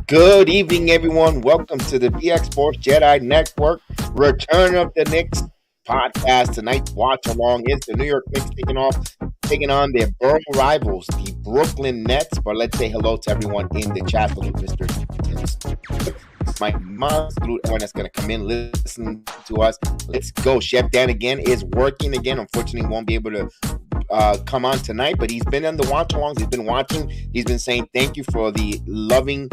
Good evening, everyone. Welcome to the BX Sports JEDI Network Return of the Knicks podcast. Tonight's watch along is the New York Knicks taking on their borough rivals, the Brooklyn Nets. But let's say hello to everyone in the chat. Mr. My mom, everyone that's going to come in, listen to us. Let's go. Chef Dan again is working again. Unfortunately, won't be able to come on tonight, but he's been on the watch alongs. He's been watching. He's been saying thank you for the loving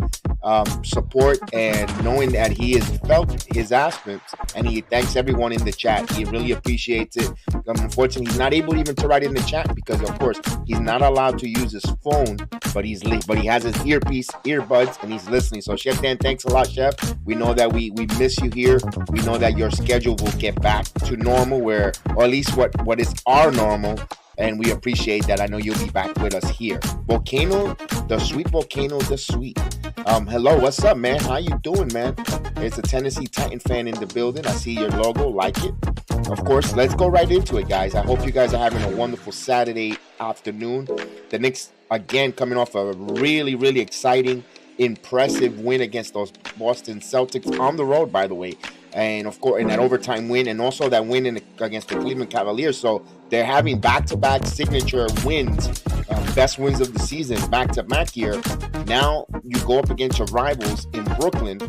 support and knowing that he has felt his aspects, and he thanks everyone in the chat. He really appreciates it. Unfortunately, he's not able even to write in the chat because, of course, he's not allowed to use his phone, but he has his earbuds, and he's listening. So, Chef Dan, thanks a lot, Chef. We know that we miss you here. We know that your schedule will get back to normal, or at least what is our normal. And we appreciate that. I know you'll be back with us here. Volcano, the sweet. Hello, what's up, man? How you doing, man? It's a Tennessee Titan fan in the building. I see your logo, like it. Of course, let's go right into it, guys. I hope you guys are having a wonderful Saturday afternoon. The Knicks, again, coming off a really, really exciting, impressive win against those Boston Celtics on the road, by the way. And, of course, in that overtime win, and also that win against the Cleveland Cavaliers. So they're having back-to-back signature wins, best wins of the season, back-to-back here. Now you go up against your rivals in Brooklyn.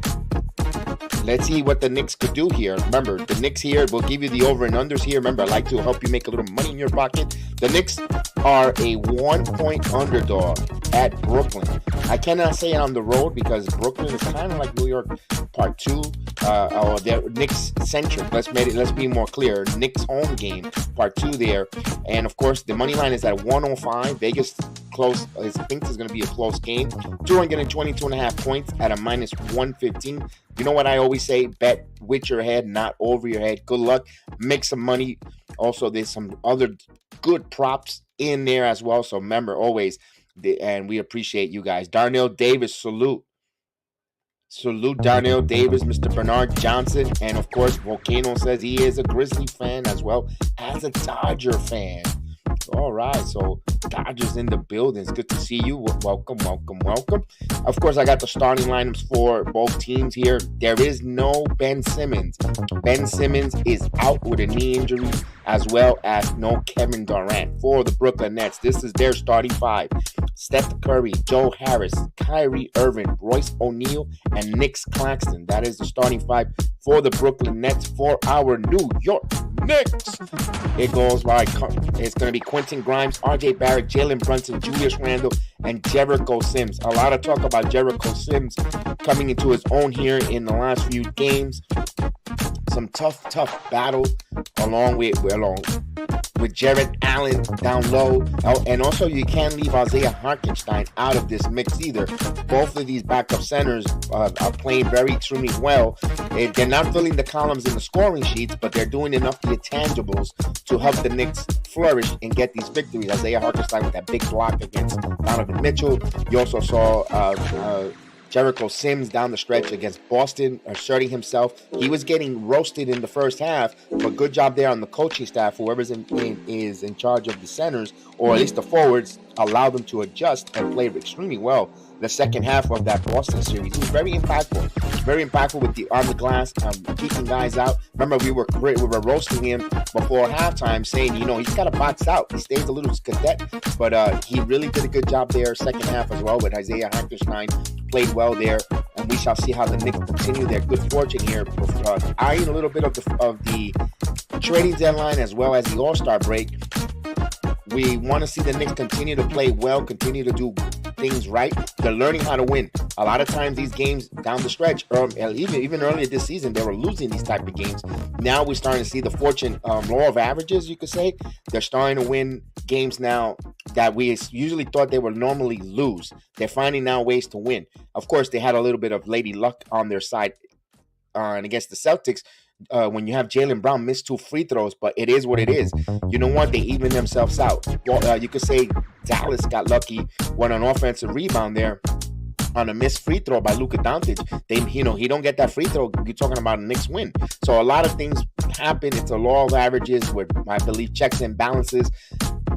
Let's see what the Knicks could do here. Remember, the Knicks here will give you the over and unders here. Remember, I like to help you make a little money in your pocket. The Knicks are a 1-point underdog at Brooklyn. I cannot say it on the road because Brooklyn is kind of like New York Part 2. Or they're Knicks centric. Let's be more clear. Knicks home game, Part 2 there. And of course, the money line is at 105. Vegas close. I think it's going to be a close game. 222.5 points at a minus 115. You know what I always say? Bet with your head, not over your head. Good luck. Make some money. Also, there's some other good props in there as well. So remember, always, and we appreciate you guys. Darnell Davis, salute. Salute Darnell Davis, Mr. Bernard Johnson, and of course, Volcano says he is a Grizzly fan as well as a Dodger fan. All right, so Dodgers in the building. It's good to see you. Welcome. Of course, I got the starting lineups for both teams here. There is no Ben Simmons. Ben Simmons is out with a knee injury, as well as no Kevin Durant for the Brooklyn Nets. This is their starting five. Steph Curry, Joe Harris, Kyrie Irving, Royce O'Neal, and Nick Claxton. That is the starting five for the Brooklyn Nets for our New York Knicks. It goes by, it's going to be Quentin Grimes, RJ Barrett, Jalen Brunson, Julius Randle, and Jericho Sims. A lot of talk about Jericho Sims coming into his own here in the last few games. Some tough battle along with Jarrett Allen down low. And also, you can't leave Isaiah Hartenstein out of this mix either. Both of these backup centers are playing extremely well. They're not filling the columns in the scoring sheets, but they're doing enough of the intangibles to help the Knicks flourish and get these victories. Isaiah Hartenstein with that big block against Donovan Mitchell. You also saw Jericho Sims down the stretch against Boston, asserting himself. He was getting roasted in the first half, but good job there on the coaching staff. Whoever's is in charge of the centers, or at least the forwards, allow them to adjust and play extremely well the second half of that Boston series. He was very impactful with the on the glass, keeping guys out. Remember, we were roasting him before halftime, saying, he's got to box out. He stays a little cadet, but he really did a good job there second half as well with Isaiah Hartenstein. Played well there, and we shall see how the Knicks continue their good fortune here. Eyeing a little bit of the trading deadline as well as the All-Star break. We want to see the Knicks continue to play well, continue to do things right. They're learning how to win. A lot of times these games down the stretch, even earlier this season, they were losing these type of games. Now we're starting to see the fortune law of averages, you could say. They're starting to win games now that we usually thought they would normally lose. They're finding now ways to win. Of course, they had a little bit of lady luck on their side and against the Celtics. When you have Jaylen Brown miss 2 free throws, but it is what it is. You know what? They even themselves out. Well, you could say Dallas got lucky when an offensive rebound there on a missed free throw by Luka Doncic. He don't get that free throw. You're talking about a Knicks win. So a lot of things happen. It's a law of averages with, I believe, checks and balances.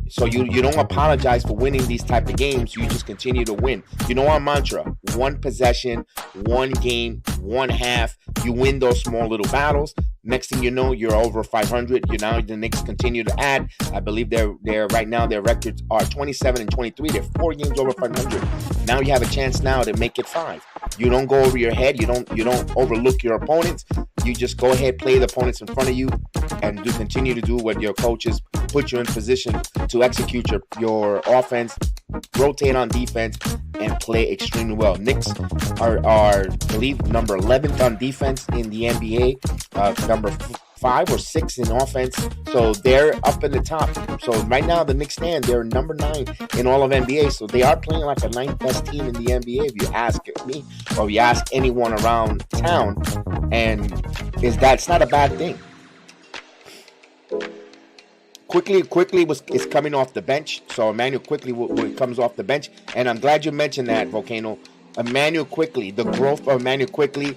So you don't apologize for winning these type of games. You just continue to win. You know our mantra: one possession, one game, one half. You win those small little battles. Next thing you know, you're over 500. The Knicks continue to add. I believe they're right now, their records are 27 and 23. They're 4 games over 500. Now you have a chance now to make it 5. You don't go over your head. You don't overlook your opponents. You just go ahead, play the opponents in front of you, and continue to do what your coaches put you in position to execute your offense, rotate on defense, and play extremely well. Knicks are I believe, number 11th on defense in the NBA, number 5 or 6 in offense. So they're up in the top. So right now, the Knicks they're number 9 in all of NBA. So they are playing like a 9th best team in the NBA, if you ask me, or if you ask anyone around town. And it's not a bad thing. Quickly is coming off the bench. So Emmanuel Quickly comes off the bench. And I'm glad you mentioned that, Volcano. Emmanuel Quickly, the growth of Emmanuel Quickly,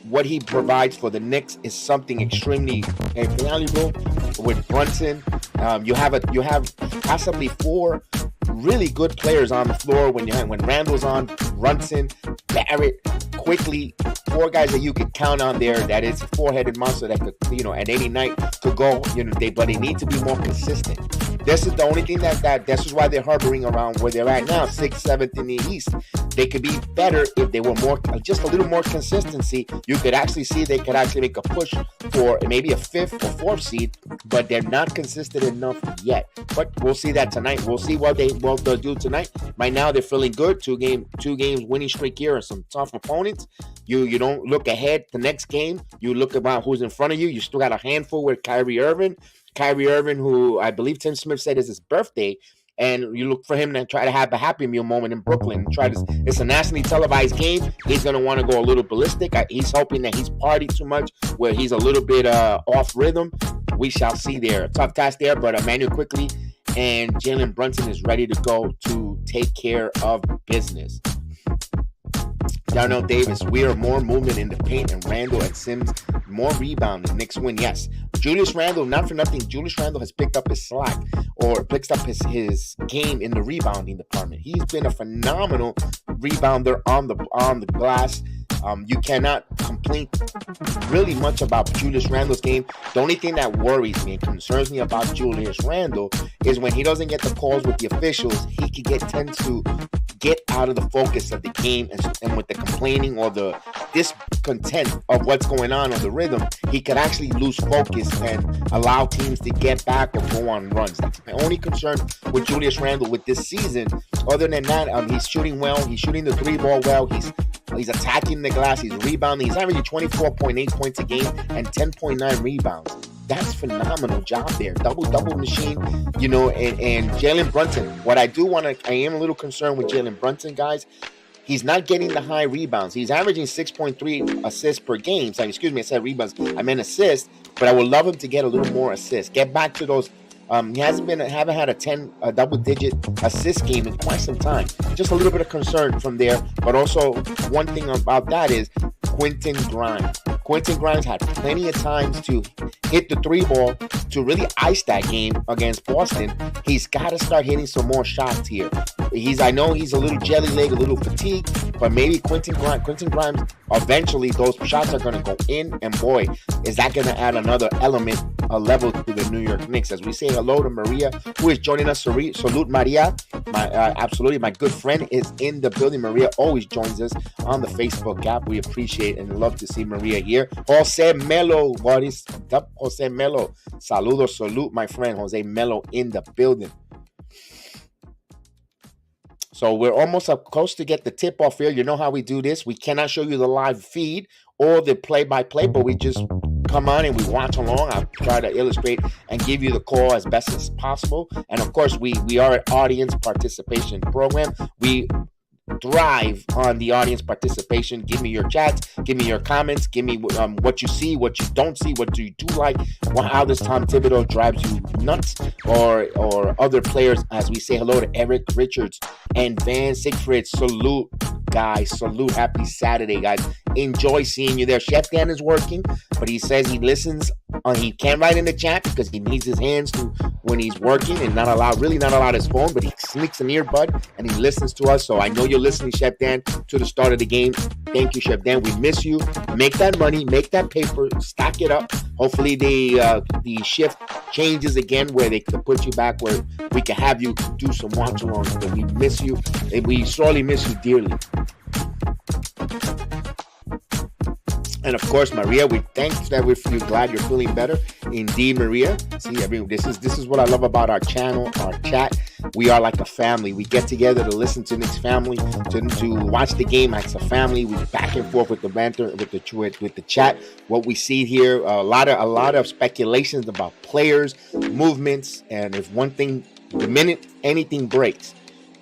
what he provides for the Knicks is something extremely valuable. With Brunson, you have possibly 4 really good players on the floor when Randall's on. Brunson, Barrett, Quickly, 4 guys that you could count on there. That is a 4-headed monster that could, at any night could go. But they need to be more consistent. This is the only thing this is why they're hovering around where they're at now, 6th, 7th in the East. They could be better if they were just a little more consistency. You could actually see they could actually make a push for maybe a 5th or 4th seed, but they're not consistent enough yet. But we'll see that tonight. We'll see what they'll do tonight. Right now, they're feeling good. Two games winning streak here and some tough opponents. You don't look ahead the next game. You look about who's in front of you. You still got a handful with Kyrie Irving, who I believe Tim Smith said is his birthday, and you look for him to try to have a Happy Meal moment in Brooklyn. It's a nationally televised game. He's going to want to go a little ballistic. He's hoping that he's partied too much, where he's a little bit off rhythm. We shall see there. Tough task there, but Emmanuel Quickly and Jalen Brunson is ready to go to take care of business. Darnell Davis, we are more movement in the paint, and Randall and Sims more rebound. The Knicks win, yes. Julius Randle, not for nothing, Julius Randle has picked up his slack, or picked up his game in the rebounding department. He's been a phenomenal rebounder on the glass. You cannot complain really much about Julius Randle's game. The only thing that worries me and concerns me about Julius Randle is when he doesn't get the calls with the officials, he could tend to get out of the focus of the game, and with the complaining or the discontent of what's going on the rhythm, he could actually lose focus and allow teams to get back or go on runs. That's my only concern with Julius Randle with this season. Other than that, he's shooting well. He's shooting the 3-ball well. He's attacking the glass. He's rebounding. He's averaging 24.8 points a game and 10.9 rebounds. That's phenomenal job there. Double machine, and Jalen Brunson. What I am a little concerned with Jalen Brunson, guys. He's not getting the high rebounds. He's averaging 6.3 assists per game. So, excuse me, I said rebounds. I meant assists, but I would love him to get a little more assists. Get back to those. He haven't had a double-digit assist game in quite some time. Just a little bit of concern from there. But also, one thing about that is Quentin Grimes. Quentin Grimes had plenty of times to hit the 3-ball to really ice that game against Boston. He's got to start hitting some more shots here. I know he's a little jelly leg, a little fatigued, but maybe Quentin Grimes, eventually those shots are going to go in, and boy, is that going to add another element, a level to the New York Knicks. As we say hello to Maria, who is joining us. Salute, Maria. Absolutely, my good friend is in the building. Maria always joins us on the Facebook app. We appreciate and love to see Maria here. Jose Melo, what is up, Jose Melo? Saludos, salute, my friend Jose Melo in the building. So we're almost up close to get the tip off here. You know how we do this. We cannot show you the live feed or the play-by-play, but we just come on and we watch along. I'll try to illustrate and give you the call as best as possible. And of course, we are an audience participation program. We thrive on the audience participation. Give me your chats, give me your comments, give me what you see, what you don't see, what do you do like, how does Tom Thibodeau drives you nuts, or other players. As we say hello to Eric Richards and Van Siegfried. Salute, guys. Salute. Happy Saturday, guys. Enjoy seeing you there. Chef Dan is working, but he says he listens He can't write in the chat because he needs his hands to when he's working and not allowed his phone, but he sneaks an earbud and he listens to us. So I know you're listening, Chef Dan, to the start of the game. Thank you, Chef Dan. We miss you. Make that money, make that paper, stack it up. Hopefully the shift changes again where they can put you back where we can have you do some watch-alongs. But we miss you, and we sorely miss you dearly. And of course, Maria, we thank that we're glad you're feeling better. Indeed, Maria. See, this is what I love about our channel, our chat. We are like a family. We get together to listen to Knicks family, to watch the game as a family. We back and forth with the banter, with the chat. What we see here, a lot of speculations about players, movements, and if one thing, the minute anything breaks,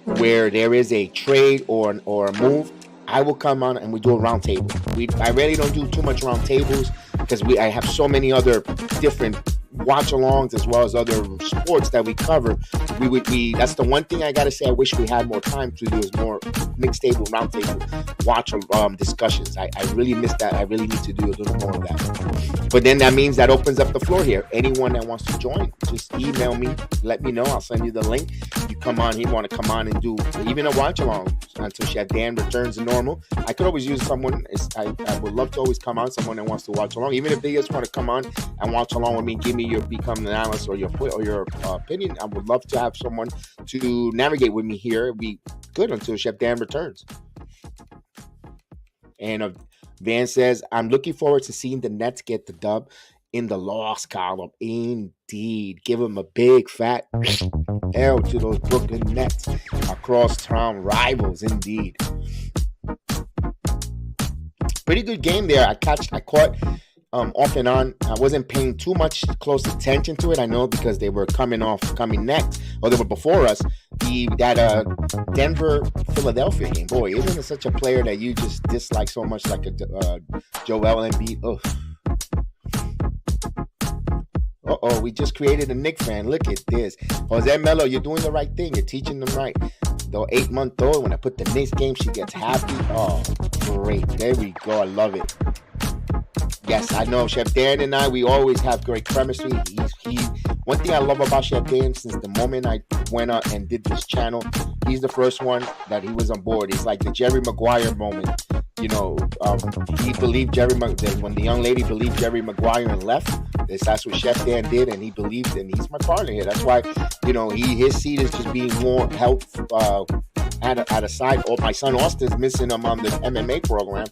where there is a trade or a move, I will come on and we do a round table. I really don't do too much round tables because I have so many other different watch-alongs as well as other sports that we cover. That's the one thing I gotta say. I wish we had more time to do is more mixed table, round table, watch discussions. I really miss that. I really need to do a little more of that. But then that means that opens up the floor here. Anyone that wants to join, just email me. Let me know. I'll send you the link. You come on. You want to come on and do even a watch-along until Chef Dan returns to normal. I could always use someone. I would love to always come on. Someone that wants to watch along, even if they just want to come on and watch along with me. Give me become an analyst or your opinion. I would love to have someone to navigate with me here. It'd be good until Chef Dan returns. And Van says, I'm looking forward to seeing the Nets get the dub in the loss column. Indeed. Give them a big fat L to those Brooklyn Nets, across town rivals. Indeed. Pretty good game there. I caught off and on. I wasn't paying too much close attention to it. I know because they were coming next, or they were before us. That Denver-Philadelphia game. Boy, isn't it such a player that you just dislike so much, like a Joel Embiid? Uh-oh, we just created a Knicks fan. Look at this. Jose Melo, you're doing the right thing. You're teaching them right. The 8-month-old, when I put the Knicks game, she gets happy. Oh, great. There we go. I love it. Yes, I know Chef Dan and we always have great chemistry. One thing I love about Chef Dan, since the moment I went out and did this channel, he's the first one that he was on board. It's like the Jerry Maguire moment. He believed when the young lady believed Jerry Maguire and left. That's what Chef Dan did, and he believed, and he's my partner here. That's why, his seat is just being more help at a side. Oh, my son Austin's missing him on the MMA program,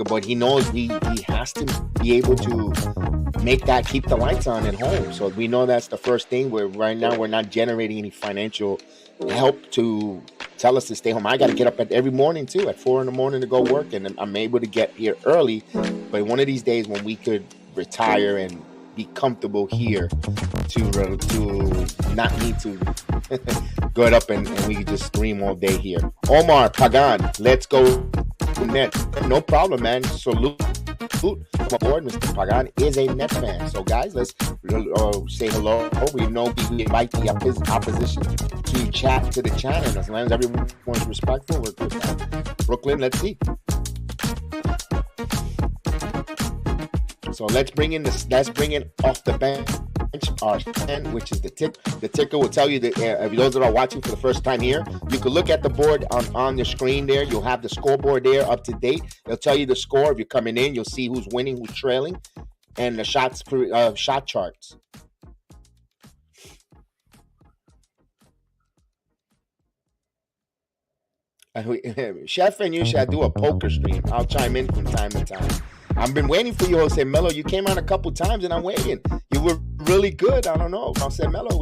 but he knows he has to be able to keep the lights on at home. So we know that's the first thing. Where right now we're not generating any financial help to tell us to stay home. I got to get up every morning too at 4 a.m. to go work, and I'm able to get here early. But one of these days when we could retire and be comfortable here to not need to go up and we can just stream all day here. Omar Pagan, let's go Nets. No problem, man. Salute. Come aboard. Mr. Pagan is a Net fan. So, guys, let's say hello. We know we invite the opposition to chat to the channel. As long as everyone's respectful, we're good. Brooklyn, let's see. So let's bring in off the bench our 10, which is the tick. The ticker will tell you that if those that are watching for the first time here, you can look at the board on the screen there. You'll have the scoreboard there up to date. It'll tell you the score. If you're coming in, you'll see who's winning, who's trailing, and the shot charts. Chef and you should do a poker stream. I'll chime in from time to time. I've been waiting for you, Jose Melo. You came on a couple times, and I'm waiting. You were really good. I don't know, Jose Melo.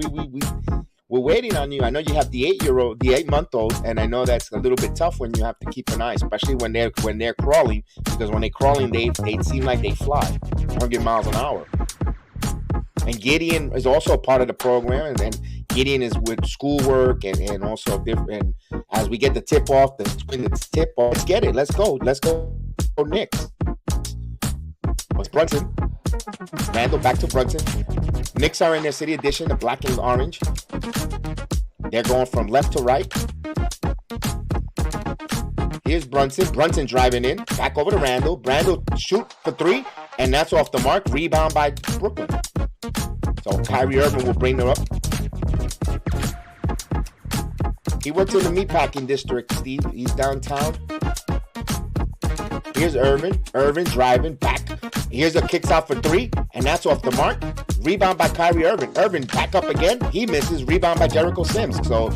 We're waiting on you. I know you have the 8-month-old, and I know that's a little bit tough when you have to keep an eye, especially when they're crawling, because when they're crawling, they seem like they fly 100 miles an hour. And Gideon is also a part of the program, and Gideon is with schoolwork and also different. As we get the tip off, let's get it. Let's go Knicks. What's Brunson? Randall back to Brunson. Knicks are in their city edition, the black and orange. They're going from left to right. Here's Brunson. Brunson driving in. Back over to Randall. Randall shoot for 3. And that's off the mark. Rebound by Brooklyn. So Kyrie Irving will bring her up. He works in the meatpacking district, Steve. He's downtown. Here's Irving. Irving driving back. Here's a kicks out for three, and that's off the mark. Rebound by Kyrie Irving. Irving back up again. He misses. Rebound by Jericho Sims. So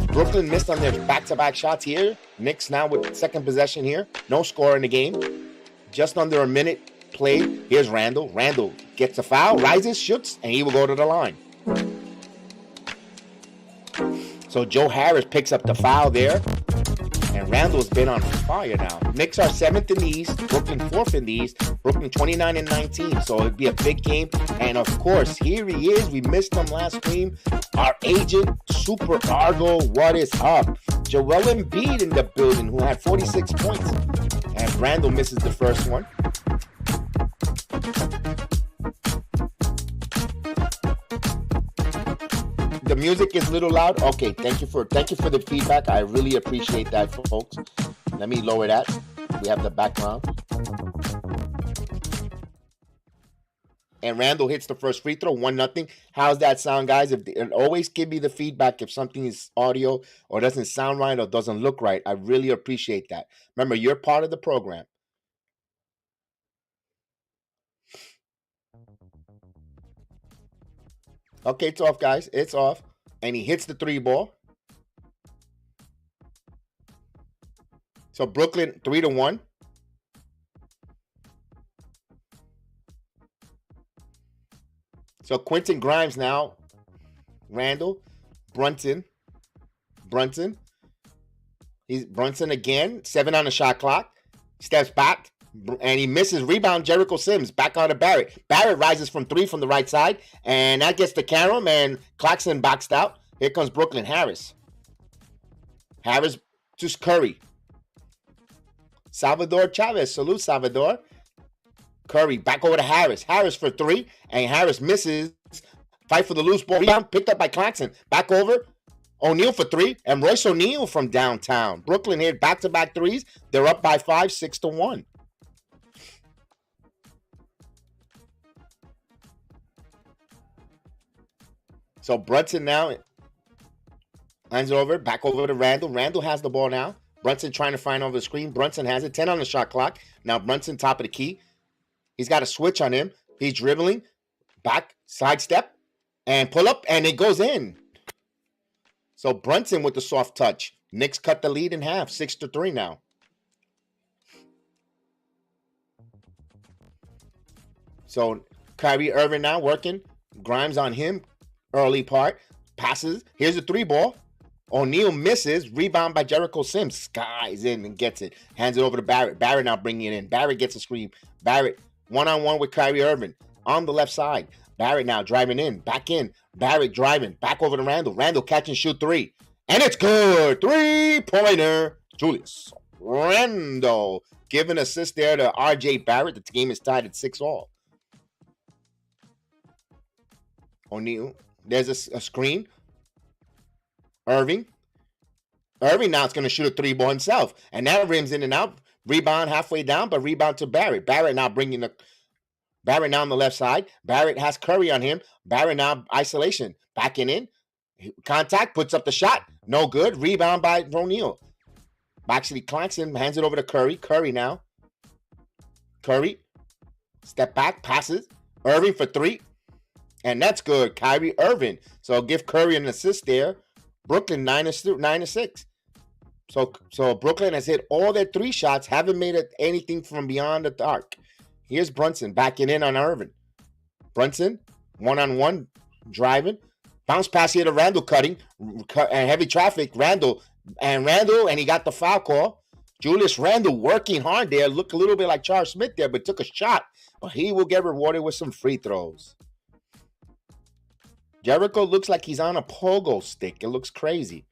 Brooklyn missed on their back-to-back shots here. Knicks now with second possession here. No score in the game. Just under a minute played. Here's Randall. Randall gets a foul, rises, shoots, and he will go to the line. So Joe Harris picks up the foul there. And Randall's been on fire now. Knicks are 7th in the East. Brooklyn 4th in the East. Brooklyn 29-19. So it'd be a big game. And of course, here he is. We missed him last stream. Our agent, Super Argo, what is up? Joel Embiid in the building, who had 46 points. And Randall misses the first one. The music is a little loud. Okay, thank you for the feedback. I really appreciate that, folks. Let me lower that. We have the background. And Randall hits the first free throw, 1-0. How's that sound, guys? Always give me the feedback if something is audio or doesn't sound right or doesn't look right. I really appreciate that. Remember, you're part of the program. Okay, it's off, guys. It's off. And he hits the three ball. So Brooklyn 3-1. So Quentin Grimes now. Randall. Brunson. He's Brunson again. 7 on the shot clock. Steps back. And he misses. Rebound, Jericho Sims. Back on to Barrett. Barrett rises from 3 from the right side. And that gets to Karam. And Claxton boxed out. Here comes Brooklyn. Harris to Curry. Salvador Chavez. Salute, Salvador. Curry back over to Harris. Harris for 3. And Harris misses. Fight for the loose ball. Rebound picked up by Claxton. Back over. O'Neal for 3. And Royce O'Neal from downtown. Brooklyn hit back-to-back threes. They're up by 5, 6-1. So Brunson now hands it over, back over to Randall. Randall has the ball now. Brunson trying to find over the screen. Brunson has it. 10 on the shot clock. Now Brunson top of the key. He's got a switch on him. He's dribbling. Back, sidestep, and pull up, and it goes in. So Brunson with the soft touch. Knicks cut the lead in half. 6-3 now. So Kyrie Irving now working. Grimes on him. Early part. Passes. Here's a 3 ball. O'Neal misses. Rebound by Jericho Sims. Skies in and gets it. Hands it over to Barrett. Barrett now bringing it in. Barrett gets a screen. Barrett one-on-one with Kyrie Irving. On the left side. Barrett now driving in. Back in. Barrett driving. Back over to Randall. Randall catch and shoot 3. And it's good. 3-pointer. Julius Randall. Give an assist there to RJ Barrett. The game is tied at 6-all. O'Neal. There's a screen. Irving now is going to shoot a 3 ball himself. And that rims in and out. Rebound halfway down, but rebound to Barrett. Barrett now on the left side. Barrett has Curry on him. Barrett now isolation. Backing in. Contact, puts up the shot. No good. Rebound by O'Neal. Actually, Claxton hands it over to Curry. Curry now. Curry. Step back, passes. Irving for 3. And that's good. Kyrie Irving. So give Curry an assist there. Brooklyn 9-6. So Brooklyn has hit all their 3 shots. Haven't made anything from beyond the arc. Here's Brunson backing in on Irving. Brunson, one-on-one, driving. Bounce pass here to Randall cutting. And heavy traffic. Randall, and he got the foul call. Julius Randall working hard there. Looked a little bit like Charles Smith there, but took a shot. But he will get rewarded with some free throws. Jericho looks like he's on a pogo stick. It looks crazy.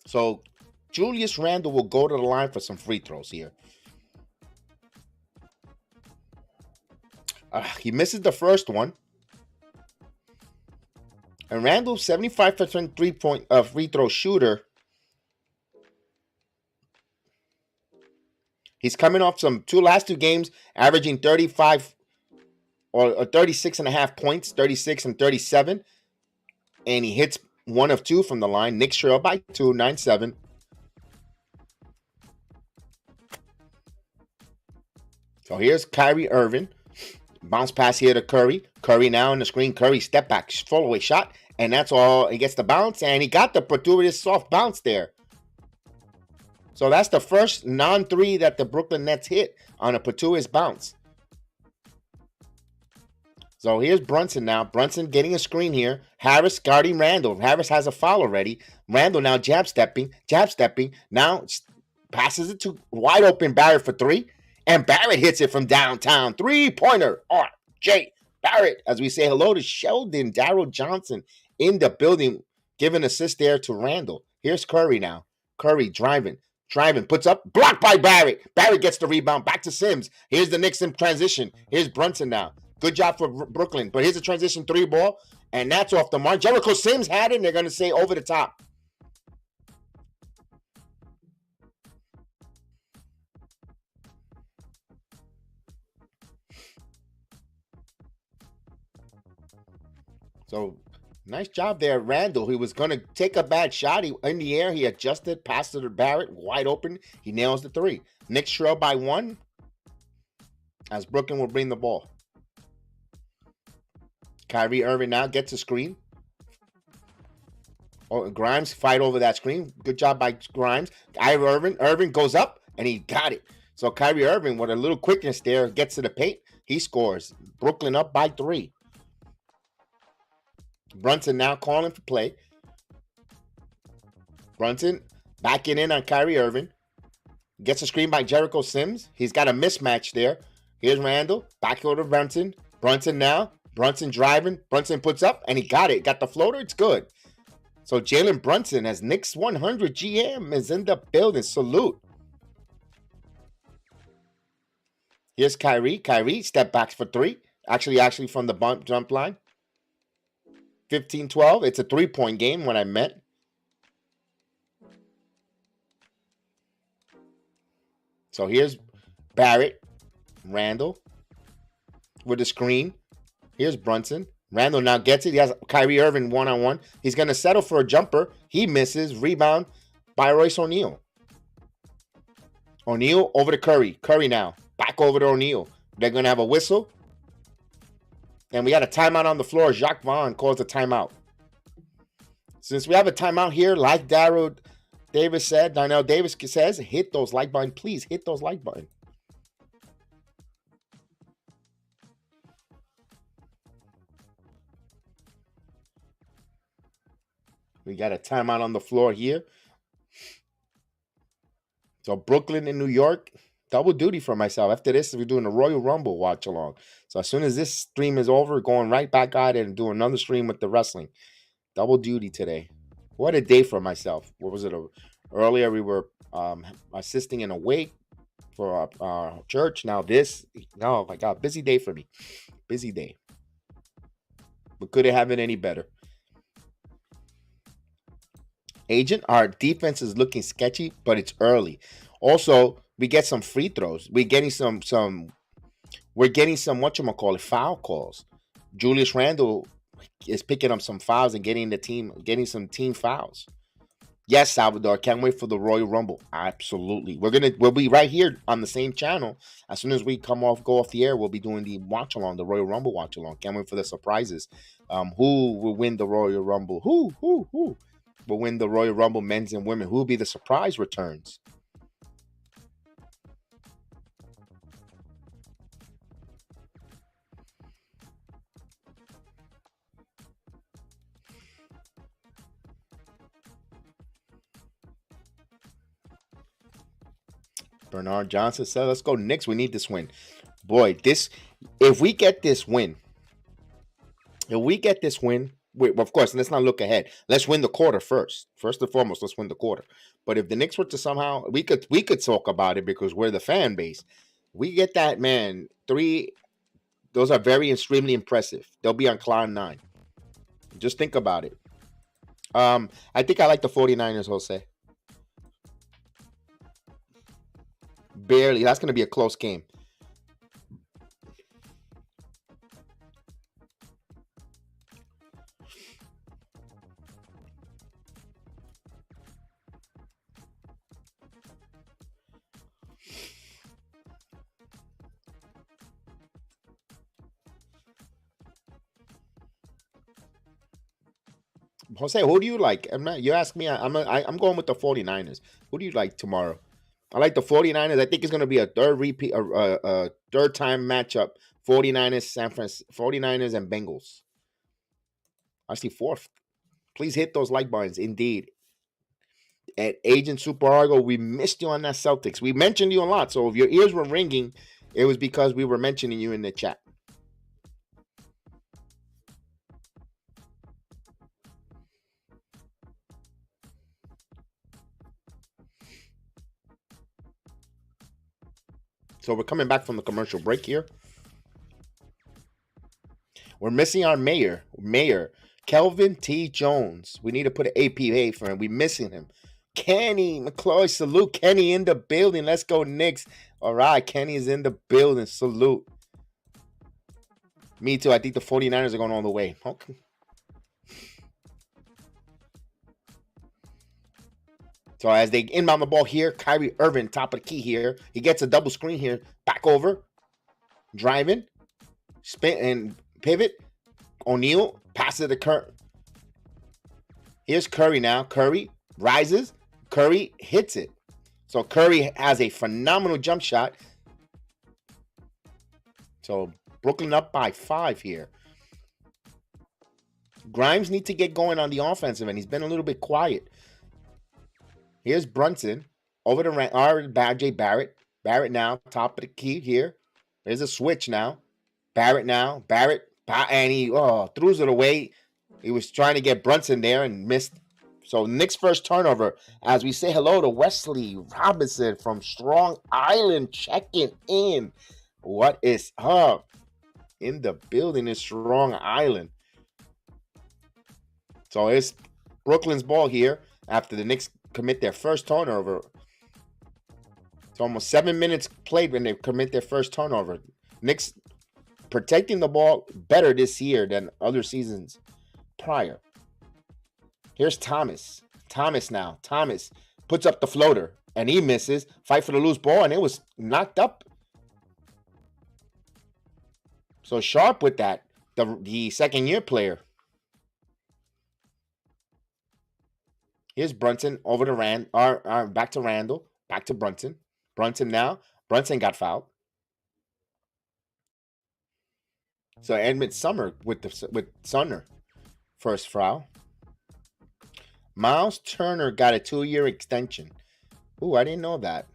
So Julius Randall will go to the line for some free throws here. He misses the first one. And Randall, 75% three-point free throw shooter. He's coming off some last two games, averaging 35 or 36 and a half points, 36 and 37. And he hits 1 of 2 from the line. Knicks trail by 2, 9-7. So here's Kyrie Irving. Bounce pass here to Curry. Curry now on the screen. Curry step back, fall away shot. And that's all. He gets the bounce, and he got the gratuitous soft bounce there. So that's the first non-3 that the Brooklyn Nets hit on a gratuitous bounce. So here's Brunson now. Brunson getting a screen here. Harris guarding Randall. Harris has a foul already. Randall now jab stepping. Now passes it to wide open Barrett for 3. And Barrett hits it from downtown. 3-pointer. R.J. Barrett. As we say hello to Sheldon Darryl Johnson in the building. Giving assist there to Randall. Here's Curry now. Curry driving, puts up, blocked by Barrett. Barrett gets the rebound, back to Sims. Here's the Knicks in transition. Here's Brunson now. Good job for Brooklyn. But here's a transition 3 ball, and that's off the mark. Jericho Sims had it, and they're going to say over the top. So, nice job there, Randall. He was going to take a bad shot. In the air, he adjusted, passed it to Barrett, wide open. He nails the 3. Knicks trail by 1 as Brooklyn will bring the ball. Kyrie Irving now gets a screen. Oh, Grimes fight over that screen. Good job by Grimes. Kyrie Irving. Irving goes up, and he got it. So Kyrie Irving, with a little quickness there, gets to the paint. He scores. Brooklyn up by 3. Brunson now calling for play. Brunson backing in on Kyrie Irving. Gets a screen by Jericho Sims. He's got a mismatch there. Here's Randall. Back over to Brunson. Brunson now. Brunson driving. Brunson puts up, and he got it. Got the floater. It's good. So Jalen Brunson, as Knicks 100 GM, is in the building. Salute. Here's Kyrie. Kyrie step backs for 3. Actually from the jump line. 15-12. It's a 3-point game when I meant. So here's Barrett. Randall with the screen. Here's Brunson. Randall now gets it. He has Kyrie Irving one-on-one. He's going to settle for a jumper. He misses. Rebound by Royce O'Neal. O'Neal over to Curry. Curry now. Back over to O'Neal. They're going to have a whistle. And we got a timeout on the floor. Jacques Vaughn calls a timeout. Since we have a timeout here, like Darrell Davis said, Darnell Davis says, hit those like button. Please hit those like button. We got a timeout on the floor here. So Brooklyn and New York, double duty for myself. After this, we're doing a Royal Rumble watch along. So as soon as this stream is over, going right back at it and doing another stream with the wrestling. Double duty today. What a day for myself. What was it? Earlier we were assisting in a wake for our church. Now this. Oh my God. Busy day for me. Busy day. But could it have been any better? Agent, our defense is looking sketchy, but it's early. Also, we get some free throws. We're getting some foul calls. Julius Randle is picking up some fouls and getting some team fouls. Yes, Salvador, can't wait for the Royal Rumble. Absolutely. We'll be right here on the same channel. As soon as we go off the air, we'll be doing the watch along, the Royal Rumble watch along. Can't wait for the surprises. Who will win the Royal Rumble? Who will win the Royal Rumble, men's and women? Who will be the surprise returns? Bernard Johnson said, let's go Knicks. We need this win. Boy, if we get this win, of course, let's not look ahead. Let's win the quarter first. First and foremost, let's win the quarter. But if the Knicks were to somehow, we could talk about it because we're the fan base. We get that, man, 3, those are very extremely impressive. They'll be on cloud 9. Just think about it. I think I like the 49ers, Jose. Barely. That's going to be a close game. Jose, who do you like? You ask me. I'm going with the 49ers. Who do you like tomorrow? I like the 49ers. I think it's going to be a third repeat, a third time matchup. 49ers, San Francisco, 49ers and Bengals. I see fourth. Please hit those like buttons. Indeed. At Agent Super Argo, we missed you on that Celtics. We mentioned you a lot. So if your ears were ringing, it was because we were mentioning you in the chat. So we're coming back from the commercial break here. We're missing our mayor, Kelvin T. Jones. We need to put an APA for him. We're missing him. Kenny McCloy, salute. Kenny in the building. Let's go, Knicks. All right, Kenny is in the building. Salute. Me too. I think the 49ers are going all the way. Okay. So as they inbound the ball here, Kyrie Irving, top of the key here. He gets a double screen here. Back over. Driving. Spin and pivot. O'Neal passes to Curry. Here's Curry now. Curry rises. Curry hits it. So Curry has a phenomenal jump shot. So Brooklyn up by 5 here. Grimes needs to get going on the offensive end. He's been a little bit quiet. Here's Brunson over to Jay Barrett. Barrett now, top of the key here. There's a switch now. Barrett now. Barrett, and he throws it away. He was trying to get Brunson there and missed. So Knicks' first turnover as we say hello to Wesley Robinson from Strong Island checking in. What is up? In the building is Strong Island. So it's Brooklyn's ball here after the Knicks commit their first turnover. It's almost 7 minutes played when they commit their first turnover. Knicks protecting the ball better this year than other seasons prior. Here's Thomas. Thomas now. Thomas puts up the floater and he misses. Fight for the loose ball and it was knocked up. So Sharp with that. The second year player. Here's Brunson over to back to Randall. Back to Brunson. Brunson now. Brunson got fouled. So Edmund Summer with Sumner. First foul. Miles Turner got a 2-year extension. Ooh, I didn't know that.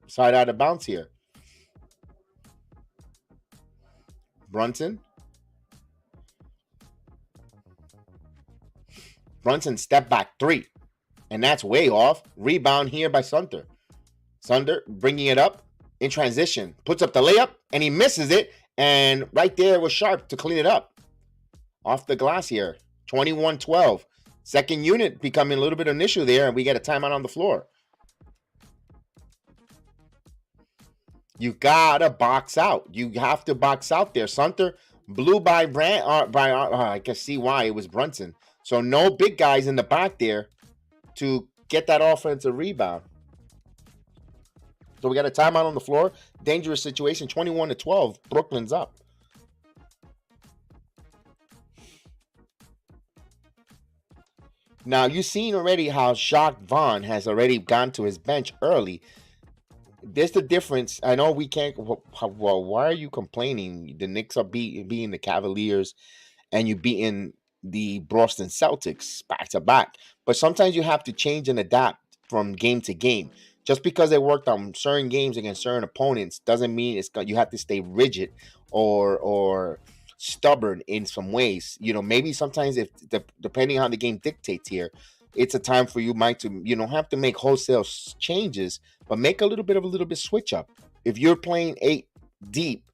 Side out of bounds here. Brunson. Brunson step back 3. And that's way off. Rebound here by Sumner. Sumner bringing it up in transition. Puts up the layup and he misses it. And right there was Sharp to clean it up. Off the glass here. 21-12. Second unit becoming a little bit of an issue there. And we get a timeout on the floor. You gotta box out. You have to box out there. Sumner blew by I can see why it was Brunson. So no big guys in the back there to get that offensive rebound. So we got a timeout on the floor. Dangerous situation. 21-12. Brooklyn's up. Now, you've seen already how Jacques Vaughn has already gone to his bench early. There's the difference. I know we can't. Well, why are you complaining? The Knicks are beating the Cavaliers and you beating the Boston Celtics back to back. But sometimes you have to change and adapt from game to game. Just because they worked on certain games against certain opponents doesn't mean you have to stay rigid or stubborn in some ways. You know, maybe sometimes depending on how the game dictates here, it's a time for you to you don't have to make wholesale changes, but make a little bit switch up. If you're playing 8 deep,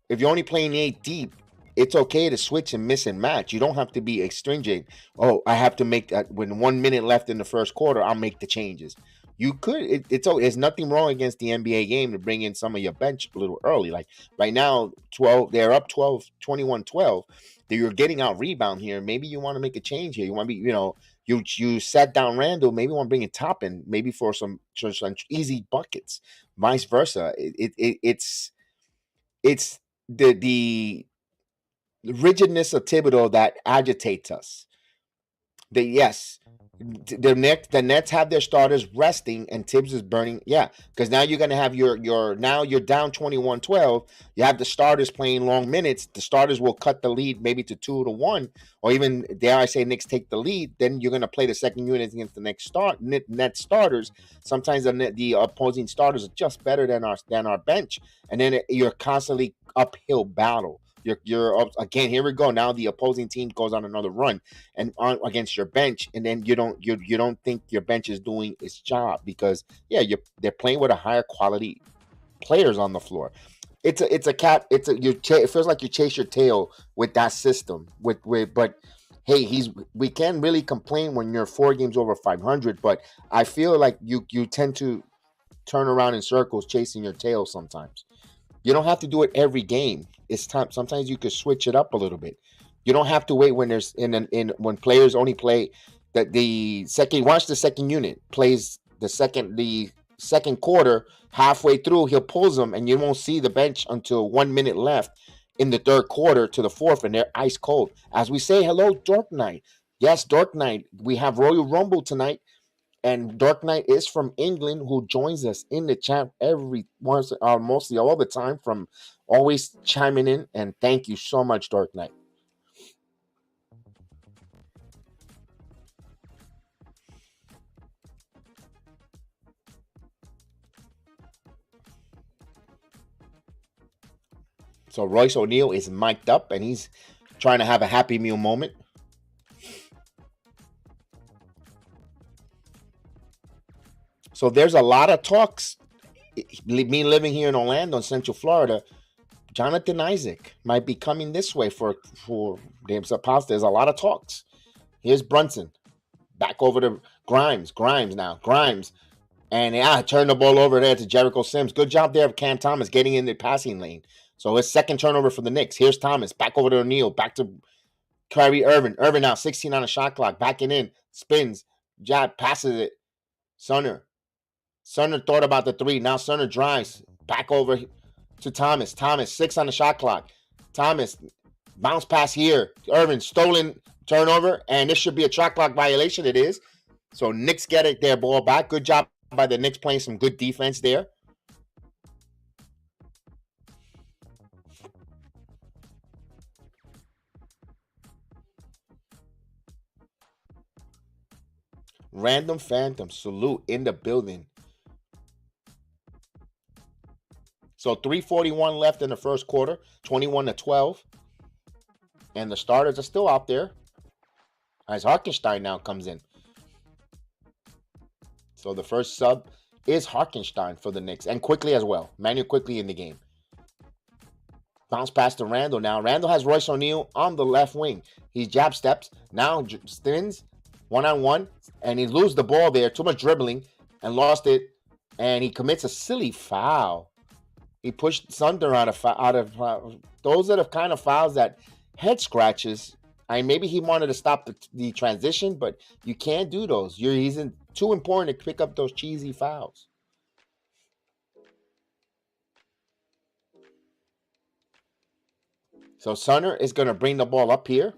if you're only playing 8 deep, it's okay to switch and miss and match. You don't have to be stringent. Oh, I have to make that when 1 minute left in the first quarter, I'll make the changes. You could. There's nothing wrong against the NBA game to bring in some of your bench a little early. Like right now, 12. They're up 12, 21-12. You're getting out rebound here. Maybe you want to make a change here. You want to be, you sat down Randall. Maybe you want to bring in Toppin, maybe for some easy buckets. Vice versa. It's the rigidness of Thibodeau that agitates us. Yes, the Nets have their starters resting and Tibbs is burning. Yeah, because now you're gonna have now you're down 21-12. You have the starters playing long minutes. The starters will cut the lead maybe to 2-1, or even dare I say Knicks take the lead. Then you're gonna play the second unit against the next net starters. Sometimes the opposing starters are just better than our bench, and then you're constantly uphill battle. You're up again. Here we go. Now the opposing team goes on another run and on against your bench, and then you don't think your bench is doing its job because they're playing with a higher quality players on the floor. It feels like you chase your tail with that system but hey, we can't really complain when you're 4 games over 500, but I feel like you tend to turn around in circles chasing your tail sometimes. You don't have to do it every game. It's time. Sometimes you could switch it up a little bit. You don't have to wait when there's when players only play that the second. Watch the second unit plays the second quarter halfway through. He'll pulls them, and you won't see the bench until 1 minute left in the third quarter to the fourth, and they're ice cold. As we say, hello, Dark Knight. Yes, Dark Knight. We have Royal Rumble tonight. And Dark Knight is from England, who joins us in the chat mostly all the time, from always chiming in. And thank you so much, Dark Knight. So Royce O'Neal is mic'd up, and he's trying to have a Happy Meal moment. So there's a lot of talks. Me living here in Orlando, in Central Florida, Jonathan Isaac might be coming this way for James Pasta. There's a lot of talks. Here's Brunson. Back over to Grimes. And turn the ball over there to Jericho Sims. Good job there of Cam Thomas getting in the passing lane. So it's second turnover for the Knicks. Here's Thomas. Back over to O'Neal. Back to Kyrie Irving. Irving now 16 on the shot clock. Backing in. Spins. Jab. Passes it. Sunner thought about the three. Now Sunner drives. Back over to Thomas. Thomas 6 on the shot clock. Thomas bounce pass here. Irving stolen turnover. And this should be a shot clock violation. It is. So Knicks get their ball back. Good job by the Knicks playing some good defense there. Random Phantom salute in the building. So 3:41 left in the first quarter, 21-12. And the starters are still out there as Hartenstein now comes in. So the first sub is Hartenstein for the Knicks, and Quickly as well. Manuel Quickly in the game. Bounce pass to Randall now. Randall has Royce O'Neal on the left wing. He jab steps. Now spins one-on-one, and he loses the ball there. Too much dribbling and lost it. And he commits a silly foul. He pushed Thunder out of those are the kind of fouls that head scratches. Maybe he wanted to stop the transition, but you can't do those. He's too important to pick up those cheesy fouls. So Sunner is going to bring the ball up here.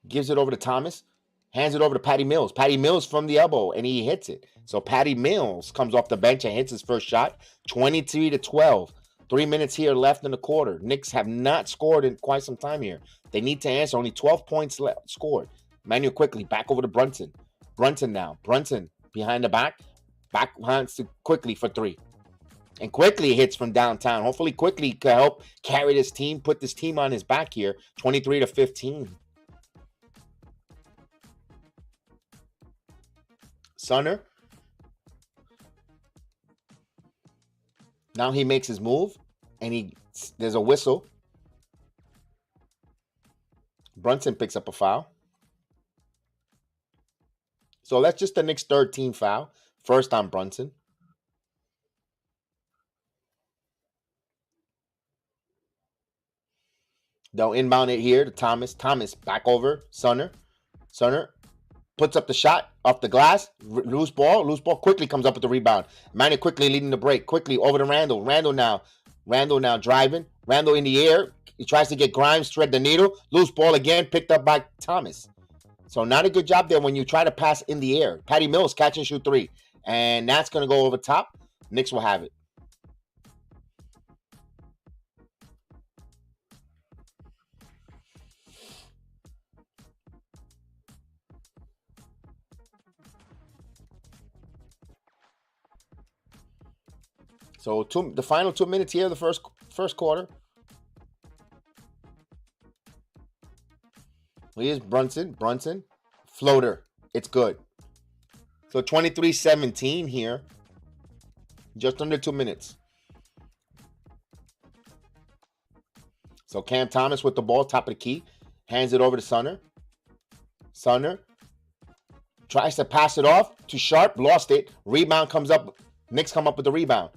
Gives it over to Thomas. Hands it over to Patty Mills. Patty Mills from the elbow, and he hits it. So Patty Mills comes off the bench and hits his first shot. 23-12. 3 minutes here left in the quarter. Knicks have not scored in quite some time here. They need to answer. Only 12 points scored. Manuel Quickly back over to Brunson. Brunson now. Brunson behind the back. Back behind to Quickly for 3. And Quickly hits from downtown. Hopefully Quickly can help carry this team, put this team on his back here. 23-15. Sunner. Now he makes his move, and there's a whistle. Brunson picks up a foul. So that's just the Knicks' third team foul. First on Brunson. They'll inbound it here to Thomas. Thomas back over. Sunner puts up the shot off the glass. Loose ball. Loose ball quickly comes up with the rebound. Manny quickly leading the break. Quickly over to Randall. Randall now driving. Randall in the air. He tries to get Grimes, thread the needle. Loose ball again, picked up by Thomas. So not a good job there when you try to pass in the air. Patty Mills catch and shoot three. And that's going to go over top. Knicks will have it. So the final 2 minutes here, the first quarter. Here's Brunson. Floater. It's good. So 23-17 here. Just under 2 minutes. So Cam Thomas with the ball, top of the key. Hands it over to Sunner. Sunner tries to pass it off to Sharp. Lost it. Rebound comes up. Knicks come up with the rebound.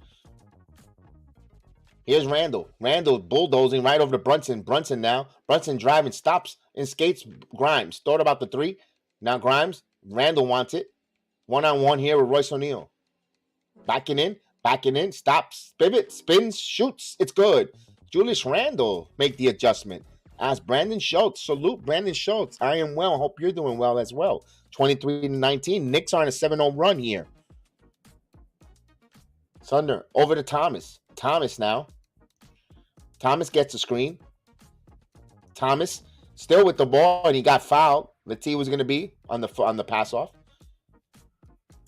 Here's Randall. Randall bulldozing right over to Brunson. Brunson now. Brunson driving, stops and skates Grimes. Thought about the three. Now Grimes. Randall wants it. One-on-one here with Royce O'Neal. Backing in. Stops. Pivot. Spins. Shoots. It's good. Julius Randall make the adjustment. Ask Brandon Schultz. Salute Brandon Schultz. I am well. Hope you're doing well as well. 23-19. Knicks are on a 7-0 run here. Thunder over to Thomas. Thomas now. Thomas gets a screen. Thomas still with the ball, and he got fouled. The T was going to be on the pass off.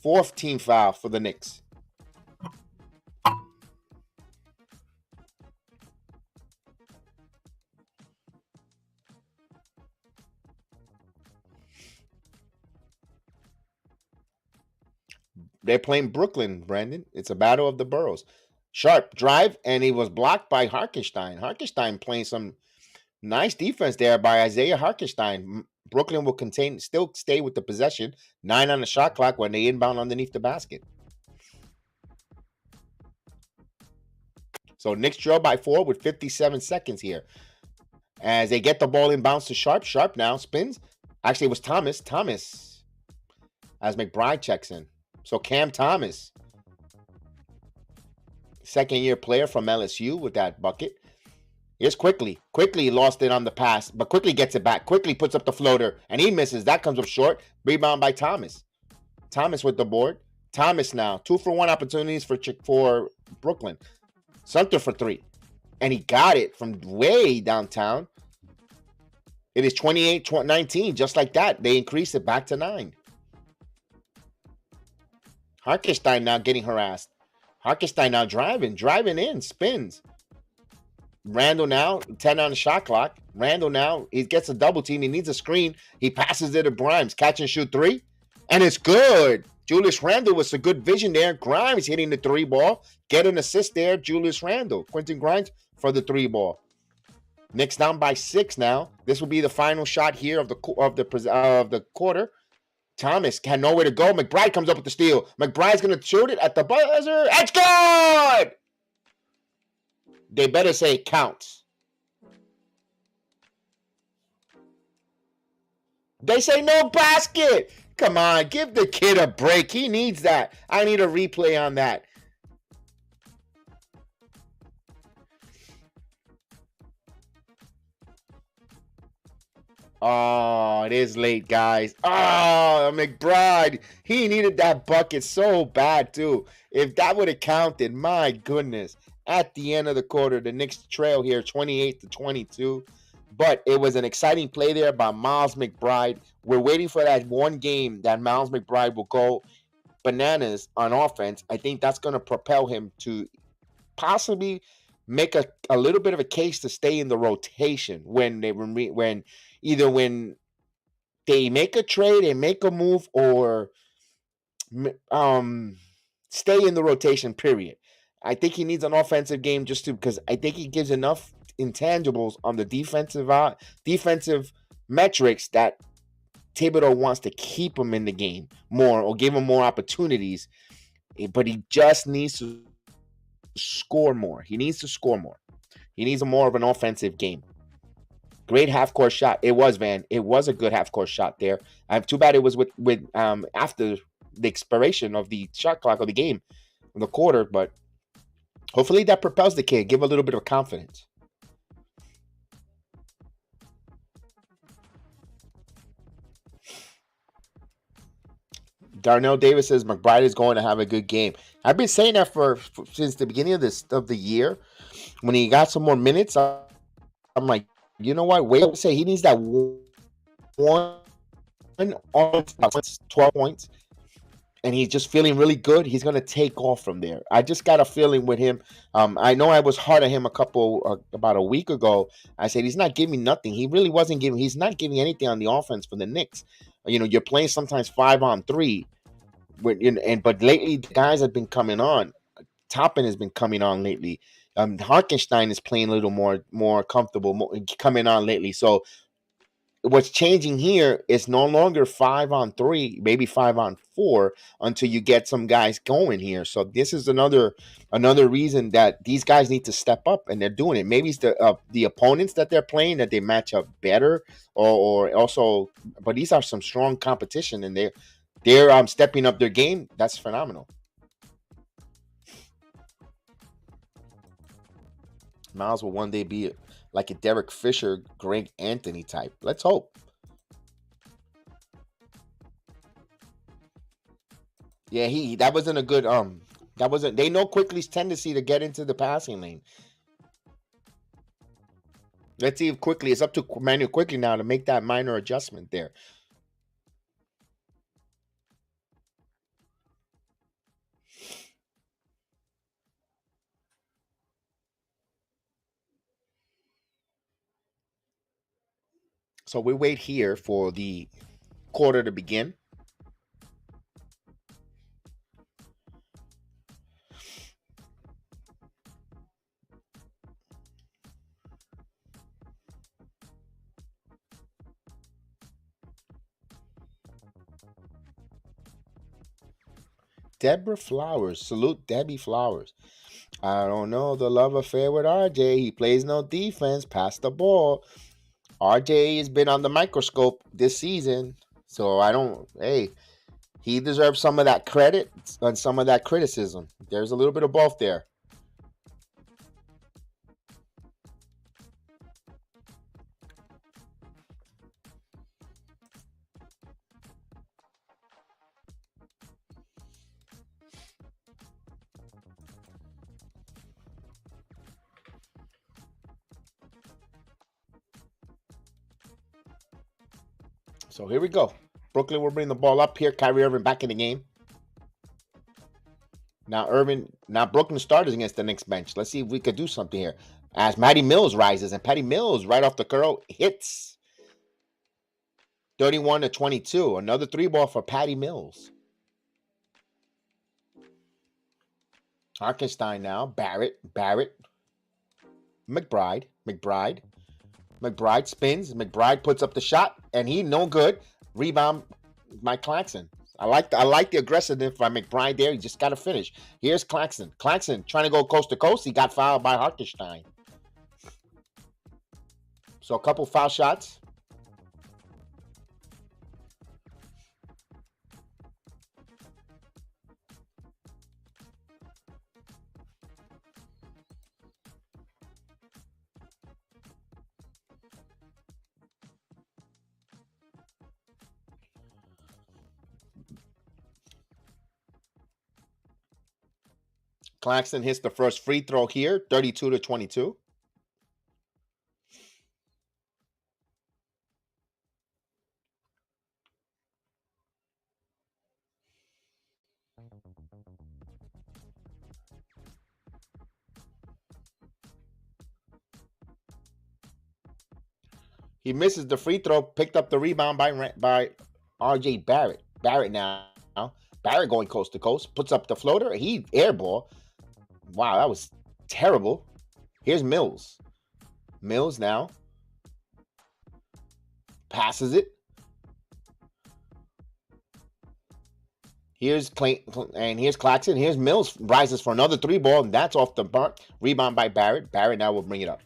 Fourth team foul for the Knicks. They're playing Brooklyn, Brandon. It's a battle of the boroughs. Sharp drive, and he was blocked by Hartenstein. Hartenstein playing some nice defense there by Isaiah Hartenstein. Brooklyn will still stay with the possession. 9 on the shot clock when they inbound underneath the basket. So Knicks trail by 4 with 57 seconds here. As they get the ball inbounds to Sharp. Sharp now spins. Actually, it was Thomas. Thomas as McBride checks in. So Cam Thomas, second-year player from LSU with that bucket. Here's Quickly. Quickly lost it on the pass, but Quickly gets it back. Quickly puts up the floater, and he misses. That comes up short. Rebound by Thomas. Thomas with the board. Thomas now. 2-for-1 opportunities for Brooklyn. Sumter for 3. And he got it from way downtown. It is 28-19. Just like that, they increase it back to 9. Hartenstein now getting harassed. Hartenstein now driving in, spins. Randall now, 10 on the shot clock. Randall now, he gets a double team. He needs a screen. He passes it to Grimes. Catch and shoot 3. And it's good. Julius Randall with some good vision there. Grimes hitting the 3 ball. Get an assist there, Julius Randall. Quentin Grimes for the 3 ball. Knicks down by 6 now. This will be the final shot here of the quarter. Thomas had nowhere to go. McBride comes up with the steal. McBride's going to shoot it at the buzzer. It's good! They better say it counts. They say no basket. Come on, give the kid a break. He needs that. I need a replay on that. Oh, it is late, guys. Oh, McBride. He needed that bucket so bad, too. If that would have counted, my goodness. At the end of the quarter, the Knicks trail here 28-22. But it was an exciting play there by Miles McBride. We're waiting for that one game that Miles McBride will go bananas on offense. I think that's going to propel him to possibly make a little bit of a case to stay in the rotation when they either when they make a trade and make a move or stay in the rotation, period. I think he needs an offensive game because I think he gives enough intangibles on the defensive metrics that Thibodeau wants to keep him in the game more or give him more opportunities, but he just needs to score more. He needs to score more. He needs a more of an offensive game. Great half court shot. It was, Van. It was a good half court shot there. Too bad it was with after the expiration of the shot clock of the game, in the quarter. But hopefully that propels the kid. Give a little bit of confidence. Darnell Davis says McBride is going to have a good game. I've been saying that since the beginning of the year. When he got some more minutes, I'm like, you know what? Wait, say he needs that one on 12 points, and he's just feeling really good. He's gonna take off from there. I just got a feeling with him. I know I was hard on him about a week ago. I said he's not giving nothing. He really wasn't giving. He's not giving anything on the offense for the Knicks. You know, you're playing sometimes 5-on-3, but lately the guys have been coming on. Toppin has been coming on lately. Harkenstein is playing a little more comfortable, coming on lately. So what's changing here is no longer 5-on-3, maybe 5-on-4 until you get some guys going here. So this is another reason that these guys need to step up, and they're doing it. Maybe it's the opponents that they're playing that they match up better, or also, but these are some strong competition, and they're stepping up their game. That's phenomenal. Miles will one day be like a Derek Fisher, Greg Anthony type. Let's hope. Yeah, that wasn't a good that wasn't they know Quickly's tendency to get into the passing lane. Let's see if Quickly it's up to Manuel Quickly now to make that minor adjustment there. So we wait here for the quarter to begin. Deborah Flowers. Salute Debbie Flowers. I don't know the love affair with RJ. He plays no defense. Pass the ball. RJ has been on the microscope this season. So he deserves some of that credit and some of that criticism. There's a little bit of both there. So here we go. Brooklyn will bring the ball up here. Kyrie Irving back in the game. Now Brooklyn starters against the Knicks bench. Let's see if we could do something here. As Patty Mills rises, and Patty Mills right off the curl hits 31-22. Another 3-ball for Patty Mills. Harkenstein now. Barrett. McBride spins. McBride puts up the shot, and he no good. Rebound, Mike Claxton. I like the aggressiveness by McBride there. He just got to finish. Here's Claxton. Claxton trying to go coast to coast. He got fouled by Hartenstein. So a couple foul shots. Claxton hits the first free throw here, 32-22. He misses the free throw, picked up the rebound by R.J. Barrett. Barrett now. Barrett going coast to coast, puts up the floater. He airball. Wow, that was terrible. Here's Mills. Mills now. Passes it. Here's Claxton. Here's Mills. Rises for another 3-ball, and that's off the mark. Rebound by Barrett. Barrett now will bring it up.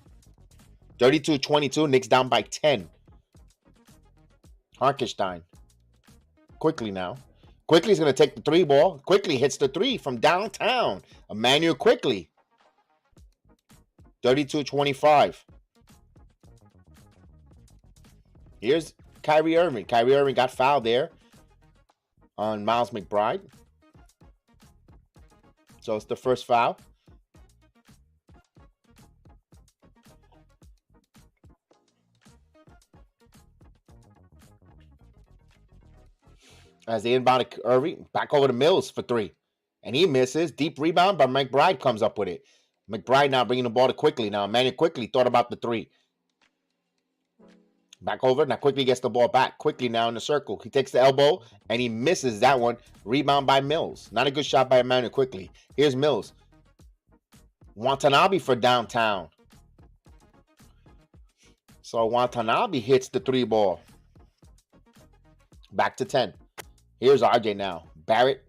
32-22. Knicks down by 10. Hartenstein. Quickly now. Quickly's going to take the 3-ball. Quickly hits the 3 from downtown. Emmanuel Quickly. 32-25. Here's Kyrie Irving. Kyrie Irving got fouled there on Miles McBride. So it's the first foul. As they inbound Irving, back over to Mills for 3. And he misses. Deep rebound, but McBride comes up with it. McBride now bringing the ball to Quickly. Now Emmanuel Quickly thought about the 3. Back over. Now Quickly gets the ball back. Quickly now in the circle. He takes the elbow, and he misses that one. Rebound by Mills. Not a good shot by Emmanuel Quickly. Here's Mills. Watanabe for downtown. So Watanabe hits the 3-ball. Back to 10. Here's RJ now. Barrett.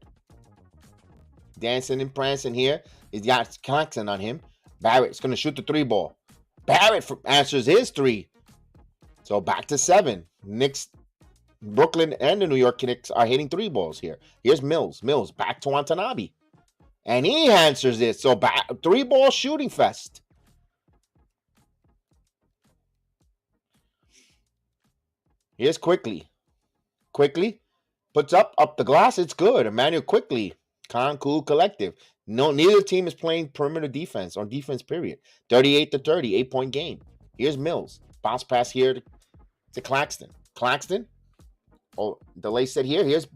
Dancing and prancing here. He's got Claxton on him. Barrett's going to shoot the 3-ball. Barrett answers his 3. So back to 7. Knicks, Brooklyn, and the New York Knicks are hitting 3-balls here. Here's Mills. Mills back to Watanabe. And he answers it. So back 3-ball shooting fest. Here's Quickly. Quickly puts up the glass. It's good. Emmanuel Quickly. Cool collective. No, neither team is playing perimeter defense or defense period. 38-30, 8-point game. Here's Mills. Bounce pass here to Claxton. Claxton. Oh, delay set here. Here's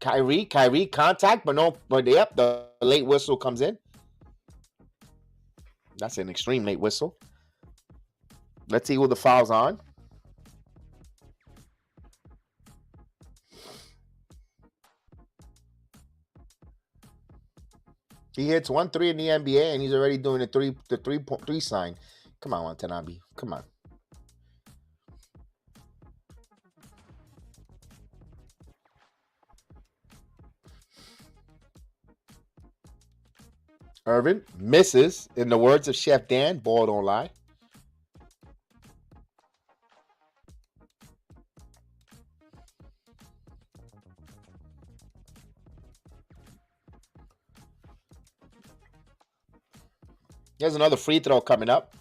Kyrie. Kyrie contact, but yep, the late whistle comes in. That's an extreme late whistle. Let's see who the foul's on. He hits 1-3 in the NBA, and he's already doing the three sign. Come on, Watanabe. Come on. Irvin misses. In the words of Chef Dan, ball don't lie. Here's another free throw coming up.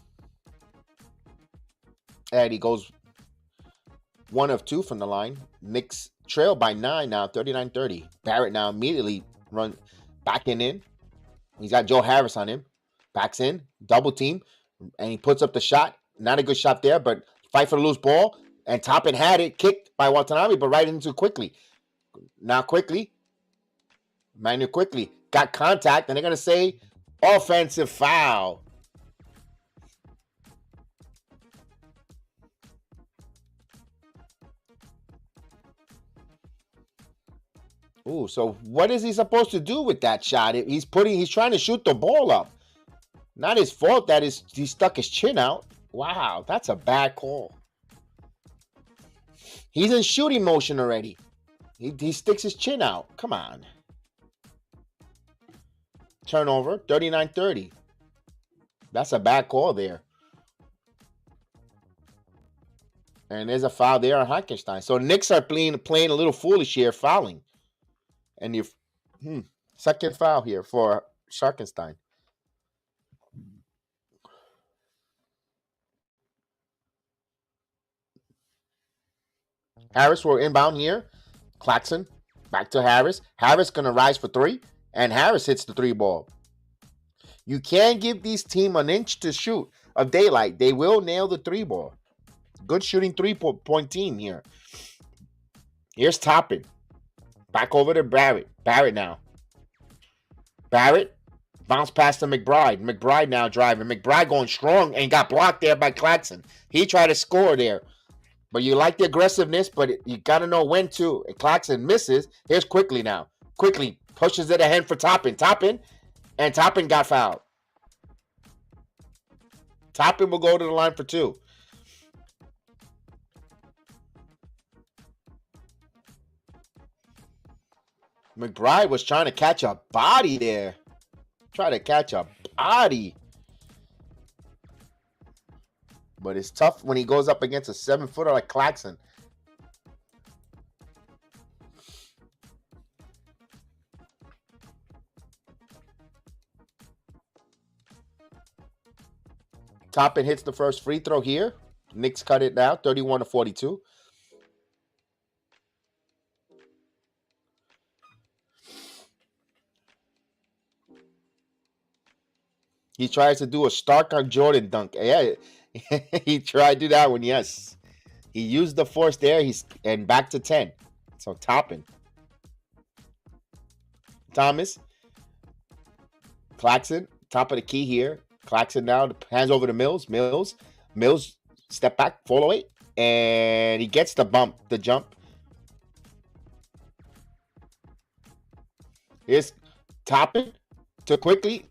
And he goes 1 of 2 from the line. Knicks trail by 9 now, 39-30. Barrett now immediately run backing in. He's got Joe Harris on him. Backs in, double team, and he puts up the shot. Not a good shot there, but fight for the loose ball. And Toppin had it, kicked by Watanabe, but right into Quickly. Now Quickly. Emmanuel Quickly got contact, and they're going to say offensive foul. Ooh, so what is he supposed to do with that shot? He's trying to shoot the ball up. Not his fault that he stuck his chin out. Wow, that's a bad call. He's in shooting motion already. He sticks his chin out. Come on. Turnover, 39-30. That's a bad call there. And there's a foul there on Hartenstein. So Knicks are playing a little foolish here, fouling. And you second foul here for Hartenstein. Harris will inbound here. Claxton back to Harris. Harris going to rise for 3. And Harris hits the 3-ball. You can't give these team an inch to shoot of daylight. They will nail the 3-ball. Good shooting 3-point team here. Here's Toppin. Back over to Barrett. Barrett now. Barrett. Bounce pass to McBride. McBride now driving. McBride going strong and got blocked there by Claxton. He tried to score there. But you like the aggressiveness, but you got to know when to. Claxton misses. Here's Quickly now. Quickly pushes it ahead for Toppin. And Toppin got fouled. Toppin will go to the line for 2. McBride was trying to catch a body there. Try to catch a body. But it's tough when he goes up against a 7-footer like Claxton. Toppin hits the first free throw here. Knicks cut it now, 31-42. He tries to do a Stark on Jordan dunk. Yeah, he tried to do that one, yes. He used the force there. And back to 10. So Toppin. Thomas. Claxton. Top of the key here. Claxton now. Hands over to Mills. Mills. Step back. Fall away. And he gets the jump. Here's Toppin to quickly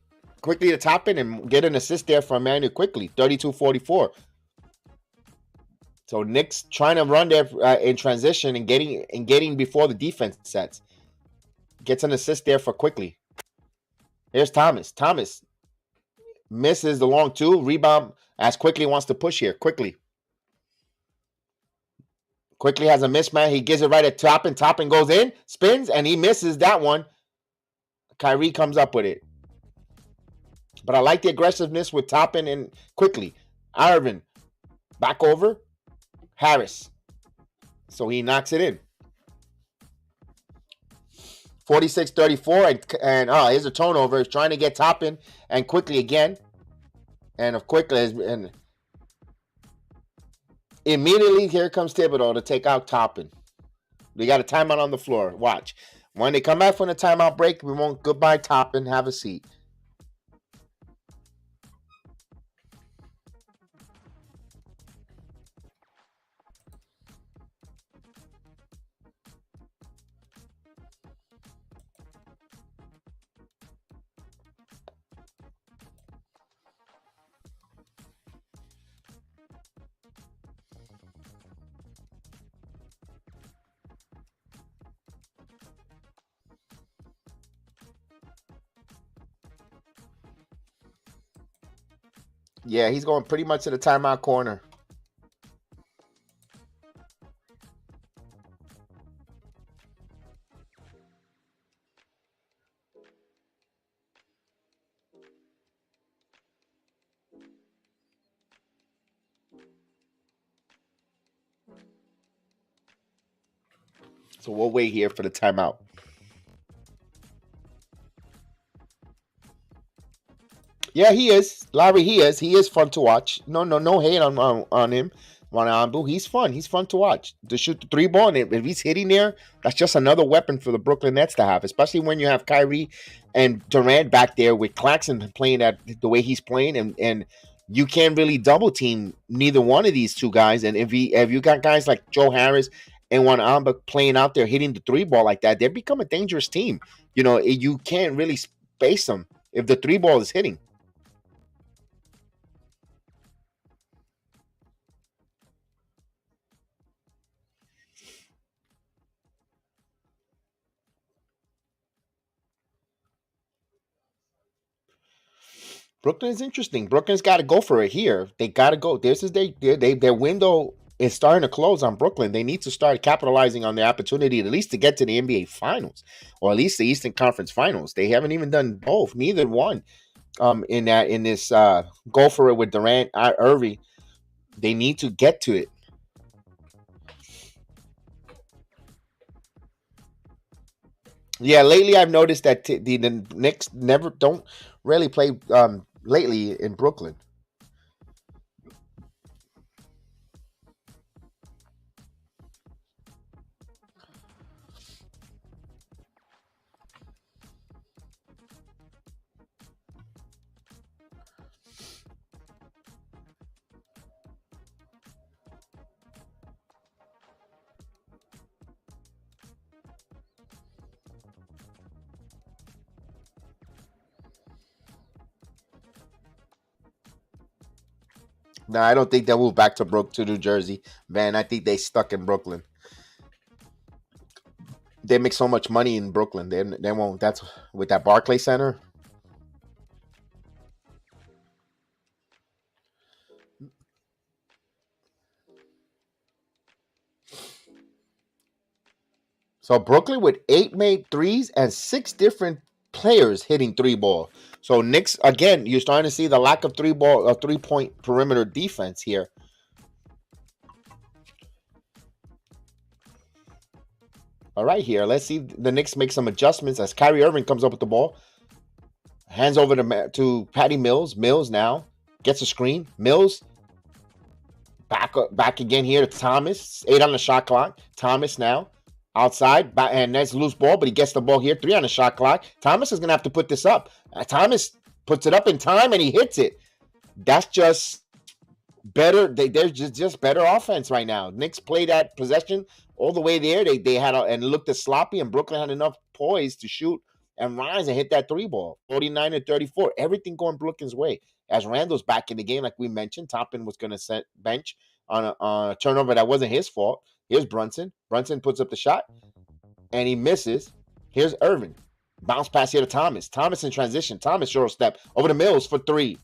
to Toppin and get an assist there from Manu quickly. 32-44. So Knicks trying to run there in transition and getting before the defense sets. Gets an assist there for quickly. Here's Thomas. Thomas misses the long two. Rebound as Quickly wants to push here. Quickly has a mismatch. He gives it right at Toppin. Toppin goes in, spins, and he misses that one. Kyrie comes up with it. But I like the aggressiveness with Toppin and Quickly. Irvin back over. Harris. So he knocks it in. 46-34, and here's a turnover. He's trying to get Toppin and Quickly again. And of Quickly, and immediately here comes Thibodeau to take out Toppin. We got a timeout on the floor. Watch. When they come back from the timeout break, we won't goodbye Toppin. Have a seat. Yeah, he's going pretty much to the timeout corner. So we'll wait here for the timeout. Yeah, he is. Larry, he is. He is fun to watch. No hate on him. Wanambu, he's fun. He's fun to watch. To shoot the three ball, and if he's hitting there, that's just another weapon for the Brooklyn Nets to have, especially when you have Kyrie and Durant back there with Claxton playing that the way he's playing, and you can't really double team neither one of these two guys. And if you got guys like Joe Harris and Wanamba playing out there hitting the three ball like that, they become a dangerous team. You know, you can't really space them if the three ball is hitting. Brooklyn is interesting. Brooklyn's got to go for it here. They got to go. This is their window is starting to close on Brooklyn. They need to start capitalizing on the opportunity at least to get to the NBA Finals, or at least the Eastern Conference Finals. They haven't even done both, neither one. In this go for it with Durant, Irving, they need to get to it. Yeah, lately I've noticed that the Knicks don't really play lately in Brooklyn. No, I don't think they'll move back to New Jersey, man. I think they stuck in Brooklyn. They make so much money in Brooklyn. They won't. That's with that Barclay Center. So Brooklyn with 8 made threes and 6 different players hitting three ball. So Knicks again, you're starting to see the lack of 3-point perimeter defense here. All right, here let's see the Knicks make some adjustments as Kyrie Irving comes up with the ball, hands over to Patty Mills. Mills now gets a screen. Mills back again here to Thomas. 8 on the shot clock. Thomas now outside, and that's loose ball, but he gets the ball here. 3 on the shot clock. Thomas is gonna have to put this up. Thomas puts it up in time and he hits it. That's just better. They're just better offense right now. Knicks played that possession all the way there. They had and looked as sloppy, and Brooklyn had enough poise to shoot and rise and hit that three ball. 49-34. Everything going Brooklyn's way. As Randall's back in the game, like we mentioned, Toppin was going to set bench on a turnover that wasn't his fault. Here's Brunson. Brunson puts up the shot, and he misses. Here's Irvin. Bounce pass here to Thomas. Thomas in transition. Thomas short step over to Mills for 3.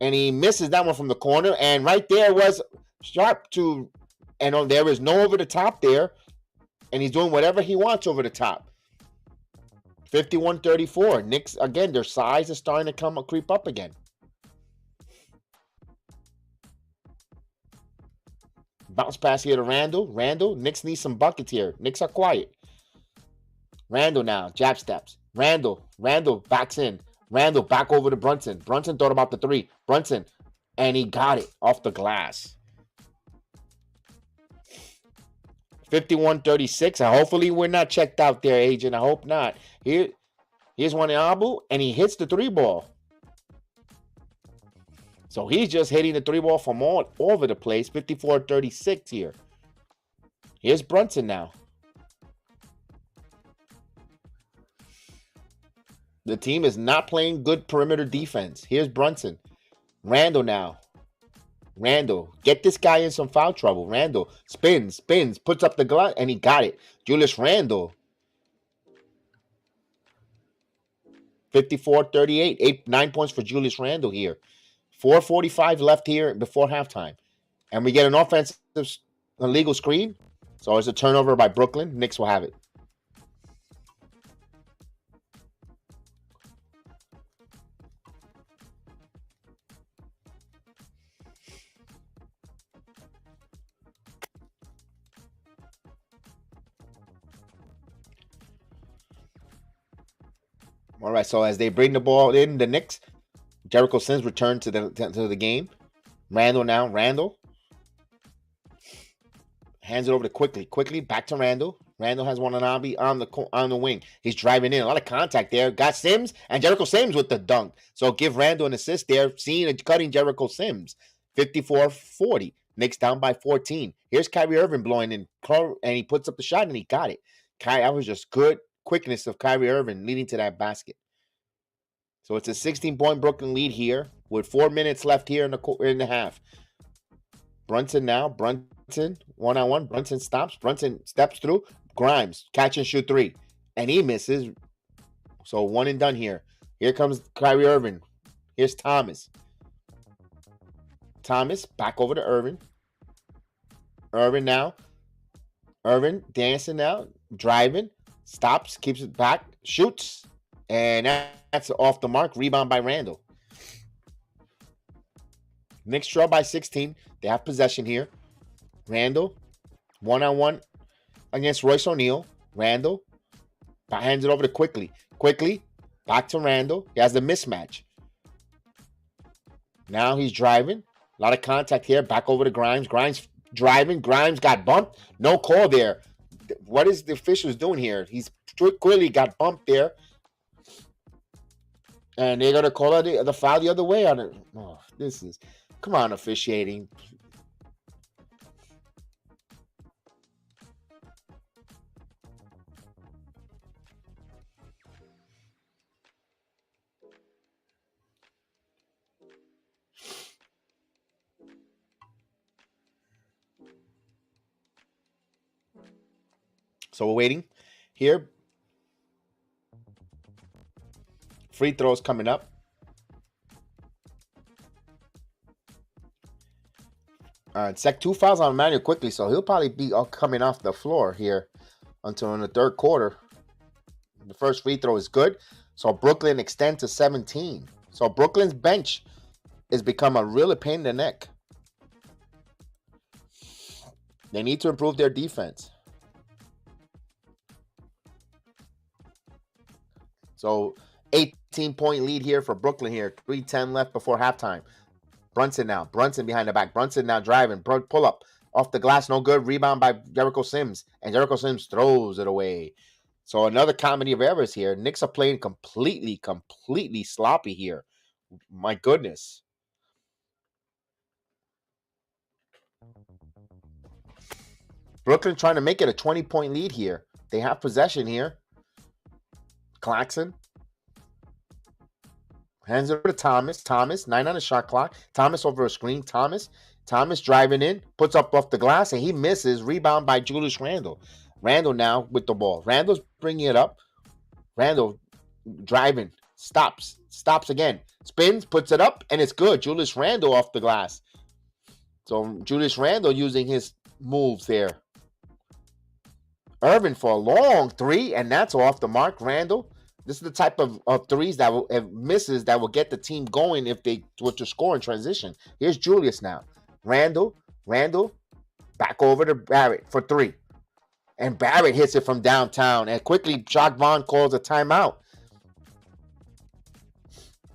And he misses that one from the corner. And right there was Sharp to, and there is no over the top there. And he's doing whatever he wants over the top. 51-34. Knicks, again, their size is starting to creep up again. Bounce pass here to Randall. Knicks need some buckets here. Knicks are quiet. Randall now, jab steps. Randall backs in. Randall back over to Brunson. Brunson thought about the 3. Brunson, and he got it off the glass. 51-36. Hopefully we're not checked out there, agent. I hope not. Here's one in Abu, and he hits the 3 ball. So he's just hitting the 3 ball from all over the place. 54-36 here. Here's Brunson now. The team is not playing good perimeter defense. Here's Brunson. Randall now. Randall, get this guy in some foul trouble. Randall spins, puts up the glove, and he got it. Julius Randall. 54-38. 9 points for Julius Randall here. 4:45 left here before halftime. And we get an offensive illegal screen. So it's a turnover by Brooklyn. Knicks will have it. All right, so as they bring the ball in, the Knicks, Jericho Sims returned to the game. Randall now. Randall hands it over to Quickly back to Randall. Randall has one on the wing. He's driving in. A lot of contact there. Got Sims and Jericho Sims with the dunk. So give Randall an assist there. Seeing and cutting Jericho Sims. 54-40. Knicks down by 14. Here's Kyrie Irving blowing in. And he puts up the shot and he got it. That was just good quickness of Kyrie Irving leading to that basket. So it's a 16-point Brooklyn lead here with 4 minutes left here in the half. Brunson now. Brunson, one-on-one. Brunson stops. Brunson steps through. Grimes, catch and shoot 3. And he misses. So 1 and done here. Here comes Kyrie Irving. Here's Thomas. Thomas, back over to Irving. Irving now. Irving dancing now. Driving. Stops, keeps it back. Shoots. And that's off the mark. Rebound by Randall. Knicks trail by 16. They have possession here. Randall, one-on-one against Royce O'Neal. Randall hands it over to Quickly. Quickly, back to Randall. He has the mismatch. Now he's driving. A lot of contact here. Back over to Grimes. Grimes driving. Grimes got bumped. No call there. What is the officials doing here? He's clearly got bumped there. And they're going to call the foul the other way on it. Oh, come on, officiating. So we're waiting. here. Free throws coming up. Sec 2 fouls on Emmanuel quickly, so he'll probably be coming off the floor here until in the third quarter. The first free throw is good. So Brooklyn extend to 17. So Brooklyn's bench has become a real pain in the neck. They need to improve their defense. So 18-point lead here for Brooklyn here. 3:10 left before halftime. Brunson now. Brunson behind the back. Brunson now driving. Pull up. Off the glass. No good. Rebound by Jericho Sims. And Jericho Sims throws it away. So another comedy of errors here. Knicks are playing completely sloppy here. My goodness. Brooklyn trying to make it a 20-point lead here. They have possession here. Claxton. Hands it over to Thomas. Thomas, 9 on the shot clock. Thomas over a screen. Thomas driving in. Puts up off the glass, and he misses. Rebound by Julius Randle. Randle now with the ball. Randle's bringing it up. Randle driving. Stops again. Spins, puts it up, and it's good. Julius Randle off the glass. So Julius Randle using his moves there. Irvin for a long three, and that's off the mark. Randle. This is the type of threes that will misses that will get the team going if they were to score in transition. Here's Julius now. Randle, back over to Barrett for three. And Barrett hits it from downtown. And quickly, Jacques Vaughn calls a timeout.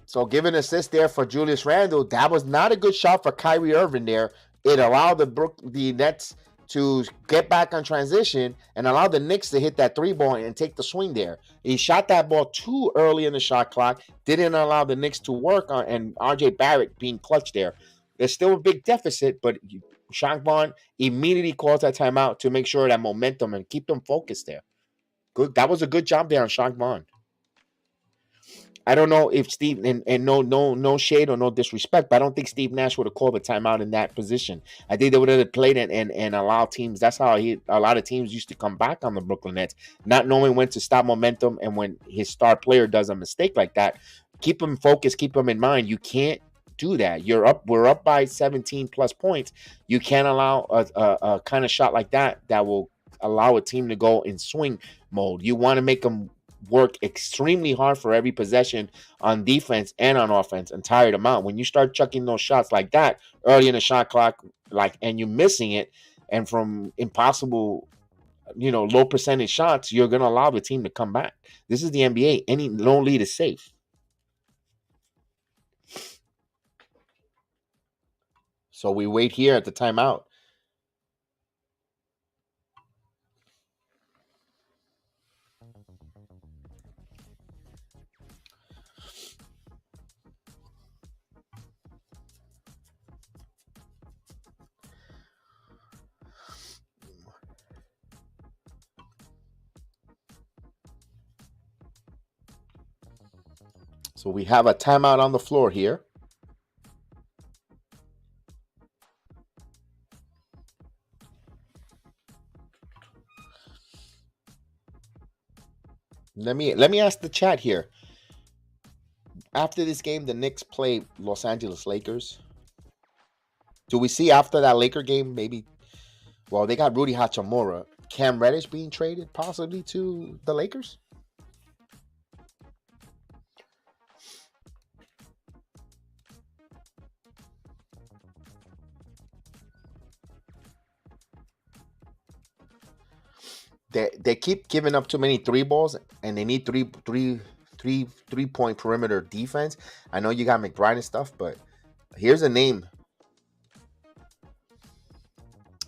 So give an assist there for Julius Randle. That was not a good shot for Kyrie Irving there. It allowed the Nets to get back on transition and allow the Knicks to hit that three ball and take the swing there. He shot that ball too early in the shot clock, didn't allow the Knicks to work on, and RJ Barrett being clutch there. There's still a big deficit, but Jacques Vaughn immediately calls that timeout to make sure that momentum and keep them focused there. Good. That was a good job there on Jacques Vaughn. I don't know if Steve, and no shade or no disrespect, but I don't think Steve Nash would have called a timeout in that position. I think they would have played it and allow teams. That's how a lot of teams used to come back on the Brooklyn Nets, not knowing when to stop momentum, and when his star player does a mistake like that, keep him focused, keep him in mind. You can't do that. We're up by 17 plus points. You can't allow a kind of shot like that will allow a team to go in swing mode. You want to make them work extremely hard for every possession on defense and on offense and tire them out. When you start chucking those shots like that early in the shot clock, and you're missing it, and from impossible, low percentage shots, you're going to allow the team to come back. This is the NBA. Any no lead is safe. So we wait here at the timeout. So we have a timeout on the floor here. Let me ask the chat here. After this game, the Knicks play Los Angeles Lakers. Do we see after that Laker game, maybe? Well, they got Rudy Hachimura. Cam Reddish being traded possibly to the Lakers? They keep giving up too many three balls, and they need three-point perimeter defense. I know you got McBride and stuff, but here's a name.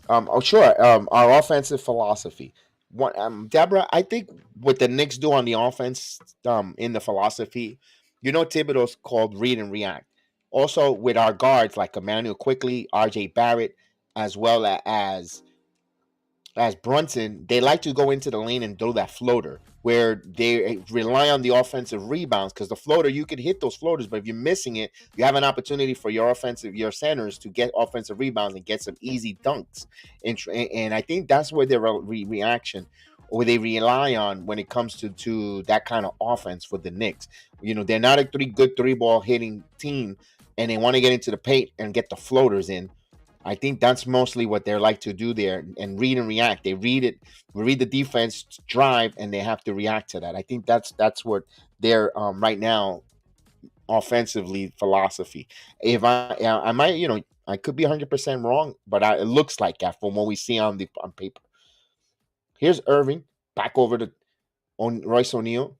Our offensive philosophy. Deborah, I think what the Knicks do on the offense, in the philosophy, Thibodeau's called read and react. Also with our guards like Emmanuel Quickly, RJ Barrett, as well as Brunson, they like to go into the lane and throw that floater where they rely on the offensive rebounds, because the floater, you could hit those floaters, but if you're missing it, you have an opportunity for your centers to get offensive rebounds and get some easy dunks. And I think that's where their reaction or they rely on when it comes to that kind of offense for the Knicks. They're not a good three ball hitting team, and they want to get into the paint and get the floaters in. I think that's mostly what they like to do there, and read and react. They read the defense drive, and they have to react to that. I think that's what they're right now offensively philosophy. If I might, I could be 100% wrong, but it looks like that from what we see on paper. Here's Irving back over to Royce O'Neal.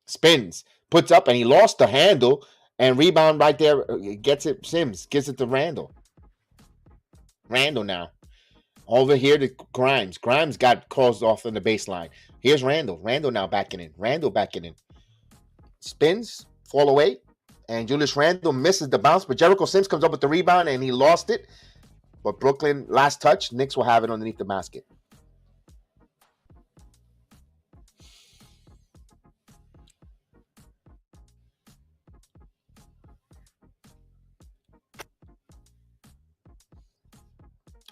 Spins, puts up, and he lost the handle, and rebound right there. Gets it. Sims gives it to Randall. Randall now over here to Grimes. Grimes got closed off on the baseline. Here's Randall. Randall now backing in. Randall backing in. Spins, fall away, and Julius Randle misses the bounce, but Jericho Sims comes up with the rebound, and he lost it. But Brooklyn, last touch, Knicks will have it underneath the basket.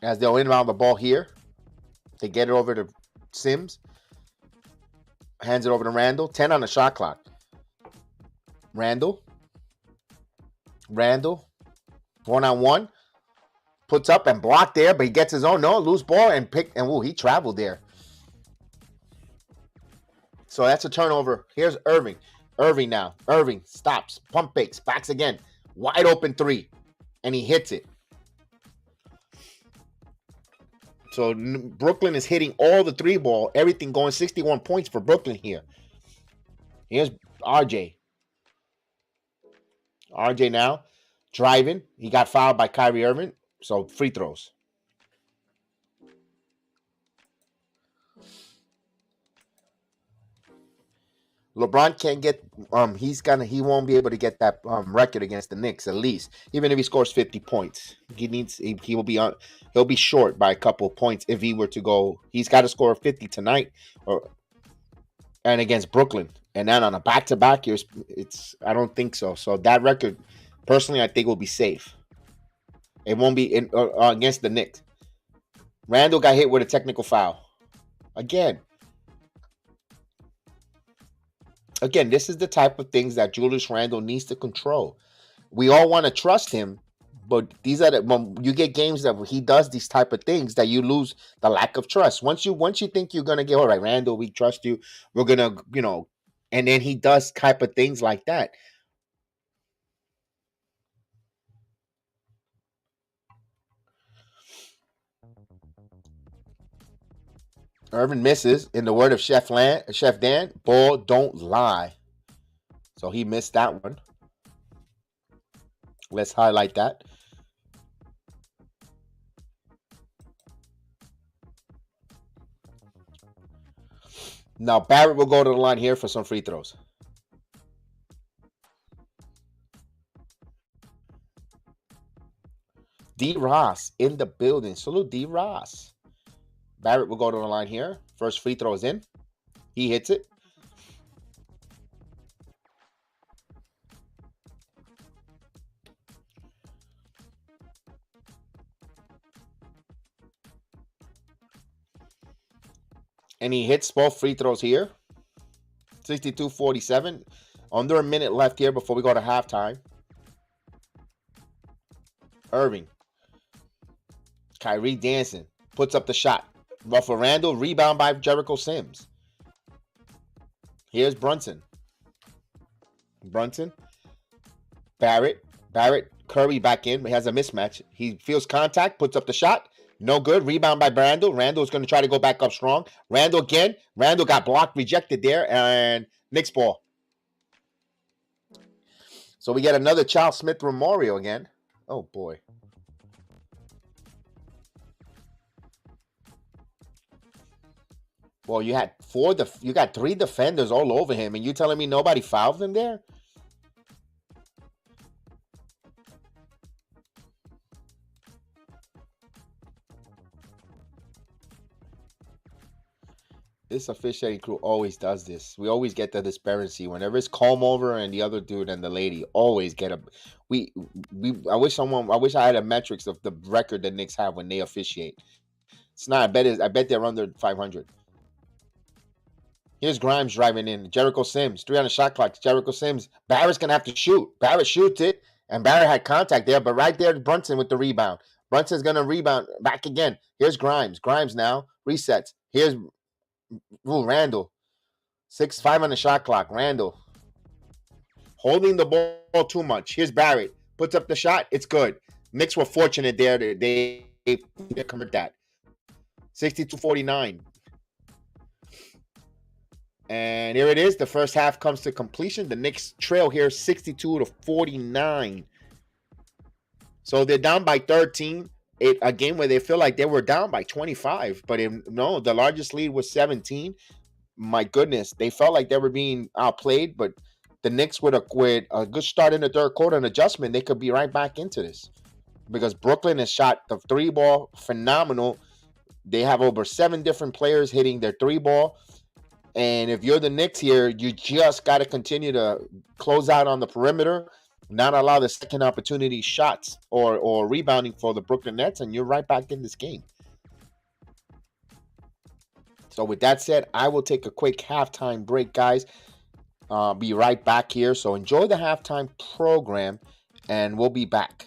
As they'll inbound the ball here, they get it over to Sims. Hands it over to Randall. 10 on the shot clock. Randall. 1-on-1. Puts up and blocked there, but he gets his own. No, loose ball and he traveled there. So that's a turnover. Here's Irving. Irving now. Irving stops. Pump fakes. Backs again. Wide open three. And he hits it. So Brooklyn is hitting all the three ball. Everything going 61 points for Brooklyn here. Here's RJ. RJ now driving. He got fouled by Kyrie Irving. So free throws. LeBron can't get he won't be able to get that record against the Knicks, at least. Even if he scores 50 points. He'll be short by a couple of points if he were to go. He's got to score 50 tonight and against Brooklyn. And then on a back-to-back, I don't think so. So that record, personally, I think will be safe. It won't be against the Knicks. Randall got hit with a technical foul. Again, this is the type of things that Julius Randle needs to control. We all want to trust him, but these are when you get games that he does these type of things that you lose the lack of trust. Once you think you're gonna get all right, Randle, we trust you. We're gonna, and then he does type of things like that. Irvin misses. In the word of Chef Dan, ball don't lie. So he missed that one. Let's highlight that. Now Barrett will go to the line here for some free throws. D. Ross in the building. Salute D. Ross. Barrett will go to the line here. First free throw is in. He hits it. And he hits both free throws here. 62-47. Under a minute left here before we go to halftime. Irving. Kyrie dancing. Puts up the shot. Ruffle Randall. Rebound by Jericho Sims. Here's Brunson. Barrett. Curry back in. He has a mismatch. He feels contact. Puts up the shot. No good. Rebound by Randall. Randall's going to try to go back up strong. Randall again. Randall got blocked, rejected there, and Knicks ball. So we get another Charles Smith Memorial again. Oh, boy. Well, you got three defenders all over him, and you telling me nobody fouled him there? This officiating crew always does this. We always get the disparity whenever it's Comb over and the other dude and the lady always get a. I wish I had a metrics of the record the Knicks have when they officiate. It's not. I bet they're under 500. Here's Grimes driving in. Jericho Sims, 3 on the shot clock. Jericho Sims. Barrett's going to have to shoot. Barrett shoots it, and Barrett had contact there, but right there, Brunson with the rebound. Brunson's going to rebound back again. Here's Grimes. Grimes now resets. Here's Randall. 6-5 on the shot clock. Randall holding the ball too much. Here's Barrett. Puts up the shot. It's good. Knicks were fortunate there. They convert that. 62-49. And here it is. The first half comes to completion. The Knicks trail here 62-49. So they're down by 13. A game where they feel like they were down by 25. But no, the largest lead was 17. My goodness, they felt like they were being outplayed. But the Knicks, with a good start in the third quarter, an adjustment, they could be right back into this. Because Brooklyn has shot the three ball phenomenal. They have over 7 different players hitting their three ball. And if you're the Knicks here, you just got to continue to close out on the perimeter, not allow the second opportunity shots or rebounding for the Brooklyn Nets, and you're right back in this game. So with that said, I will take a quick halftime break, guys. Be right back here. So enjoy the halftime program, and we'll be back.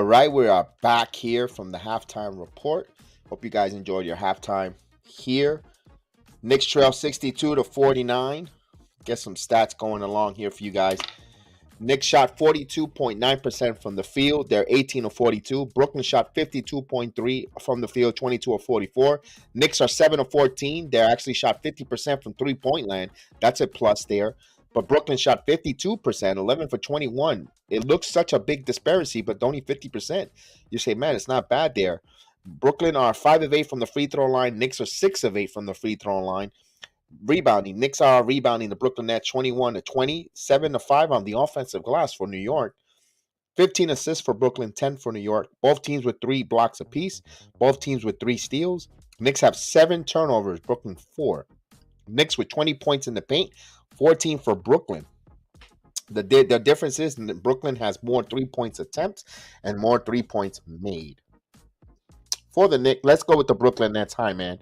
right, we are back here from the halftime report. Hope you guys enjoyed your halftime here. Knicks trail 62-49. Get some stats going along here for you guys. Knicks shot 42.9% from the field. They're 18 of 42. Brooklyn shot 52.3 from the field, 22 of 44. Knicks are 7 of 14. They're actually shot 50% from three-point land. That's a plus there. But Brooklyn shot 52%, 11 for 21. It looks such a big disparity, but only 50%. You say, man, it's not bad there. Brooklyn are 5 of 8 from the free throw line. Knicks are 6 of 8 from the free throw line. Rebounding, Knicks are rebounding the Brooklyn Nets 21-20, 7-5 on the offensive glass for New York. 15 assists for Brooklyn, 10 for New York. Both teams with 3 blocks apiece. Both teams with 3 steals. Knicks have 7 turnovers, Brooklyn 4. Knicks with 20 points in the paint, 14 for Brooklyn. The difference is that Brooklyn has more 3-point attempts and more 3 points made. For the Knicks, let's go with the Brooklyn Nets high man.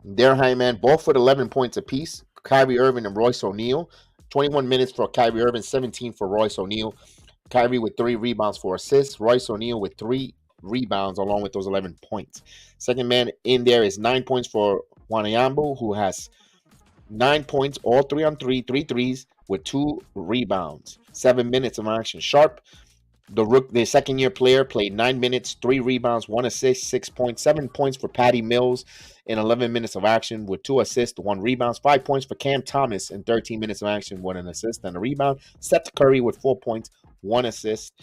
Their high man, both with 11 points apiece. Kyrie Irving and Royce O'Neal. 21 minutes for Kyrie Irving, 17 for Royce O'Neal. Kyrie with 3 rebounds, 4 assists. Royce O'Neal with 3 rebounds along with those 11 points. Second man in there is 9 points for Wanyambo, who has 9 points, all 3-on-3, 3 threes with 2 rebounds. 7 minutes of action. Sharp, the second-year player, played 9 minutes, 3 rebounds, 1 assist, 6 points, 7 points for Patty Mills in 11 minutes of action with 2 assists, 1 rebounds, 5 points for Cam Thomas in 13 minutes of action with an assist and a rebound. Seth Curry with 4 points, 1 assist.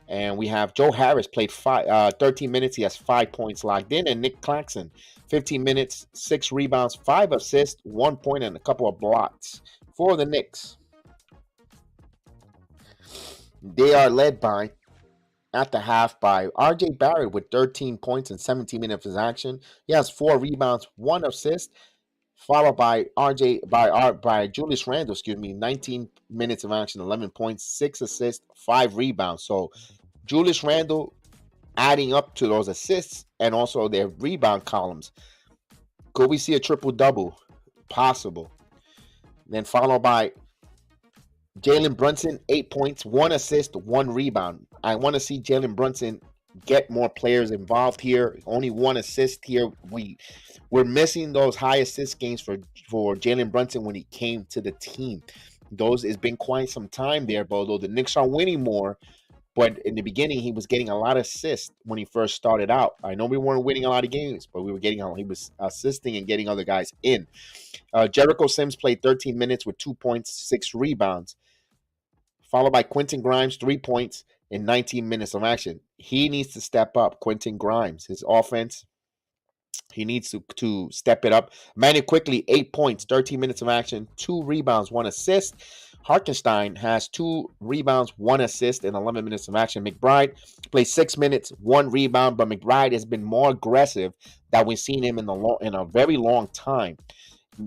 And we have Joe Harris played 13 minutes. He has 5 points locked in. And Nick Claxton, 15 minutes, 6 rebounds, 5 assists, 1 point, and a couple of blocks for the Knicks. They are led by, at the half, by RJ Barrett with 13 points and 17 minutes of action. He has 4 rebounds, 1 assist, followed by Julius Randle, 19 minutes of action, 11 points, 6 assists, 5 rebounds. So Julius Randle adding up to those assists and also their rebound columns. Could we see a triple-double? Possible. Then followed by Jalen Brunson, 8 points, 1 assist, 1 rebound. I want to see Jalen Brunson get more players involved here. Only 1 assist here. We're missing those high assist games for Jalen Brunson when he came to the team. It's been quite some time there, although the Knicks are winning more. But in the beginning, he was getting a lot of assists when he first started out. I know we weren't winning a lot of games, but he was assisting and getting other guys in. Jericho Sims played 13 minutes with 2 points, 6 rebounds, followed by Quentin Grimes, 3 points in 19 minutes of action. He needs to step up, Quentin Grimes. His offense, he needs to step it up. Manny Quickly, 8 points, 13 minutes of action, 2 rebounds, 1 assist. Hartenstein has 2 rebounds, 1 assist in 11 minutes of action. McBride plays 6 minutes, 1 rebound, but McBride has been more aggressive than we've seen him in a very long time,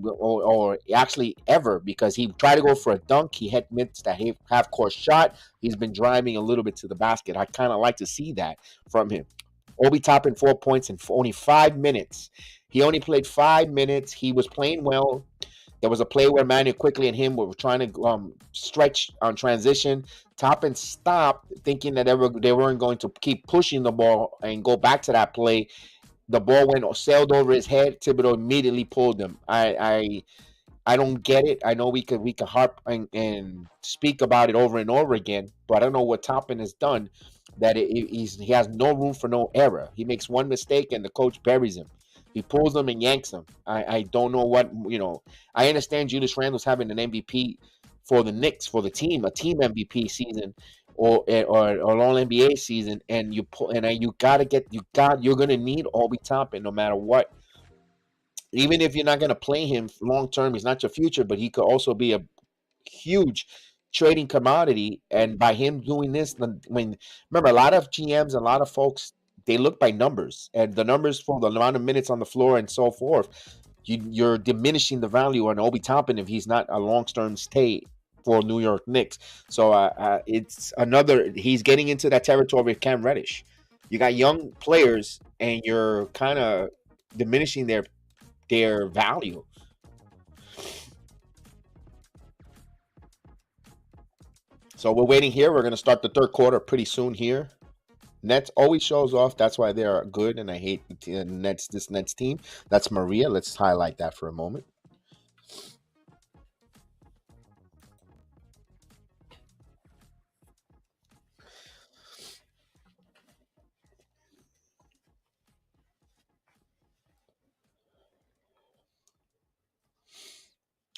or actually ever, because he tried to go for a dunk. He had missed that half-court shot. He's been driving a little bit to the basket. I kind of like to see that from him. Obi Toppin, 4 points in only 5 minutes. He only played 5 minutes. He was playing well. There was a play where Manny Quickly and him were trying to stretch on transition. Toppin stopped, thinking that they weren't going to keep pushing the ball and go back to that play. The ball sailed over his head. Thibodeau immediately pulled him. I don't get it. I know we could harp and speak about it over and over again, but I don't know what Toppin has done that he has no room for no error. He makes one mistake and the coach buries him. He pulls him and yanks him. I don't know what, I understand Julius Randle's having an MVP for the Knicks, for the team, a team MVP season or all NBA season, and you're gonna need Obi Toppin no matter what. Even if you're not gonna play him long term, he's not your future, but he could also be a huge trading commodity. And by him doing this, remember, a lot of GMs, a lot of folks, they look by numbers, and the numbers for the amount of minutes on the floor and so forth. You're diminishing the value on Obi Toppin if he's not a long-term stay for New York Knicks. So he's getting into that territory of Cam Reddish. You got young players, and you're kind of diminishing their value. So we're waiting here. We're going to start the third quarter pretty soon here. Nets always shows off. That's why they are good, and I hate the Nets. This Nets team. That's Maria. Let's highlight that for a moment.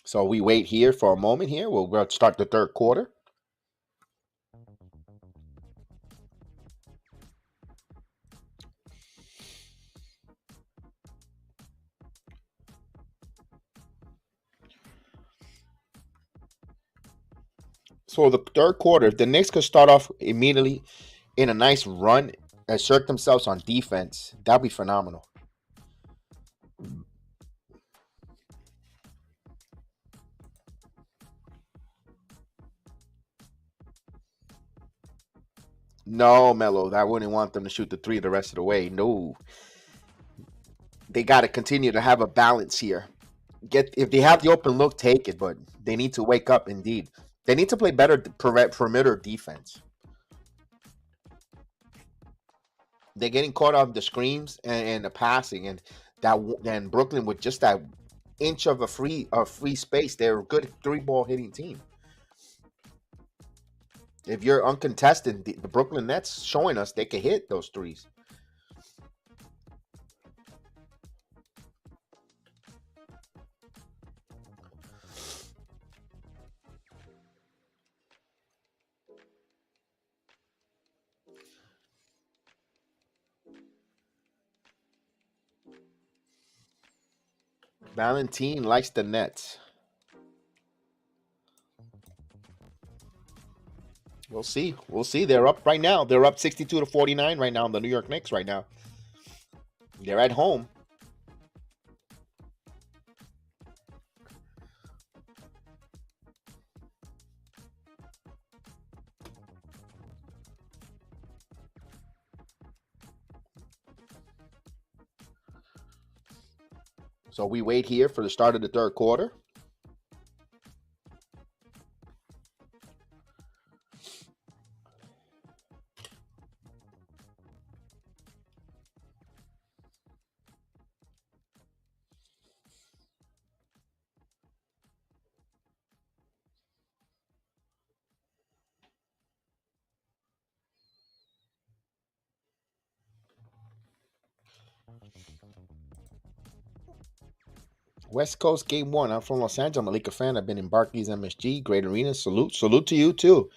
So we wait here for a moment. Here we'll start the third quarter. So the third quarter, if the Knicks could start off immediately in a nice run, assert themselves on defense, that'd be phenomenal. No, Melo, I wouldn't want them to shoot the three the rest of the way. No, they got to continue to have a balance here. Get if they have the open look, take it, but they need to wake up. Indeed, they need to play better perimeter defense. They're getting caught on the screens and the passing, and that and Brooklyn with just that inch of a free space, they're a good three ball hitting team. If you're uncontested, the Brooklyn Nets showing us they can hit those threes. Valentine likes the Nets. We'll see. We'll see. They're up right now. They're up 62-49 right now on the New York Knicks right now. They're at home. So we wait here for the start of the third quarter. West Coast game one. I'm from Los Angeles. I'm a Laker fan. I've been in Barclays MSG, great arena. Salute to you too.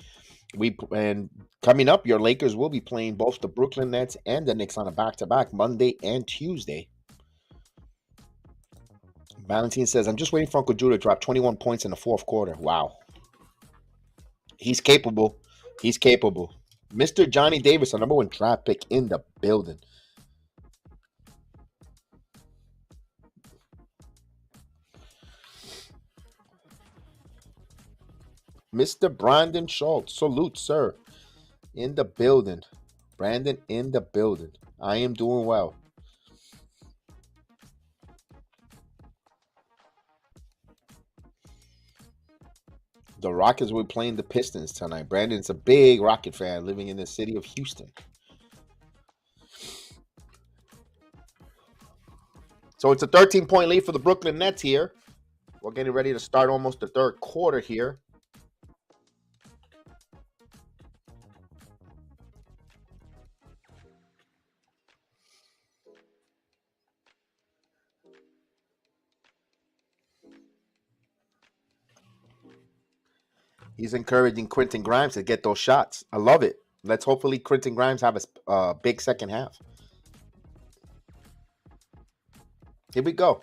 We and coming up, your Lakers will be playing both the Brooklyn Nets and the Knicks on a back-to-back Monday and Tuesday. Valentine says, "I'm just waiting for Uncle Drew to drop 21 points in the fourth quarter." Wow, he's capable. He's capable. Mr. Johnny Davis, a number one draft pick in the building. Mr. Brandon Schultz, salute, sir. In the building. Brandon in the building. I am doing well. The Rockets will be playing the Pistons tonight. Brandon's a big Rocket fan living in the city of Houston. So it's a 13-point lead for the Brooklyn Nets here. We're getting ready to start almost the third quarter here. He's encouraging Quentin Grimes to get those shots. I love it. Let's hopefully Quentin Grimes have a big second half. Here we go.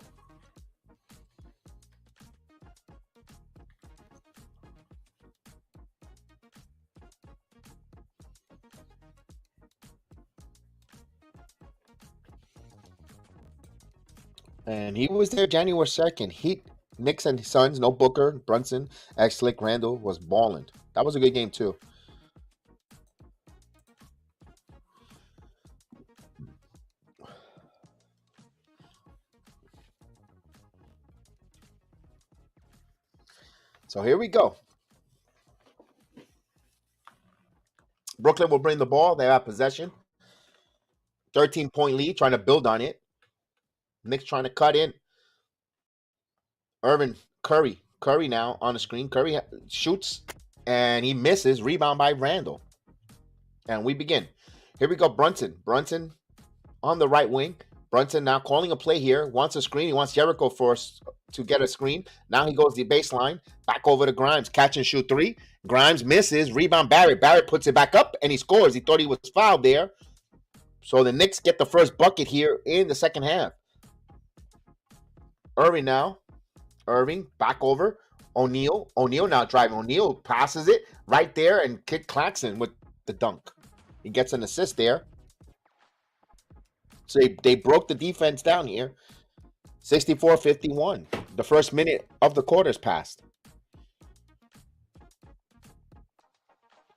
And he was there January 2nd. Heat, Knicks and Suns, no Booker, Brunson, X Slick, Randall was balling. That was a good game too. So here we go. Brooklyn will bring the ball. They have possession. 13-point lead, trying to build on it. Knicks trying to cut in. Irvin Curry. Curry now on the screen. Curry shoots and he misses. Rebound by Randall. And we begin. Here we go. Brunson. Brunson on the right wing. Brunson now calling a play here. Wants a screen. He wants Jericho to get a screen. Now he goes the baseline. Back over to Grimes. Catch and shoot three. Grimes misses. Rebound Barrett. Barrett puts it back up and he scores. He thought he was fouled there. So the Knicks get the first bucket here in the second half. Irving now. Irving back over. O'Neal. O'Neal now driving. O'Neal passes it right there and kick Claxton with the dunk. He gets an assist there. So they broke the defense down here. 64-51. The first minute of the quarter's passed.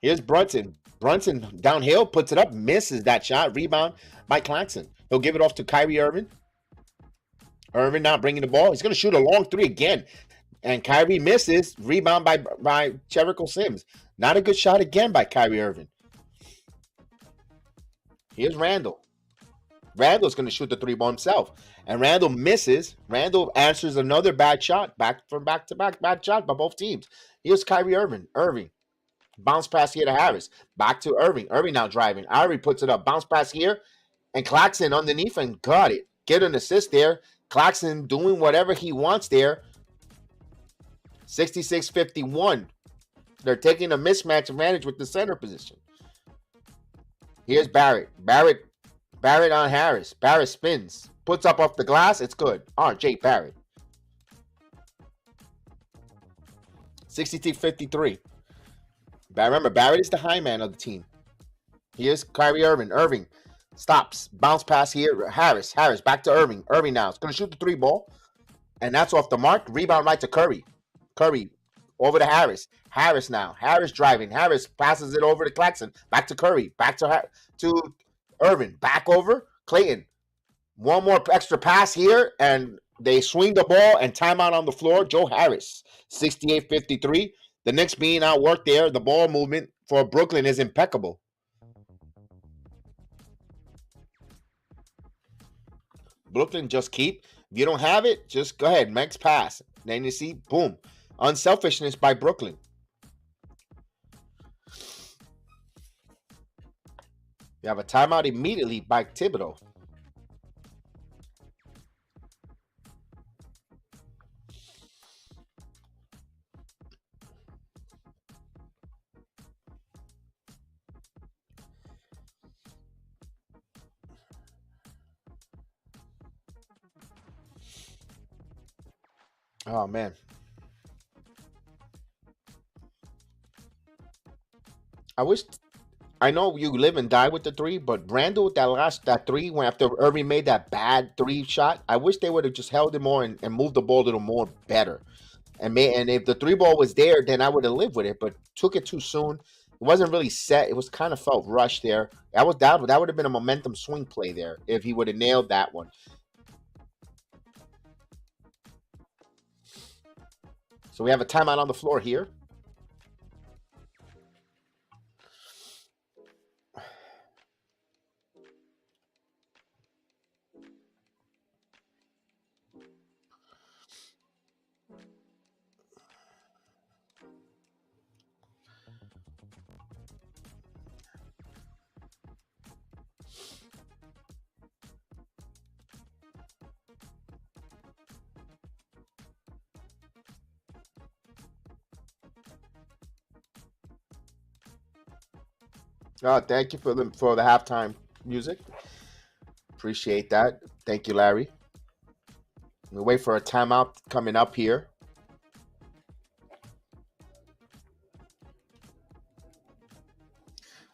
Here's Brunson. Brunson downhill, puts it up, misses that shot. Rebound by Claxton. He'll give it off to Kyrie Irving. Irving now bringing the ball. He's going to shoot a long three again. And Kyrie misses. Rebound by Jericho Sims. Not a good shot again by Kyrie Irving. Here's Randall. Randall's going to shoot the three ball himself. And Randall misses. Randall answers another bad shot. Back-to-back bad shot by both teams. Here's Kyrie Irving. Irving. Bounce pass here to Harris. Back to Irving. Irving now driving. Irving puts it up. Bounce pass here. And Claxton underneath and got it. Get an assist there. Claxton doing whatever he wants there. 66-51. They're taking a mismatch advantage with the center position. Here's Barrett. Barrett on Harris. Barrett spins. Puts up off the glass. It's good. R.J. Barrett. 62-53. Remember, Barrett is the high man of the team. Here's Kyrie Irving. Irving stops. Bounce pass here. Harris back to Irving. Irving now is going to shoot the three ball. And that's off the mark. Rebound right to Curry. Curry over to Harris. Harris now. Harris driving. Harris passes it over to Claxton. Back to Curry. Back to Irving. Back over. Clayton. One more extra pass here. And they swing the ball and timeout on the floor. Joe Harris. 68-53. The Knicks being outworked there. The ball movement for Brooklyn is impeccable. Brooklyn just keep. If you don't have it, just go ahead. Next pass. Then you see, boom. Unselfishness by Brooklyn. You have a timeout immediately by Thibodeau. Oh, man. I know you live and die with the three, but Randall, that three, when after Irving made that bad three shot, I wish they would have just held it more and moved the ball a little more better. And if the three ball was there, then I would have lived with it, but took it too soon. It wasn't really set. It was kind of felt rushed there. That would have been a momentum swing play there if he would have nailed that one. So we have a timeout on the floor here. Thank you for the halftime music. Appreciate that. Thank you, Larry. We wait for a timeout coming up here.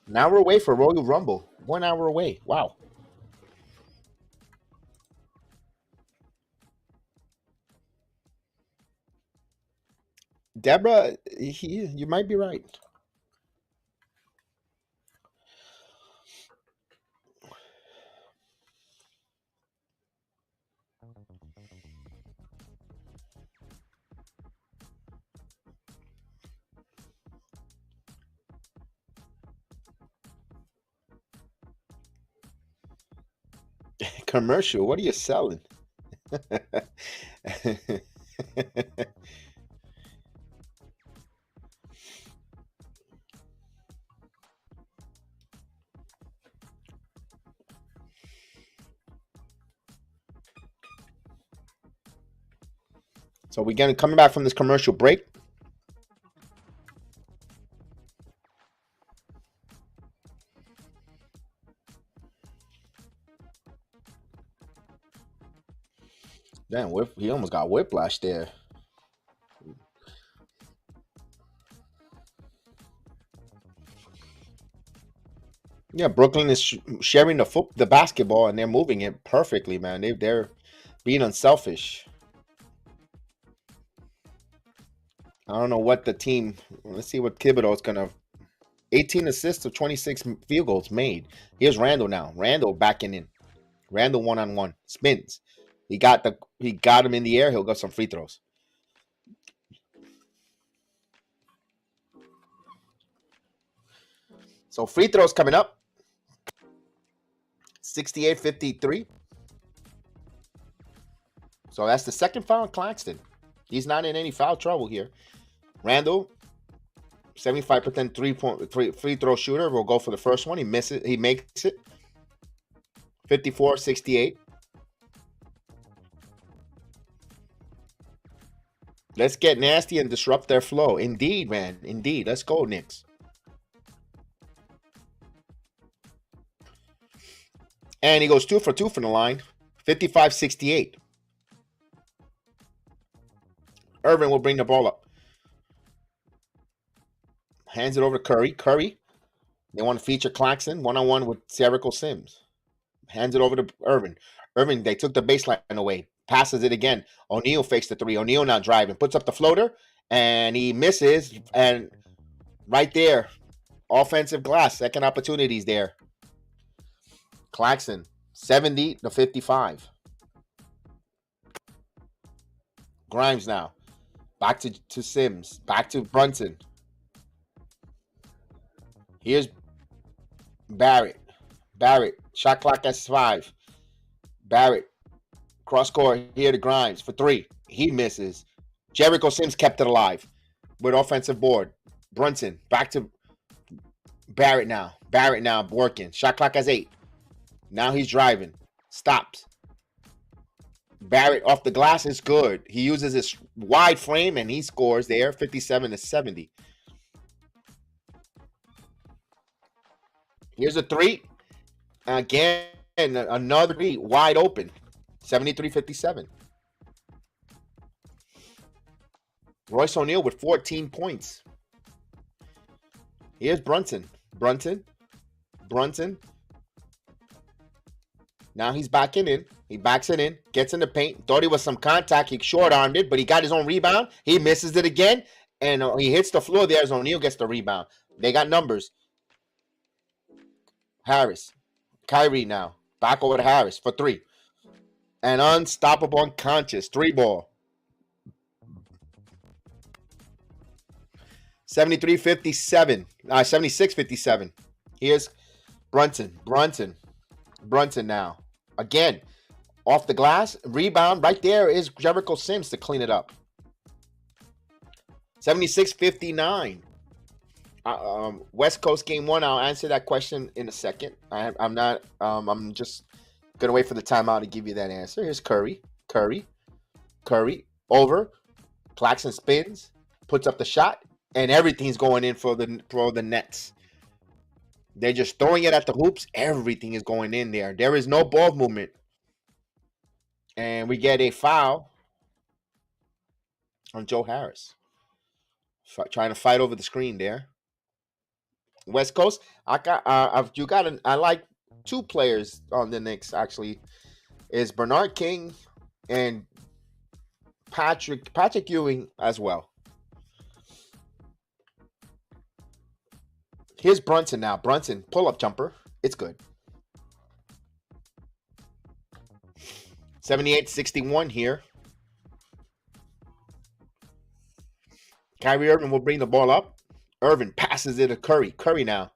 An hour away for Royal Rumble. 1 hour away. Wow. Deborah, you might be right. Commercial. What are you selling? So we getting coming back from this commercial break. Damn, he almost got whiplash there. Yeah, Brooklyn is sharing the basketball, and they're moving it perfectly, man. They're being unselfish. I don't know what the team. Let's see what Thibodeau's gonna. 18 assists of 26 field goals made. Here's Randall now. Randall backing in. Randall 1-on-1 spins. He got him in the air. He'll get some free throws. So free throws coming up. 68-53. So that's the second foul on Claxton. He's not in any foul trouble here. Randall, 75% free throw shooter, will go for the first one. He misses. He makes it. 54-68. Let's get nasty and disrupt their flow. Indeed, man. Indeed. Let's go, Knicks. And he goes 2 for 2 from the line. 55-68. Irvin will bring the ball up. Hands it over to Curry. Curry. They want to feature Claxton 1-on-1 with Jericho Sims. Hands it over to Irvin. Irvin, they took the baseline away. Passes it again. O'Neal fakes the three. O'Neal now driving. Puts up the floater. And he misses. And right there, offensive glass. Second opportunities there. Claxton, 70-55. Grimes now. Back to Sims. Back to Brunson. Here's Barrett. Shot clock at 5. Barrett. Cross court here to Grimes for 3. He misses. Jericho Sims kept it alive with offensive board. Brunson back to Barrett now. Barrett now working. Shot clock has 8. Now he's driving. Stops. Barrett off the glass is good. He uses his wide frame and he scores there 57-70. Here's a 3. Again, another 3 wide open. 73-57. Royce O'Neal with 14 points. Here's Brunson. Brunson. Now he's backing in. He backs it in. Gets in the paint. Thought he was some contact. He short-armed it, but he got his own rebound. He misses it again. And he hits the floor there as O'Neal gets the rebound. They got numbers. Harris. Kyrie now. Back over to Harris for 3. An unstoppable unconscious 3 ball. 73-57. 76-57. Here's Brunson now. Again, off the glass. Rebound. Right there is Jericho Sims to clean it up. 76-59. West Coast game 1. I'll answer that question in a second. I'm just gonna wait for the timeout to give you that answer. Here's Curry. Over. Claxton spins, puts up the shot, and everything's going in for the Nets. They're just throwing it at the hoops. Everything is going in there. There is no ball movement. And we get a foul on Joe Harris. Trying to fight over the screen there. West Coast, I like 2 players on the Knicks, actually. Is Bernard King and Patrick Ewing as well. Here's Brunson now. Brunson, pull-up jumper. It's good. 78-61 here. Kyrie Irving will bring the ball up. Irving passes it to Curry. Curry now.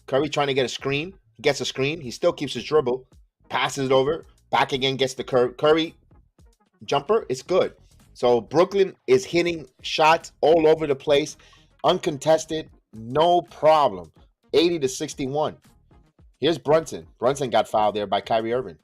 Curry trying to get a screen. He gets a screen. He still keeps his dribble. passes it over, back again, gets the Curry jumper. It's good. So Brooklyn is hitting shots all over the place, uncontested, no problem. 80-61. Here's Brunson. Brunson got fouled there by Kyrie Irving.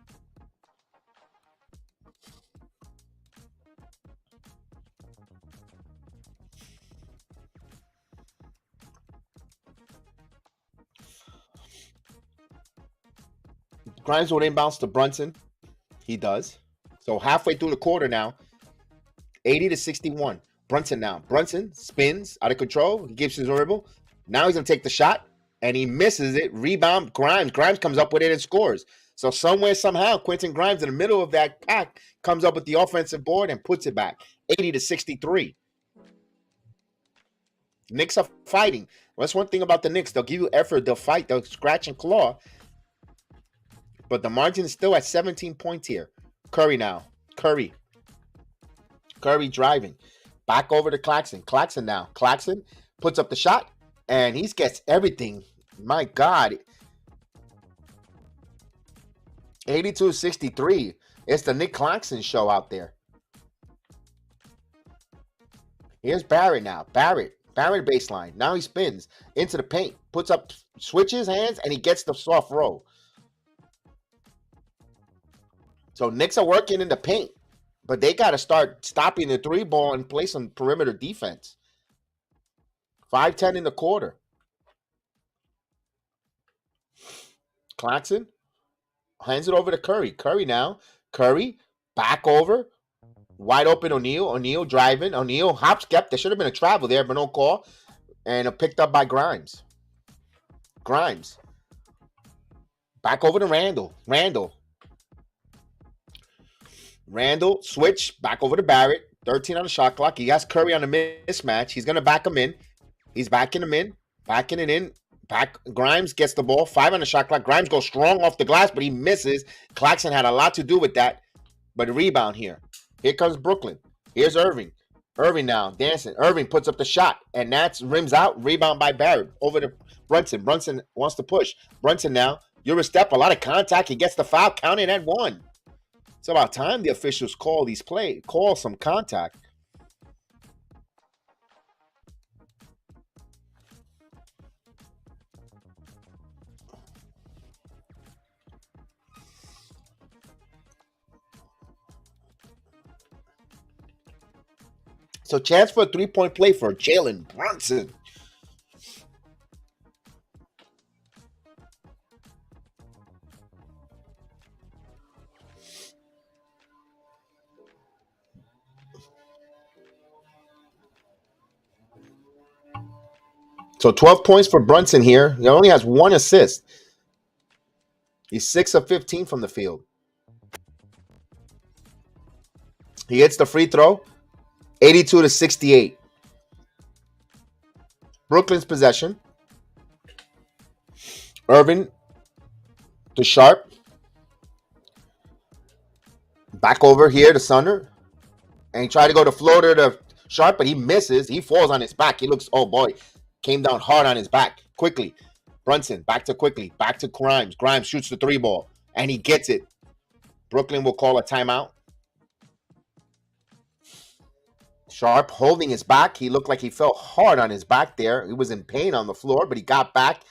Grimes will inbounds to Brunson. He does. So halfway through the quarter now, 80-61. Brunson now. Brunson spins out of control. He gives his dribble. Now he's going to take the shot, and he misses it. Rebound, Grimes. Grimes comes up with it and scores. So somewhere, somehow, Quentin Grimes in the middle of that pack comes up with the offensive board and puts it back. 80-63. Knicks are fighting. Well, that's one thing about the Knicks. They'll give you effort. They'll fight. They'll scratch and claw. But the margin is still at 17 points here. Curry now. Curry driving. Back over to Claxton. Claxton now. Claxton puts up the shot, and he gets everything. My God. 82-63. It's the Nick Claxton show out there. Here's Barrett now. Barrett baseline. Now he spins into the paint. Puts up, switches hands, and he gets the soft roll. So Knicks are working in the paint, but they got to start stopping the three ball and play some perimeter defense. 5-10 in the quarter. Claxton hands it over to Curry. Curry now. Curry back over. Wide open O'Neal. O'Neal driving. O'Neal hop skip. There should have been a travel there, but no call. And picked up by Grimes. Grimes. Back over to Randall. Randall, switch, back over to Barrett. 13 on the shot clock. He has Curry on a mismatch. He's going to back him in. He's backing him in. Backing it in. Back. Grimes gets the ball. 5 on the shot clock. Grimes goes strong off the glass, but he misses. Claxton had a lot to do with that. But a rebound here. Here comes Brooklyn. Here's Irving. Irving now dancing. Irving puts up the shot, and that's rims out. Rebound by Barrett. Over to Brunson. Brunson wants to push. Brunson now. You're a step. A lot of contact. He gets the foul. Counted at 1. It's about time the officials call some contact. So chance for a three-point play for Jalen Brunson. So 12 points for Brunson here. He only has 1 assist. He's 6 of 15 from the field. He hits the free throw. 82-68. Brooklyn's possession. Irving to Sharp. Back over here to Sunder. And he tried to go to floater to Sharp, but he misses. He falls on his back. He looks, oh boy, came down hard on his back. Quickly. Brunson, back to Quickly. Back to Grimes. Grimes shoots the 3 ball, and he gets it. Brooklyn will call a timeout. Sharp holding his back. He looked like he felt hard on his back there. He was in pain on the floor, but he got back.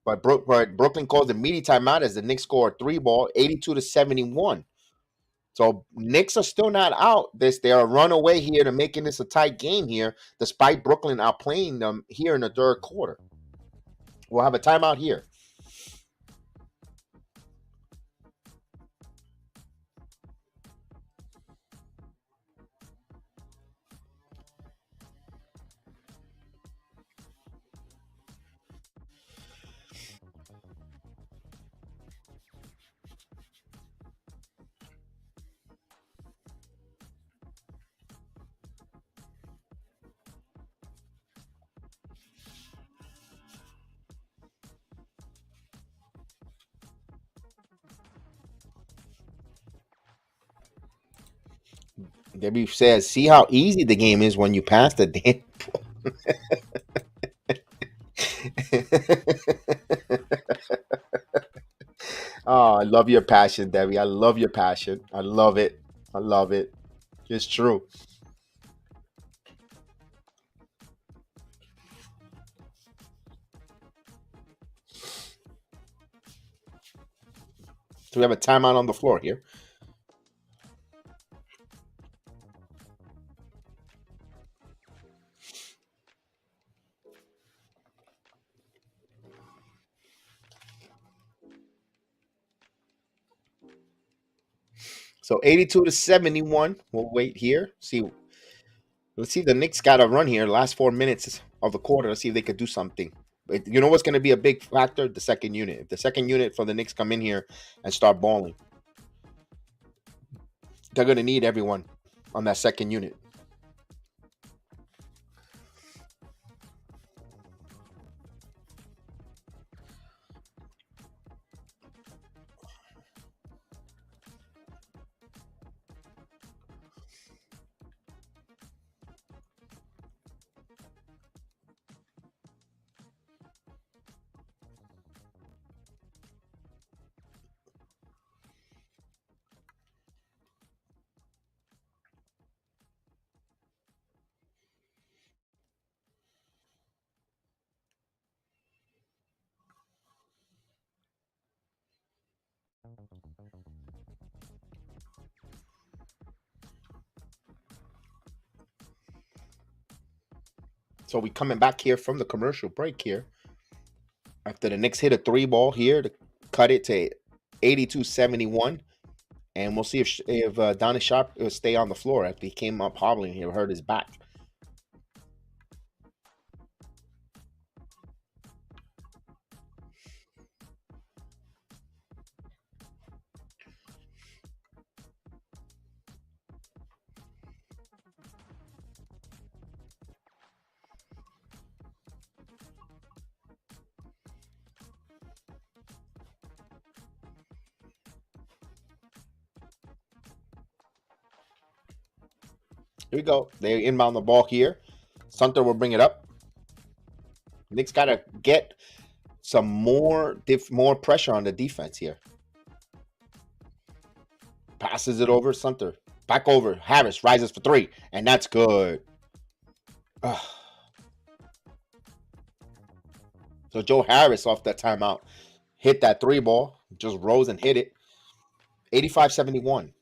But Brooklyn calls a meaty timeout as the Knicks score a 3 ball, 82-71. So Knicks are still not out. They are a runaway here to making this a tight game here, despite Brooklyn outplaying them here in the third quarter. We'll have a timeout here. Debbie says, see how easy the game is when you pass the damn ball. Oh, I love your passion, Debbie. I love your passion. I love it. I love it. It's true. So we have a timeout on the floor here. So 82-71. We'll wait here. See, let's see. The Knicks got a run here. Last 4 minutes of the quarter. Let's see if they could do something. But you know what's going to be a big factor? The second unit. If the second unit for the Knicks come in here and start balling, they're going to need everyone on that second unit. So we coming back here from the commercial break here. After the Knicks hit a three ball here to cut it to 82-71. And we'll see if Donnie Sharp will stay on the floor after he came up hobbling. He hurt his back. Here we go. They inbound the ball here. Sunter will bring it up. Knicks got to get some more pressure on the defense here. Passes it over. Sunter. Back over. Harris rises for three. And that's good. Ugh. So Joe Harris off that timeout hit that three ball. Just rose and hit it. 85-71.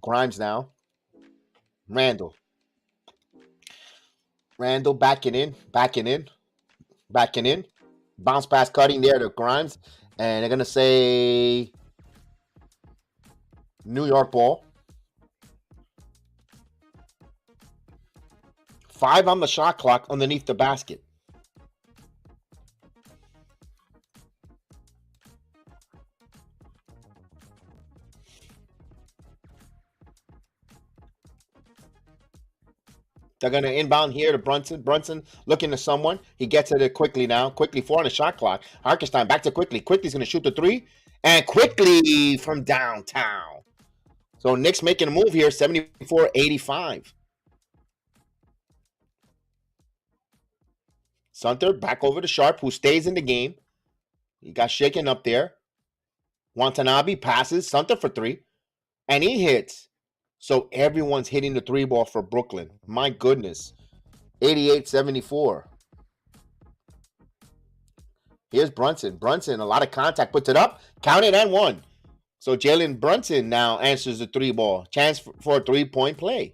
Grimes now. Randall backing in. Bounce pass cutting there to Grimes. And they're going to say New York ball. 5 on the shot clock underneath the basket. They're going to inbound here to Brunson. Brunson looking to someone. He gets it quickly now. Quickly 4 on the shot clock. Harkenstein back to Quickly. Quickly's going to shoot the 3. And Quickly from downtown. So Knicks making a move here, 74-85. Sunter back over to Sharp, who stays in the game. He got shaken up there. Watanabe passes. Sunter for 3. And he hits. So everyone's hitting the 3 ball for Brooklyn. My goodness. 88-74. Here's Brunson. Brunson, a lot of contact. Puts it up. Counted and 1. So Jalen Brunson now answers the 3 ball. Chance for a 3-point play.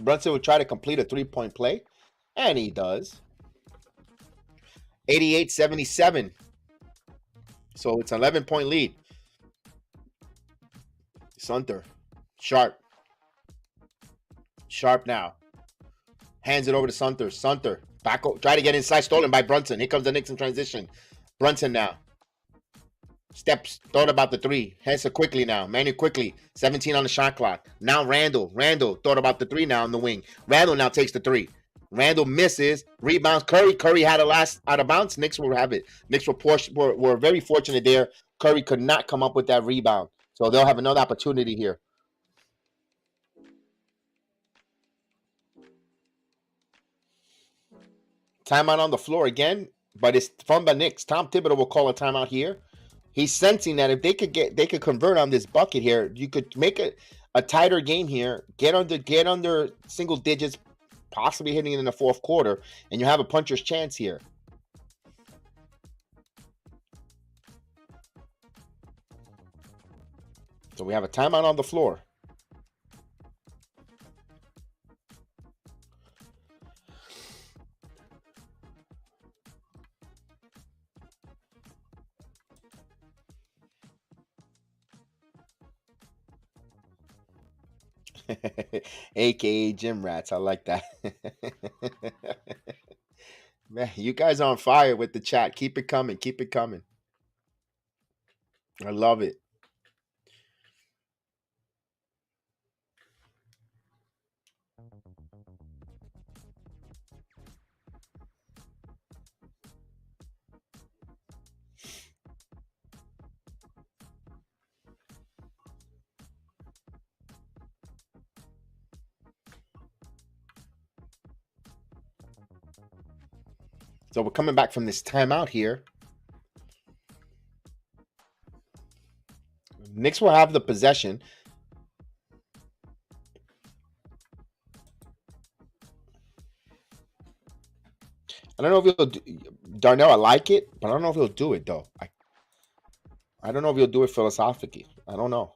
Brunson will try to complete a 3-point play, and he does. 88-77. So it's an 11-point lead. Sunter. Sharp now. Hands it over to Sunter. Sunter. Back. Try to get inside. Stolen by Brunson. Here comes the Knicks in transition. Brunson now. Steps. Thought about the 3. Hands it quickly now. Manu Quickly. 17 on the shot clock. Now Randall. Randall thought about the 3 now on the wing. Randall now takes the 3. Randall misses. Rebounds. Curry had a last out of bounds. Knicks will have it. Knicks were very fortunate there. Curry could not come up with that rebound. So they'll have another opportunity here. Timeout on the floor again, but it's from the Knicks. Tom Thibodeau will call a timeout here. He's sensing that if they could convert on this bucket here, you could make a tighter game here. Get under single digits, possibly hitting it in the fourth quarter, and you have a puncher's chance here. So we have a timeout on the floor. AKA Gym Rats. I like that. Man, you guys are on fire with the chat. Keep it coming. Keep it coming. I love it. So we're coming back from this timeout here. Knicks will have the possession. I don't know if he'll do, Darnell, I like it, but I don't know if he'll do it, though. I don't know if he'll do it philosophically. I don't know.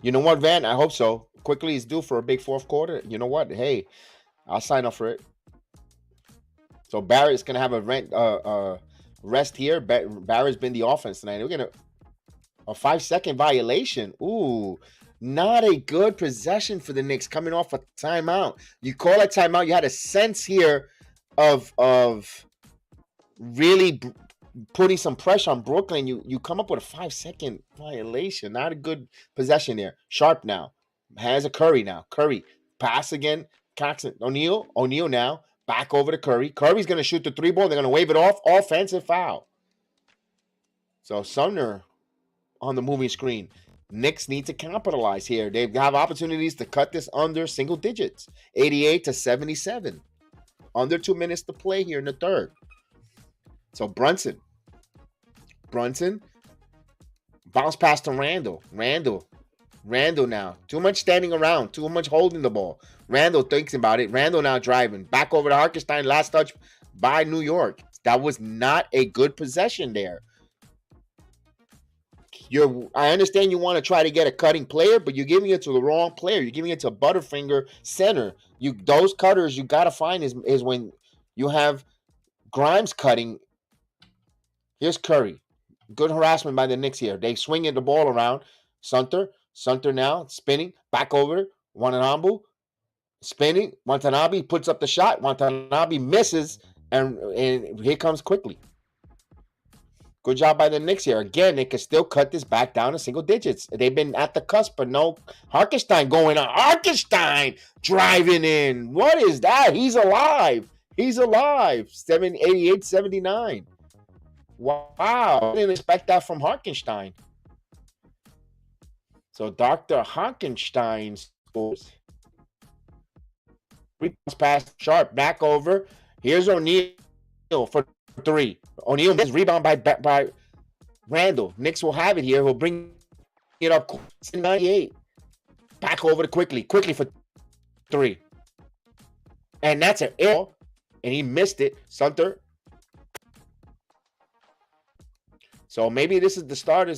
You know what, Van? I hope so. Quickly is due for a big fourth quarter. You know what? Hey, I'll sign up for it. So Barrett's going to have a rest here. Barrett's been the offense tonight. We're going to a 5-second violation. Ooh, not a good possession for the Knicks coming off a timeout. You call a timeout. You had a sense here of really putting some pressure on Brooklyn. You come up with a 5-second violation. Not a good possession there. Sharp now. Has a Curry now. Curry. Pass again. Claxton. O'Neal now. Back over to Curry. Curry's going to shoot the three ball. They're going to wave it off. Offensive foul. So Sumner on the moving screen. Knicks need to capitalize here. They have opportunities to cut this under single digits. 88-77. Under 2 minutes to play here in the third. So Brunson. Bounce pass to Randall. Randall now. Too much standing around. Too much holding the ball. Randall thinks about it. Randall now driving. Back over to Hartenstein. Last touch by New York. That was not a good possession there. I understand you want to try to get a cutting player, but you're giving it to the wrong player. You're giving it to Butterfinger center. Those cutters you got to find is when you have Grimes cutting. Here's Curry. Good harassment by the Knicks here. They swinging the ball around. Sunter now spinning. Back over. Watanabe spinning. Watanabe puts up the shot. Watanabe misses. And here comes quickly. Good job by the Knicks here. Again, they can still cut this back down to single digits. They've been at the cusp, but no. Hartenstein going on. Hartenstein driving in. What is that? He's alive. 88-79. Wow. I didn't expect that from Hartenstein. So Dr. Hartenstein scores. Pass Sharp back over. Here's O'Neal for 3. O'Neal gets rebound by Randall. Knicks will have it here. He'll bring it up 98. Back over to quickly for 3. And that's an error. And he missed it. Sunter. So maybe this is the start.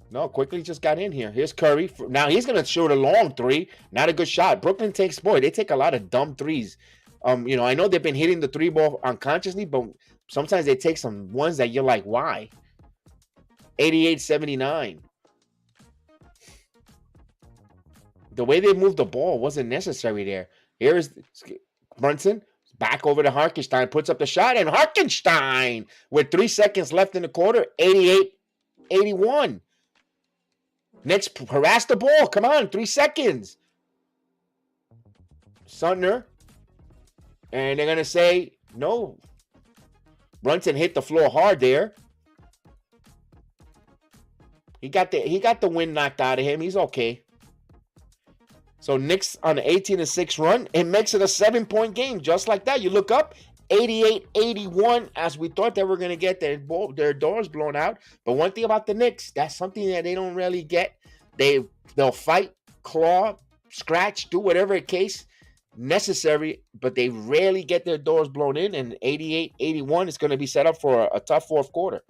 No, quickly just got in here. Here's Curry. Now he's going to shoot a long 3. Not a good shot. Brooklyn they take a lot of dumb threes. I know they've been hitting the 3 ball unconsciously, but sometimes they take some ones that you're like, why? 88-79. The way they moved the ball wasn't necessary there. Here's Brunson. Back over to Hartenstein. Puts up the shot. And Hartenstein, with 3 seconds left in the quarter, 88-81. Knicks harass the ball. Come on, 3 seconds. Sumner, and they're going to say, no, Brunson hit the floor hard there. He got the wind knocked out of him. He's okay. So Knicks on an 18-6 run, it makes it a 7-point game. Just like that. You look up, 88-81, as we thought they were going to get their doors blown out. But one thing about the Knicks, that's something that they don't really get. They'll fight, claw, scratch, do whatever case necessary, but they rarely get their doors blown in. And 88-81 is going to be set up for a tough fourth quarter.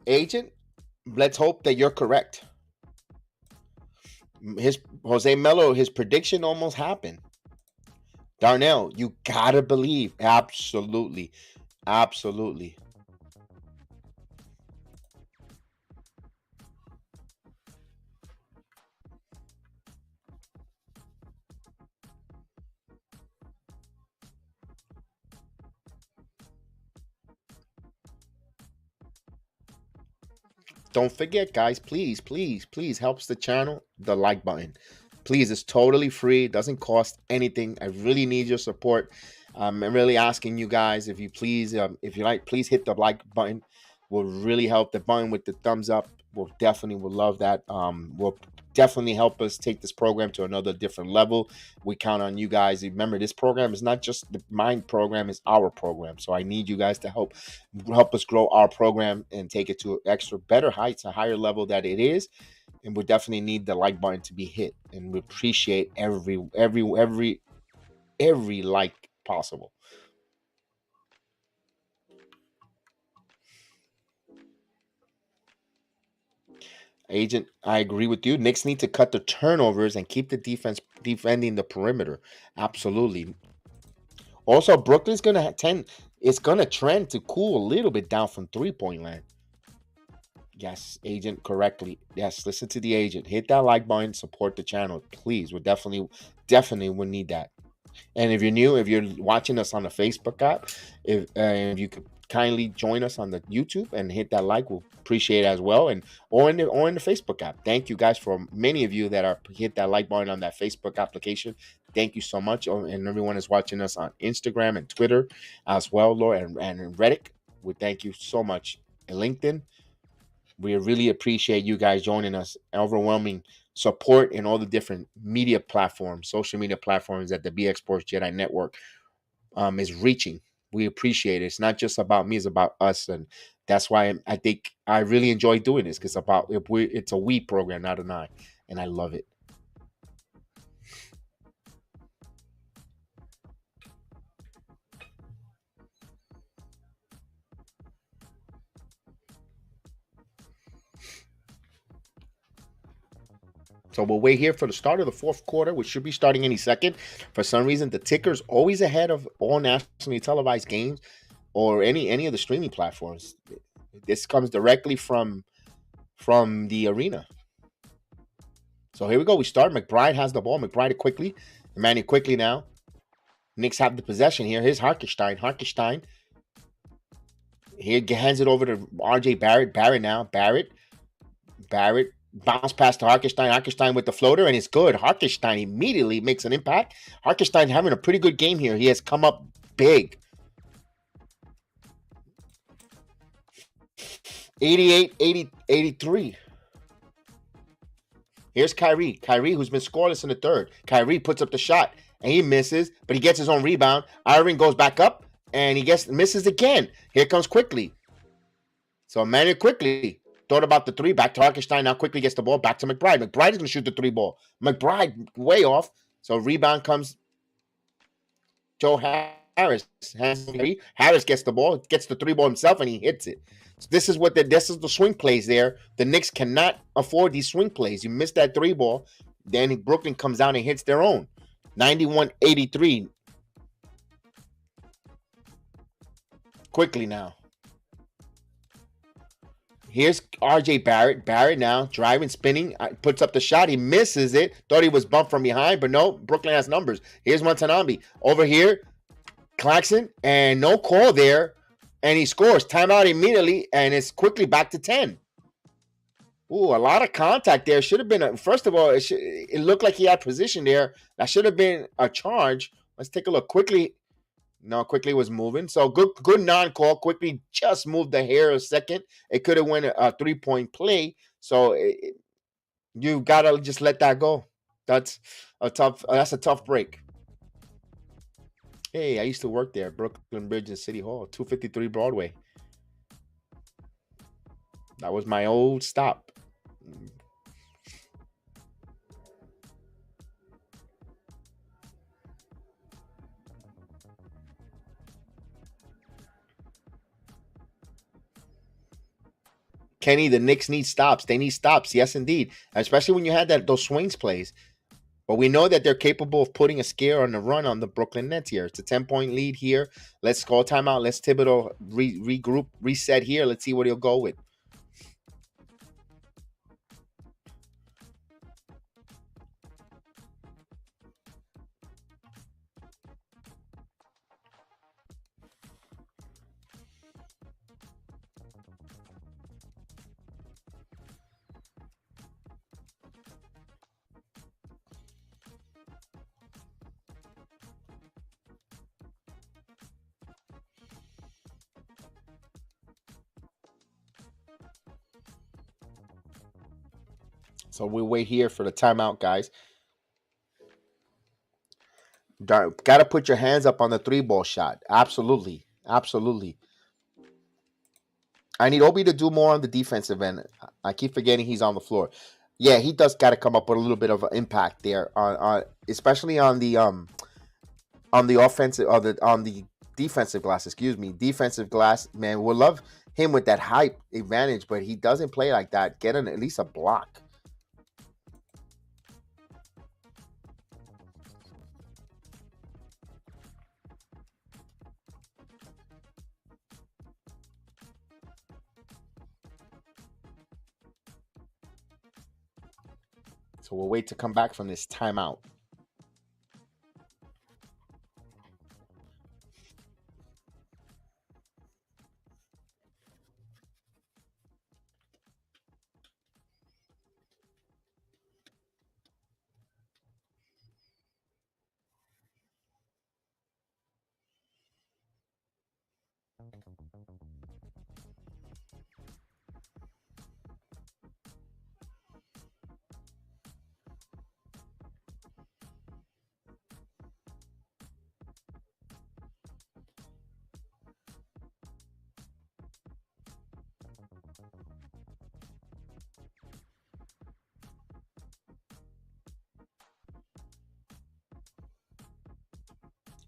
Agent, let's hope that you're correct. His Jose Melo, his prediction almost happened. Darnell, you gotta believe. Absolutely. Absolutely. Don't forget, guys, please, please, please helps the channel, the like button. Please, it's totally free. It doesn't cost anything. I really need your support. I'm really asking you guys, if you please, if you like, please hit the like button. Will really help. The button with the thumbs up will definitely will love that. Will definitely help us take this program to another different level. We count on you guys. Remember, this program is not just the mind program, it's our program. So I need you guys to help us grow our program and take it to extra better heights, a higher level that it is. And we definitely need the like button to be hit. And we appreciate every like possible. Agent, I agree with you. Knicks need to cut the turnovers and keep the defense defending the perimeter. Absolutely. Also, Brooklyn's gonna tend. It's gonna trend to cool a little bit down from 3-point land. Yes, agent, correctly. Yes, listen to the agent. Hit that like button. Support the channel, please. We definitely will need that. And if you're new, if you're watching us on the Facebook app, if you could kindly join us on the YouTube and hit that like, we'll appreciate it as well. And or in the Facebook app. Thank you guys for many of you that are hit that like button on that Facebook application. Thank you so much. Oh, and everyone is watching us on Instagram and Twitter as well, Lord, and Reddit. We thank you so much. And LinkedIn. We really appreciate you guys joining us. Overwhelming support in all the different media platforms, social media platforms that the BX Sports Jedi Network is reaching. We appreciate it. It's not just about me; it's about us, and that's why I think I really enjoy doing this, because it's a we program, not an I, and I love it. So we'll wait here for the start of the fourth quarter, which should be starting any second. For some reason, the ticker's always ahead of all nationally televised games or any of the streaming platforms. This comes directly from the arena. So here we go. We start. McBride has the ball. McBride quickly. Manny quickly now. Knicks have the possession here. Here's Hartenstein. Hartenstein. Here hands it over to RJ Barrett. Barrett now. Barrett. Bounce past to Hartenstein. Hartenstein with the floater, and it's good. Hartenstein immediately makes an impact. Hartenstein having a pretty good game here. He has come up big. 88-83. Here's Kyrie. Kyrie, who's been scoreless in the third. Kyrie puts up the shot, and he misses, but he gets his own rebound. Irving goes back up, and he misses again. Here comes Quickly. So Emmanuel Quickly thought about the three. Back to Hartenstein. Now Quickly gets the ball. Back to McBride. McBride is going to shoot the three ball. McBride way off. So rebound comes Joe Harris. Harris gets the ball, gets the three ball himself, and he hits it. So this is the swing plays there. The Knicks cannot afford these swing plays. You miss that three ball, then Brooklyn comes down and hits their own. 91-83. Quickly now. Here's RJ Barrett. Barrett now driving, spinning, puts up the shot. He misses it. Thought he was bumped from behind, but no. Brooklyn has numbers. Here's Watanabe. Over here, Claxton, and no call there. And he scores. Timeout immediately, and it's quickly back to 10. Ooh, a lot of contact there. Should have been, first of all, it looked like he had position there. That should have been a charge. Let's take a look. Quickly, no, quickly was moving. So good non-call. Quickly just moved the hair a second. It could have went a 3-point play. So you gotta just let that go. That's a tough break. Hey, I used to work there, Brooklyn Bridge and City Hall, 253 Broadway. That was my old stop. Kenny, the Knicks need stops. They need stops. Yes, indeed. Especially when you had those swings plays. But we know that they're capable of putting a scare on the run on the Brooklyn Nets here. It's a 10-point lead here. Let's call timeout. Let's Thibodeau regroup, reset here. Let's see what he'll go with. So we'll wait here for the timeout, guys. Got to put your hands up on the 3-ball shot. Absolutely. Absolutely. I need Obi to do more on the defensive end. I keep forgetting he's on the floor. Yeah, he does got to come up with a little bit of an impact there on especially on the offensive, or on the defensive glass. Excuse me, defensive glass. Man, we'll love him with that height advantage, but he doesn't play like that. Get at least a block. So we'll wait to come back from this timeout.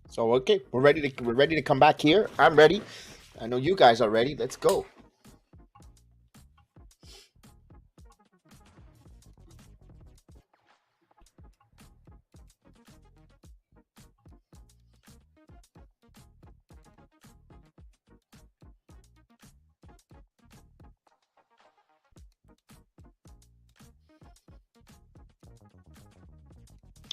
So okay, we're ready to come back here. I'm ready. I know you guys are ready. Let's go.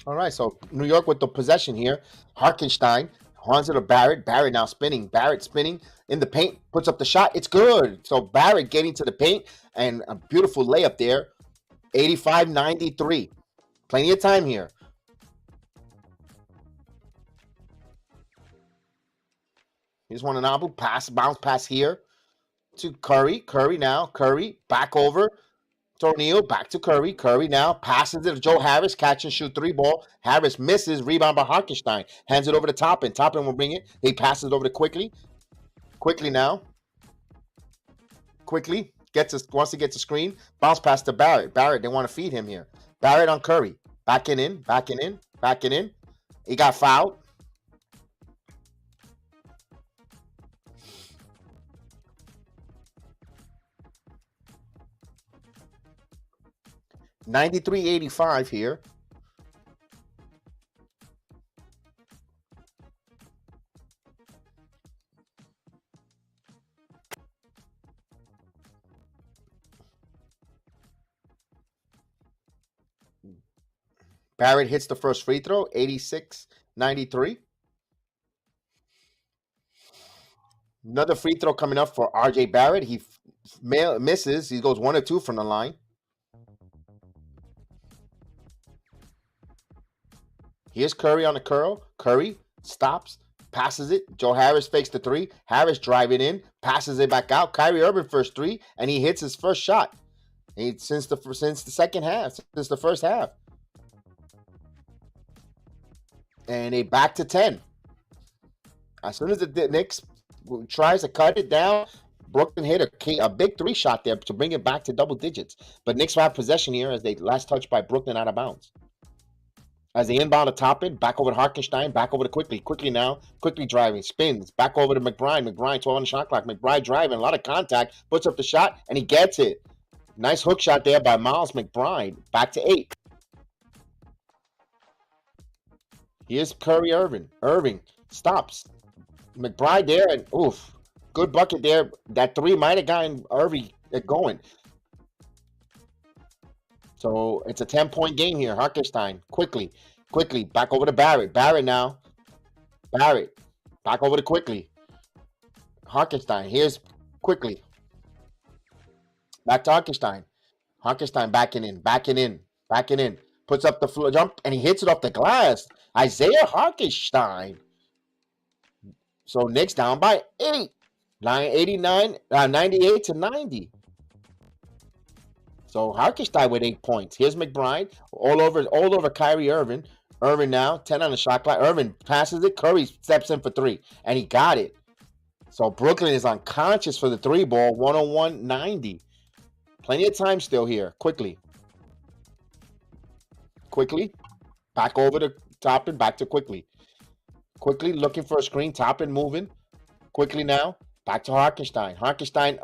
All right, so New York with the possession here. Harkenstein hands it to Barrett. Barrett now spinning. Barrett spinning in the paint, puts up the shot. It's good. So Barrett getting to the paint, and a beautiful layup there. 85-93. Plenty of time here. Here's one Anabu. Pass, bounce pass here to Curry. Curry now. Curry back over to O'Neal. Back to Curry. Curry now passes it to Joe Harris. Catch and shoot 3-ball. Harris misses. Rebound by Harkenstein. Hands it over to Toppin. Toppin will bring it. He passes it over to Quickly. Quickly now. Quickly wants to get the screen. Bounce pass to Barrett. Barrett, they want to feed him here. Barrett on Curry. Backing in. Backing in. Backing in. He got fouled. $93.85 here. Barrett hits the first free throw, 86-93. Another free throw coming up for RJ Barrett. He misses. He goes 1 or 2 from the line. Here's Curry on the curl. Curry stops, passes it. Joe Harris fakes the 3. Harris driving in, passes it back out. Kyrie Irving first 3, and he hits his first shot. Since the second half, since the first half. And they back to 10. As soon as the Knicks tries to cut it down, Brooklyn hit a big 3 shot there to bring it back to double digits. But Knicks will have possession here as they last touched by Brooklyn out of bounds. As they inbound to Toppin, back over to Hartenstein, back over to Quickly. Quickly now, Quickly driving, spins, back over to McBride. McBride 12 on the shot clock. McBride driving, a lot of contact, puts up the shot, and he gets it. Nice hook shot there by Miles McBride. Back to 8. Here's Curry Irving. Irving stops. McBride there, and oof. Good bucket there. That 3 might have gotten Irving going. So it's a 10-point game here. Hartenstein, quickly, back over to Barrett. Barrett now. Barrett, back over to Quickly. Hartenstein, here's Quickly. Back to Hartenstein. Hartenstein backing in. Puts up the floor jump, and he hits it off the glass. Isaiah Hartenstein. So Knicks down by 8. 98-90. So Hartenstein with 8 points. Here's McBride all over Kyrie Irving. Irving now 10 on the shot clock. Irving passes it. Curry steps in for 3, and he got it. So Brooklyn is unconscious for the 3 ball. 101-90. Plenty of time still here. Quickly, back over to Toppin. Back to Quickly looking for a screen. Toppin moving. Quickly now. Back to Hartenstein. Hartenstein,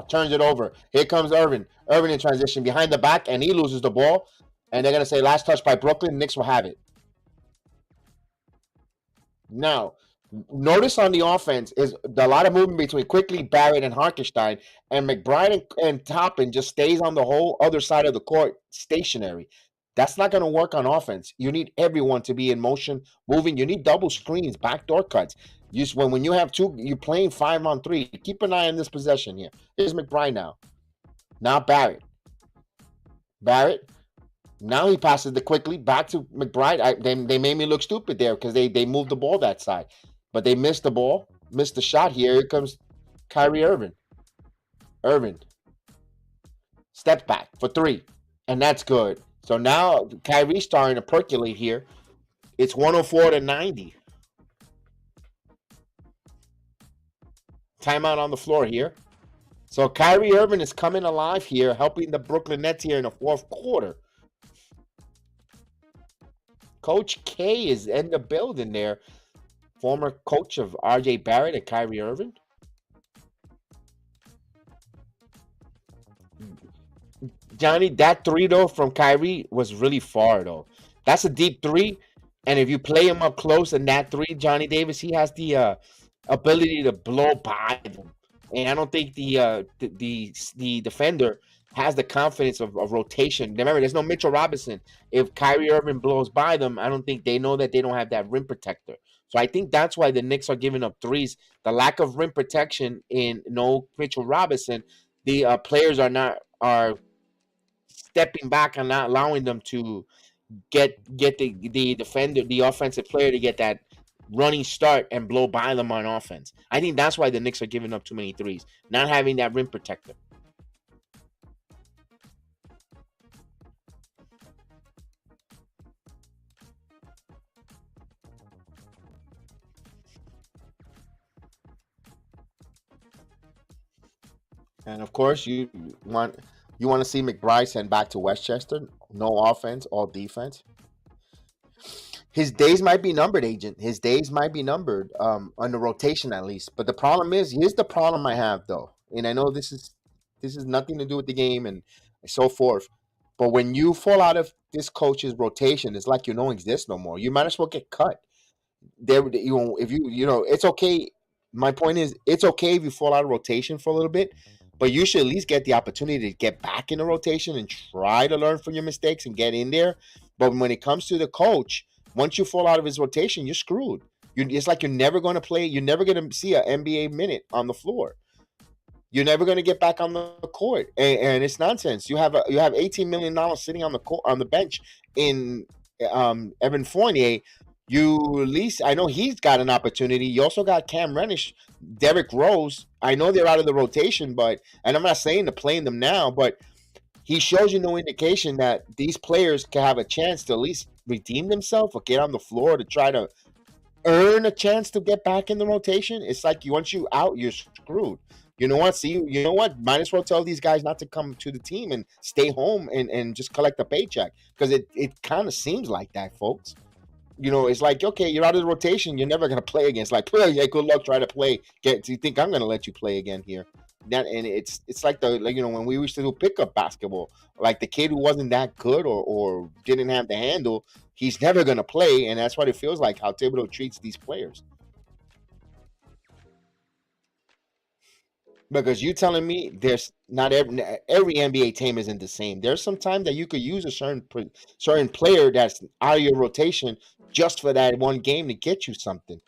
turns it over. Here comes Irving. Irving in transition behind the back, and he loses the ball. And they're going to say last touch by Brooklyn. Knicks will have it. Now, notice on the offense is a lot of movement between Quickly, Barrett, and Hartenstein. And McBride and Toppin just stays on the whole other side of the court stationary. That's not going to work on offense. You need everyone to be in motion, moving. You need double screens, backdoor cuts. When you have 2, you're playing 5-on-3. Keep an eye on this possession here. Here's McBride now. Now Barrett. Now he passes it quickly back to McBride. They made me look stupid there because they moved the ball that side. But they missed the ball. Missed the shot here. Here comes Kyrie Irving. Steps back for 3. And that's good. So now Kyrie's starting to percolate here. It's 104-90. Timeout on the floor here. So Kyrie Irving is coming alive here, helping the Brooklyn Nets here in the 4th quarter. Coach K is in the building there. Former coach of RJ Barrett and Kyrie Irving. Johnny, that 3 though from Kyrie was really far though. That's a deep 3, and if you play him up close in that 3, Johnny Davis, he has the ability to blow by them, and I don't think the defender has the confidence of rotation. Remember, there's no Mitchell Robinson. If Kyrie Irving blows by them, I don't think they know that they don't have that rim protector. So I think that's why the Knicks are giving up 3s. The lack of rim protection in no Mitchell Robinson, the players are stepping back and not allowing them to get the defender, the offensive player, to get that running start and blow by them on offense. I think that's why the Knicks are giving up too many 3s, not having that rim protector. And of course, you want to see McBride sent back to Westchester. No offense, all defense. His days might be numbered, agent. His days might be numbered on the rotation at least. But the problem is, here's the problem I have though, and I know this is nothing to do with the game and so forth. But when you fall out of this coach's rotation, it's like you don't exist no more. You might as well get cut. There, if it's okay. My point is, it's okay if you fall out of rotation for a little bit, but you should at least get the opportunity to get back in the rotation and try to learn from your mistakes and get in there But when it comes to the coach, once you fall out of his rotation, you're screwed. It's like you're never going to play. You're never going to see an NBA minute on the floor. You're never going to get back on the court, and it's nonsense. You have $18 million sitting on the court, on the bench in Evan Fournier. You at least, I know he's got an opportunity. You also got Cam Reddish, Derrick Rose. I know they're out of the rotation, and I'm not saying to play them now, but he shows you no indication that these players can have a chance to at least redeem themselves or get on the floor to try to earn a chance to get back in the rotation. It's like once you out, you're screwed. You know what? See, you know what? Might as well tell these guys not to come to the team and stay home and just collect a paycheck, because it kind of seems like that, folks. It's like, okay, you're out of the rotation. You're never gonna play again. It's like, yeah, good luck trying to play. Do you think I'm gonna let you play again here? And it's like when we used to do pickup basketball, like the kid who wasn't that good or didn't have the handle, he's never gonna play, and that's what it feels like how Thibodeau treats these players. Because you telling me there's not every NBA team isn't the same. There's some time that you could use a certain player that's out of your rotation just for that one game to get you something.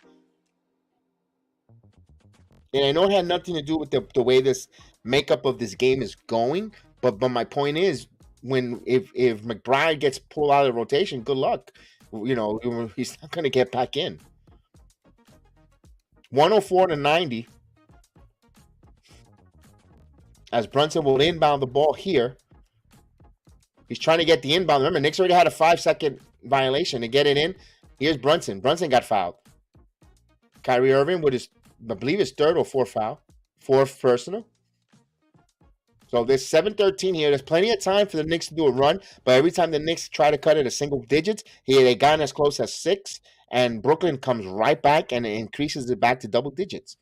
And I know it had nothing to do with the way this makeup of this game is going, but my point is, if McBride gets pulled out of the rotation, good luck. He's not going to get back in. 104-90. As Brunson will inbound the ball here. He's trying to get the inbound. Remember, Knicks already had a 5-second violation to get it in. Here's Brunson. Brunson got fouled. Kyrie Irving with his, I believe, his third or fourth foul. Fourth personal. So there's 7:13 here. There's plenty of time for the Knicks to do a run. But every time the Knicks try to cut it to single digits, they got as close as 6. And Brooklyn comes right back and increases it back to double digits.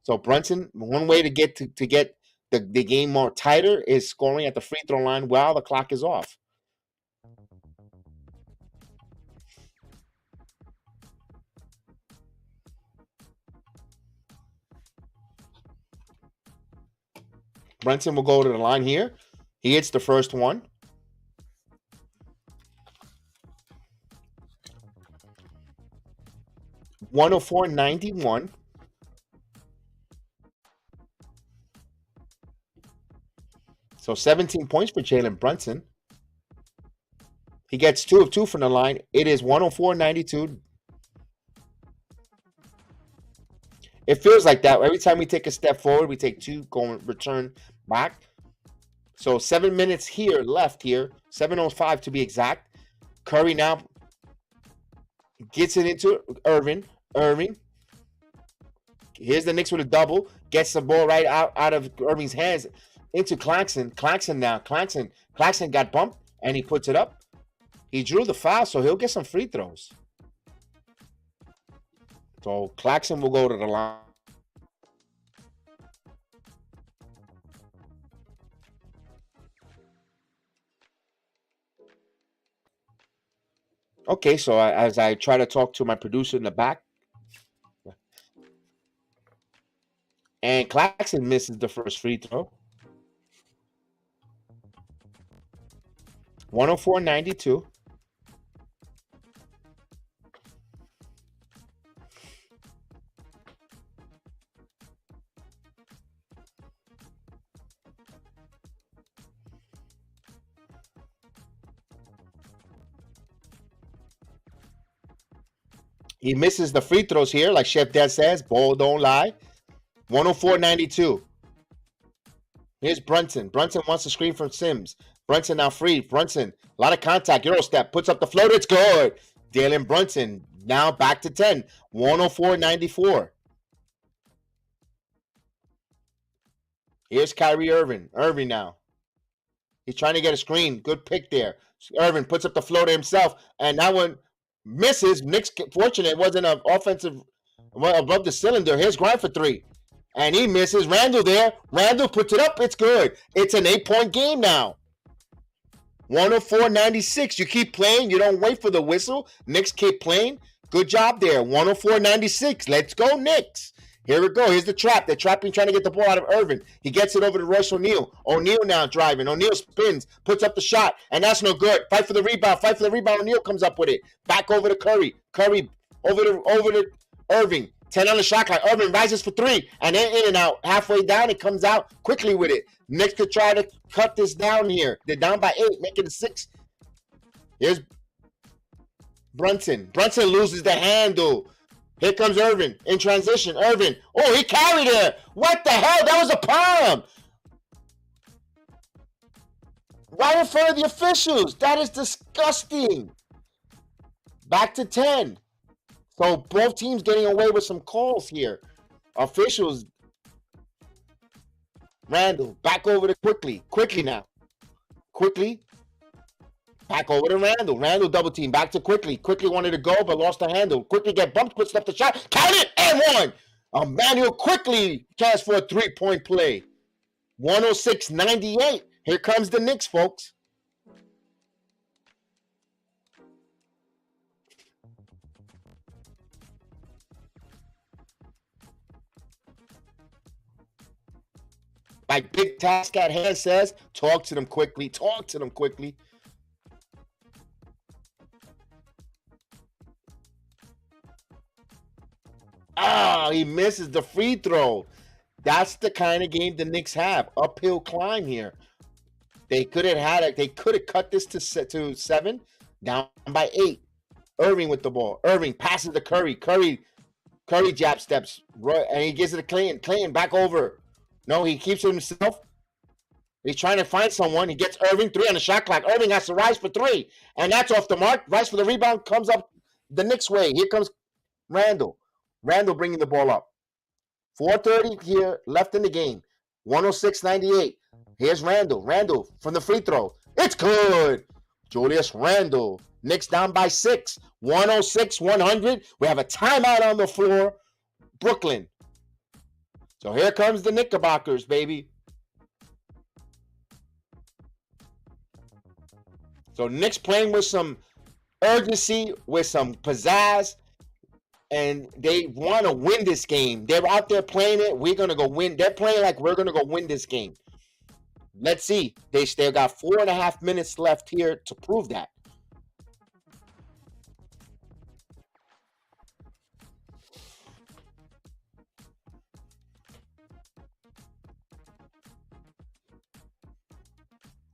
So Brunson, one way to get the game more tighter is scoring at the free throw line while the clock is off. Brunson will go to the line here. He hits the first one. $104-91. So 17 points for Jalen Brunson. He gets 2 of 2 from the line. It is 104-92. It feels like that. Every time we take a step forward, we take 2, return back. So 7 minutes here left here. 7:05 to be exact. Curry now gets it into Irving. Here's the Knicks with a double. Gets the ball right out of Irving's hands into Claxton. Claxton got bumped, and he puts it up. He drew the foul, so he'll get some free throws. So Claxton will go to the line. Okay, so as I try to talk to my producer in the back, and Claxton misses the first free throw. 104-92. He misses the free throws here, like Chef Dad says. Ball don't lie. 104-92. Here's Brunson. Brunson wants to screen from Sims. Brunson now free. Brunson, a lot of contact. Euro step, puts up the floater. It's good. Jalen Brunson now back to 10. 104-94. Here's Kyrie Irving. Irving now. He's trying to get a screen. Good pick there. Irving puts up the floater himself, and that one misses. Knicks fortunate it wasn't an offensive above the cylinder. Here's Grind for 3. And he misses. Randall there. Randall puts it up. It's good. It's an 8-point game now. 104-96. You keep playing. You don't wait for the whistle. Knicks keep playing. Good job there. 104-96. Let's go, Knicks. Here we go. Here's the trap. They're trapping, trying to get the ball out of Irvin. He gets it over to Royce O'Neal. O'Neal now driving. O'Neal spins, puts up the shot, and that's no good. Fight for the rebound. Fight for the rebound. O'Neal comes up with it. Back over to Curry. Curry over to Irving. 10 on the shot clock. Irvin rises for three, and then in and out. Halfway down, it comes out quickly with it. Knicks could try to cut this down here. They're down by 8, making it 6. Here's Brunson. Brunson loses the handle. Here comes Irvin in transition. Irvin. Oh, he carried her. What the hell? That was a palm. Right in front of the officials. That is disgusting. Back to 10. So both teams getting away with some calls here. Officials. Randall. Back over to Quickly. Quickly now. Quickly. Back over to Randall. Randall double team. Back to Quickly. Quickly wanted to go, but lost the handle. Quickly get bumped, puts up the shot. Count it and one. Emmanuel Quickly tries for a 3-point play. 106-98. Here comes the Knicks, folks. Like Big Task at Hand says, talk to them quickly. Talk to them quickly. Ah, he misses the free throw. That's the kind of game the Knicks have. Uphill climb here. They could have had it. They could have cut this to 7, down by 8. Irving with the ball. Irving passes to Curry. Curry jab steps, and he gives it to Clayton. Clayton back over. No, he keeps it himself. He's trying to find someone. He gets Irving 3 on the shot clock. Irving has to rise for 3, and that's off the mark. Rise for the rebound, comes up the Knicks way. Here comes Randall. Randall bringing the ball up. 4:30 here left in the game. 106-98. Here's Randall. Randall from the free throw. It's good. Julius Randall. Knicks down by 6. 106-100. We have a timeout on the floor. Brooklyn. So here comes the Knickerbockers, baby. So Knicks playing with some urgency, with some pizzazz, and they want to win this game. They're out there playing it. We're going to go win. They're playing like we're going to go win this game. Let's see. They still got 4.5 minutes left here to prove that.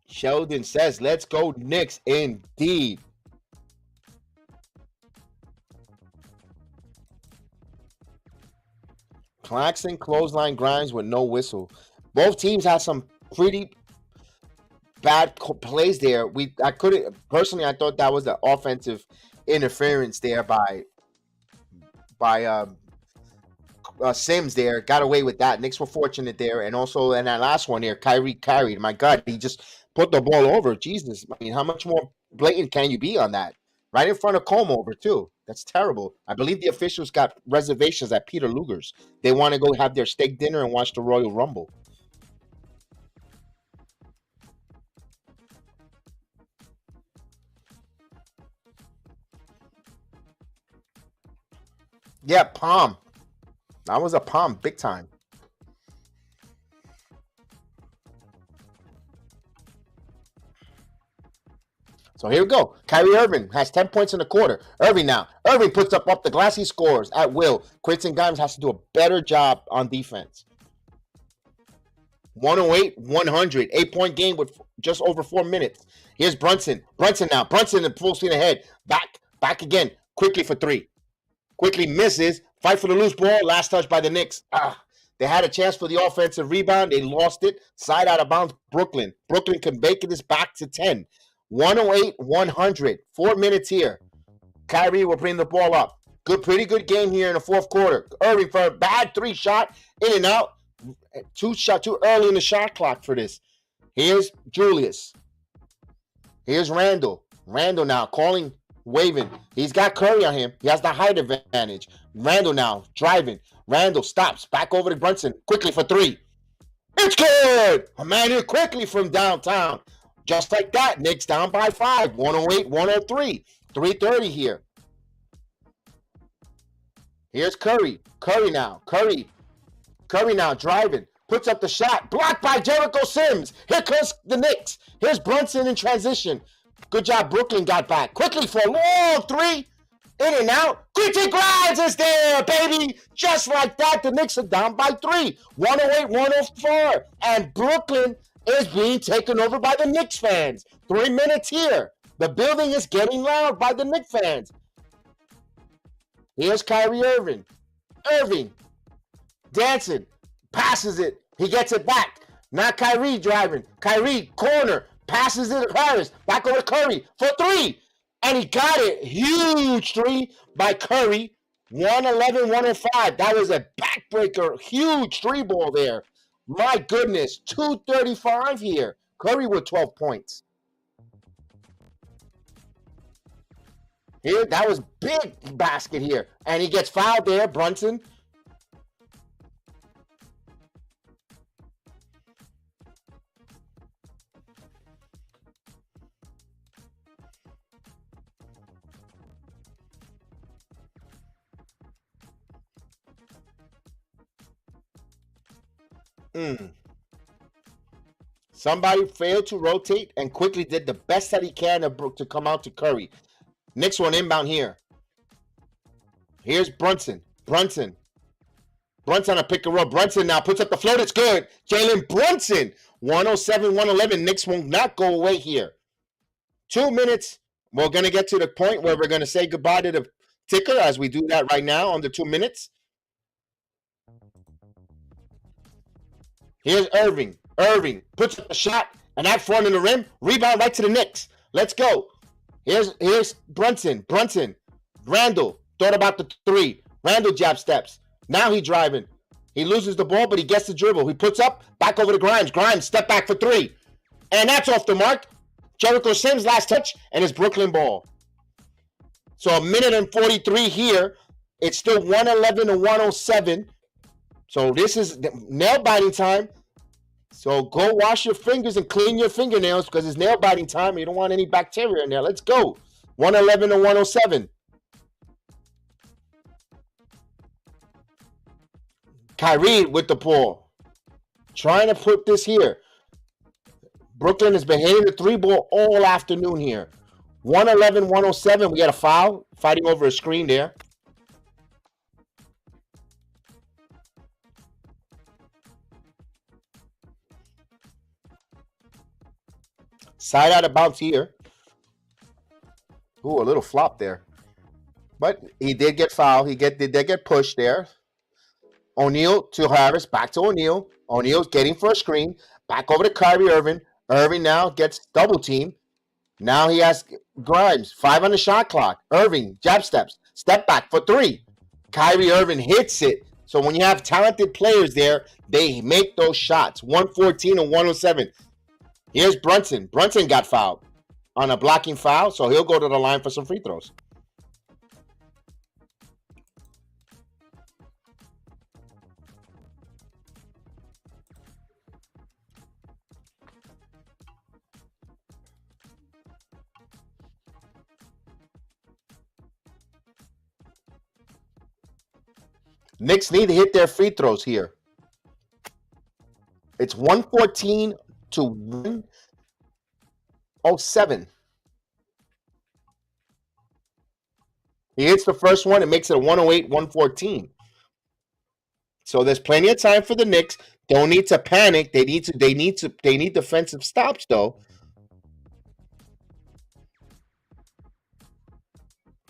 Sheldon says, let's go Knicks indeed. Claxton clothesline grinds with no whistle. Both teams had some pretty bad plays there. I couldn't personally. I thought that was the offensive interference there by Sims there. Got away with that. Knicks were fortunate there, and also in that last one there, Kyrie carried. My God, he just put the ball over. Jesus, I mean, how much more blatant can you be on that? Right in front of Comb over too. That's terrible. I believe the officials got reservations at Peter Luger's. They want to go have their steak dinner and watch the Royal Rumble. Yeah, palm. That was a palm, big time. So here we go. Kyrie Irving has 10 points in the quarter. Irving now. Irving puts up the glass. He scores at will. Quinton Grimes has to do a better job on defense. 108-100. 8-point game with just over 4 minutes. Here's Brunson. Brunson now. Brunson in full speed ahead. Back again. Quickly for 3. Quickly misses. Fight for the loose ball. Last touch by the Knicks. They had a chance for the offensive rebound. They lost it. Side out of bounds. Brooklyn. Brooklyn can make this back to 10. 108-100. 4 minutes here. Kyrie will bring the ball up. Pretty good game here in the fourth quarter. Irving for a bad 3 shot. In and out. 2 shot too early in the shot clock for this. Here's Julius. Here's Randall. Randall now calling, waving. He's got Curry on him. He has the height advantage. Randall now driving. Randall stops. Back over to Brunson. Quickly for 3. It's good. Emmanuel Quickly from downtown. Just like that, Knicks down by 5. 108-103. 3:30 here. Here's Curry. Curry now. Curry Curry now driving. Puts up the shot. Blocked by Jericho Sims. Here comes the Knicks. Here's Brunson in transition. Good job. Brooklyn got back. Quickly for a long three. In and out. Quentin Grimes is there, baby. Just like that, the Knicks are down by 3. 108-104. And Brooklyn is being taken over by the Knicks fans. 3 minutes here. The building is getting loud by the Knicks fans. Here's Kyrie Irving. Irving. Dancing. Passes it. He gets it back. Now Kyrie driving. Kyrie, corner. Passes it to Harris. Back over to Curry for 3. And he got it. Huge 3 by Curry. 111-105. That was a backbreaker. Huge 3 ball there. My goodness. 235 here. Curry with 12 points. Here, that was big basket here. And he gets fouled there, Brunson. Somebody failed to rotate and quickly did the best that he can to come out to Curry. Knicks one inbound here. Here's Brunson. Brunson on a pick and roll. Brunson now puts up the float. It's good. Jalen Brunson. 107-111. Knicks will not go away here. 2 minutes. We're going to get to the point where we're going to say goodbye to the ticker as we do that right now on the 2 minutes. Here's Irving. Irving puts up a shot and that front in the rim. Rebound right to the Knicks. Let's go. Here's Brunson. Randall thought about the 3. Randall jab steps. Now he driving. He loses the ball, but he gets the dribble. He puts up, back over to Grimes. Grimes, step back for 3. And that's off the mark. Jericho Sims, last touch, and it's Brooklyn ball. So 1:43 here. It's still 111-107. So this is nail biting time. So go wash your fingers and clean your fingernails because it's nail biting time. You don't want any bacteria in there. Let's go. 111-107. Kyrie with the ball. Trying to put this here. Brooklyn has been hitting the 3 ball all afternoon here. 111-107. We got a foul. Fighting over a screen there. Side out of bounce here. Ooh, a little flop there. But he did get fouled. He did get pushed there. O'Neal to Harris. Back to O'Neal. O'Neal's getting for a screen. Back over to Kyrie Irving. Irving now gets double team. Now he has Grimes. 5 on the shot clock. Irving, jab steps. Step back for 3. Kyrie Irving hits it. So when you have talented players there, they make those shots. 114-107. Here's Brunson. Brunson got fouled on a blocking foul, so he'll go to the line for some free throws. Knicks need to hit their free throws here. It's 114-107. He hits the first one. It makes it a 108-114. So there's plenty of time for the Knicks. Don't need to panic. They need defensive stops though.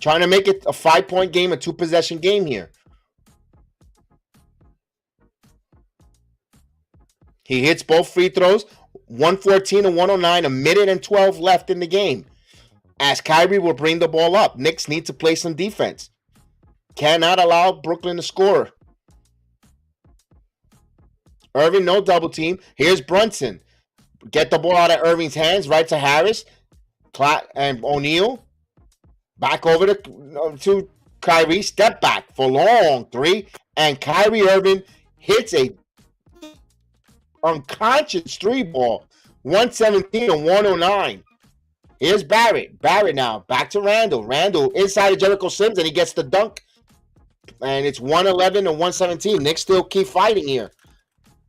Trying to make it a 5-point game, a 2-possession game here. He hits both free throws. 114-109, a minute and 12 left in the game. As Kyrie will bring the ball up. Knicks need to play some defense. Cannot allow Brooklyn to score. Irving, no double team. Here's Brunson. Get the ball out of Irving's hands, right to Harris. And O'Neal. Back over to Kyrie. Step back for long 3. And Kyrie Irving hits a unconscious 3 ball. 117-109. Here's Barrett. Barrett now. Back to Randall. Randall inside of Jericho Sims, and he gets the dunk. And it's 111 to 117. Knicks still keep fighting here.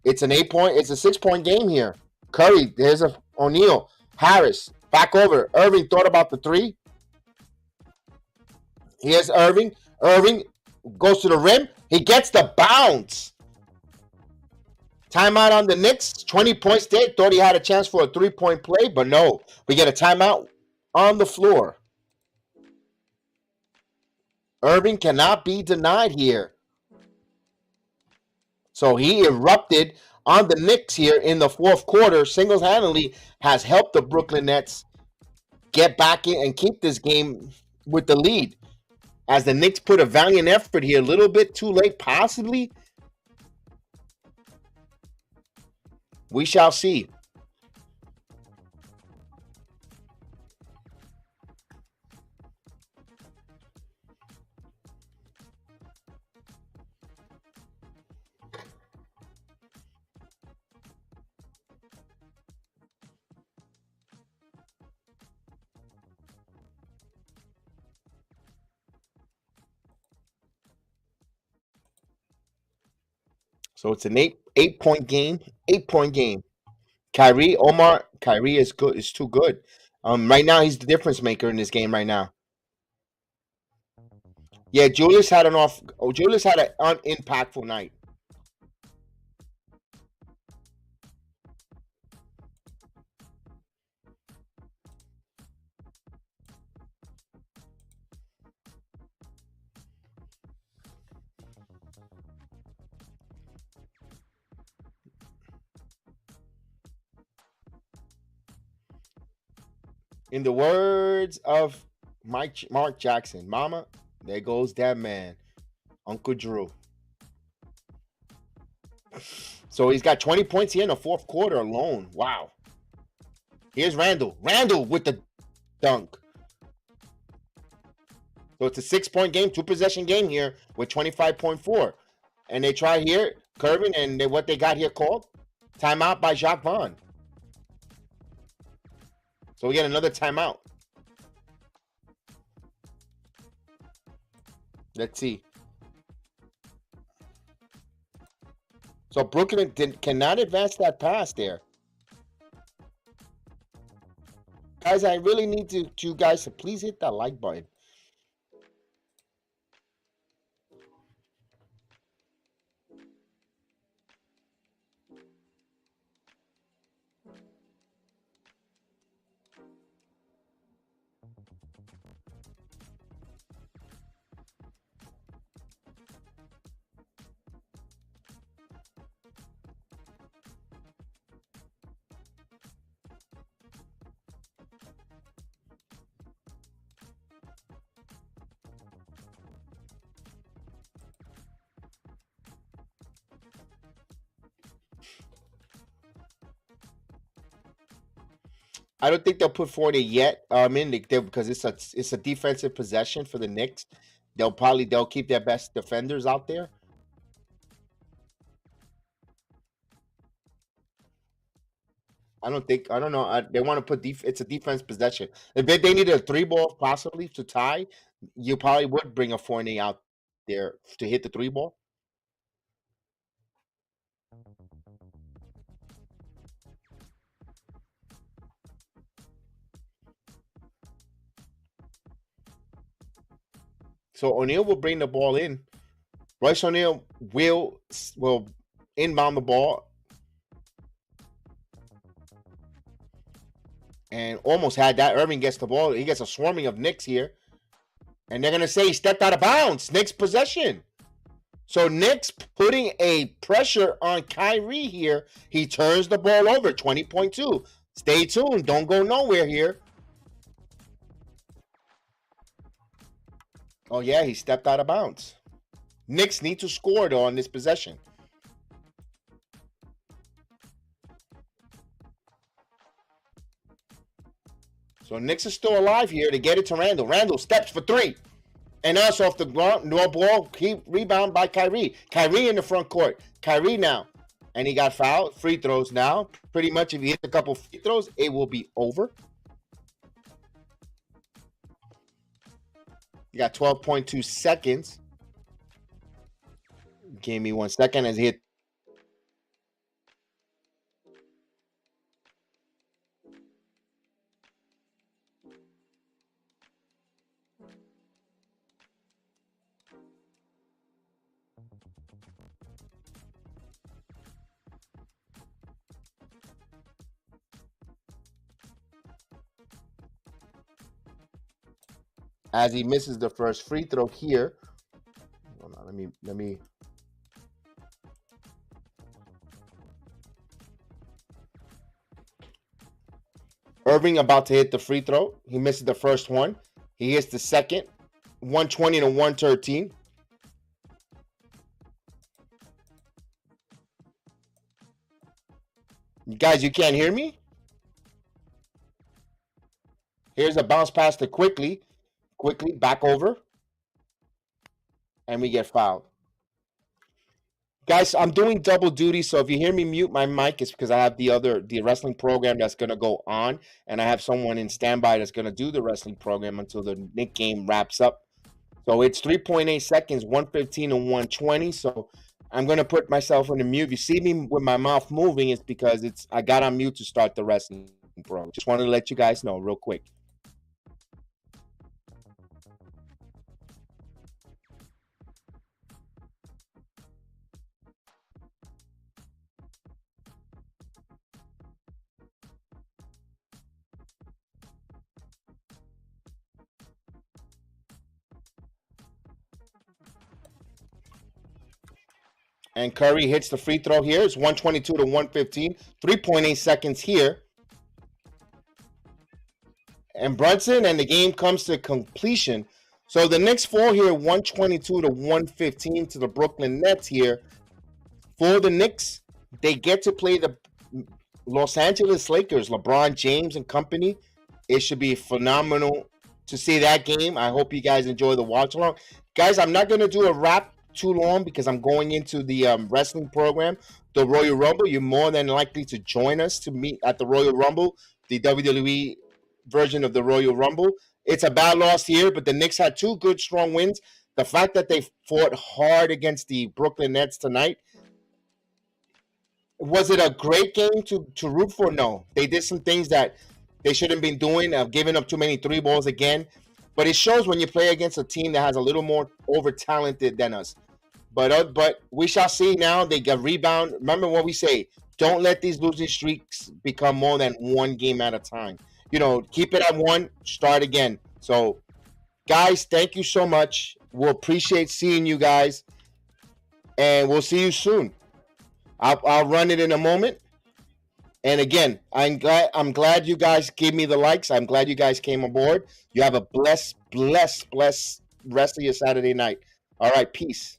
It's a 6-point game here. Curry, there's a O'Neal. Harris, back over. Irving thought about the three. Here's Irving. Irving goes to the rim. He gets the bounce. Timeout on the Knicks. 20 points there. Thought he had a chance for a 3-point play, but no. We get a timeout on the floor. Irving cannot be denied here. So he erupted on the Knicks here in the fourth quarter. Single-handedly has helped the Brooklyn Nets get back in and keep this game with the lead. As the Knicks put a valiant effort here, a little bit too late, possibly. We shall see. So it's an 8-point game. 8-point game. Kyrie is good. Is too good. Right now he's the difference maker in this game right now. Yeah, Julius had an unimpactful night. In the words of Mark Jackson, Mama, there goes that man, Uncle Drew. So he's got 20 points here in the fourth quarter alone. Wow. Here's Randall. Randall with the dunk. So it's a 6-point game, 2-possession game here with 25.4. And they try here, curving, and what they got here called? Timeout by Jacques Vaughn. So we get another timeout. Let's see. So Brooklyn cannot advance that pass there. Guys, I really need you guys to please hit that like button. I don't think they'll put 40 yet. Because it's a defensive possession for the Knicks. They'll keep their best defenders out there. I don't know. They want to put it's a defense possession. If they need a 3-ball possibly to tie, you probably would bring a Fournier out there to hit the 3-ball. So O'Neal will bring the ball in. Royce O'Neal will inbound the ball. And almost had that. Irving gets the ball. He gets a swarming of Knicks here. And they're going to say he stepped out of bounds. Knicks possession. So Knicks putting a pressure on Kyrie here. He turns the ball over. 20.2. Stay tuned. Don't go nowhere here. Oh, yeah, he stepped out of bounds. Knicks need to score, though, on this possession. So Knicks is still alive here to get it to Randall. Randall steps for 3. And also off the ground, no ball, keep rebound by Kyrie. Kyrie in the front court. Kyrie now. And he got fouled. Free throws now. Pretty much if he hits a couple free throws, it will be over. You got 12.2 seconds. Give me 1 second as he hit. As he misses the first free throw here. Hold on, let me. Irving about to hit the free throw. He misses the first one. He hits the second. 120 to 113. Guys, you can't hear me? Here's a bounce pass to Quickly. Quickly back over. And we get fouled. Guys, I'm doing double duty, so if you hear me mute my mic, it's because I have the wrestling program that's going to go on, and I have someone in standby that's going to do the wrestling program until the Knicks game wraps up. So it's 3.8 seconds, 115 and 120. So I'm going to put myself on the mute. If you see me with my mouth moving, it's because I got on mute to start the wrestling program. Just wanted to let you guys know real quick. And Curry hits the free throw here. It's 122 to 115. 3.8 seconds here. And Brunson, and the game comes to completion. So the Knicks fall here 122 to 115 to the Brooklyn Nets here. For the Knicks, they get to play the Los Angeles Lakers, LeBron James and company. It should be phenomenal to see that game. I hope you guys enjoy the watch along. Guys, I'm not going to do a wrap too long because I'm going into the wrestling program, the Royal Rumble. You're more than likely to join us to meet at the Royal Rumble, the WWE version of the Royal Rumble. It's a bad loss here, but the Knicks had two good, strong wins. The fact that they fought hard against the Brooklyn Nets tonight. Was it a great game to root for? No. They did some things that they shouldn't been doing, giving up too many three balls again. But it shows when you play against a team that has a little more over-talented than us. But we shall see now. They got rebound. Remember what we say. Don't let these losing streaks become more than one game at a time. Keep it at one, start again. So, guys, thank you so much. We'll appreciate seeing you guys. And we'll see you soon. I'll run it in a moment. And again, I'm glad you guys gave me the likes. I'm glad you guys came aboard. You have a blessed rest of your Saturday night. All right, peace.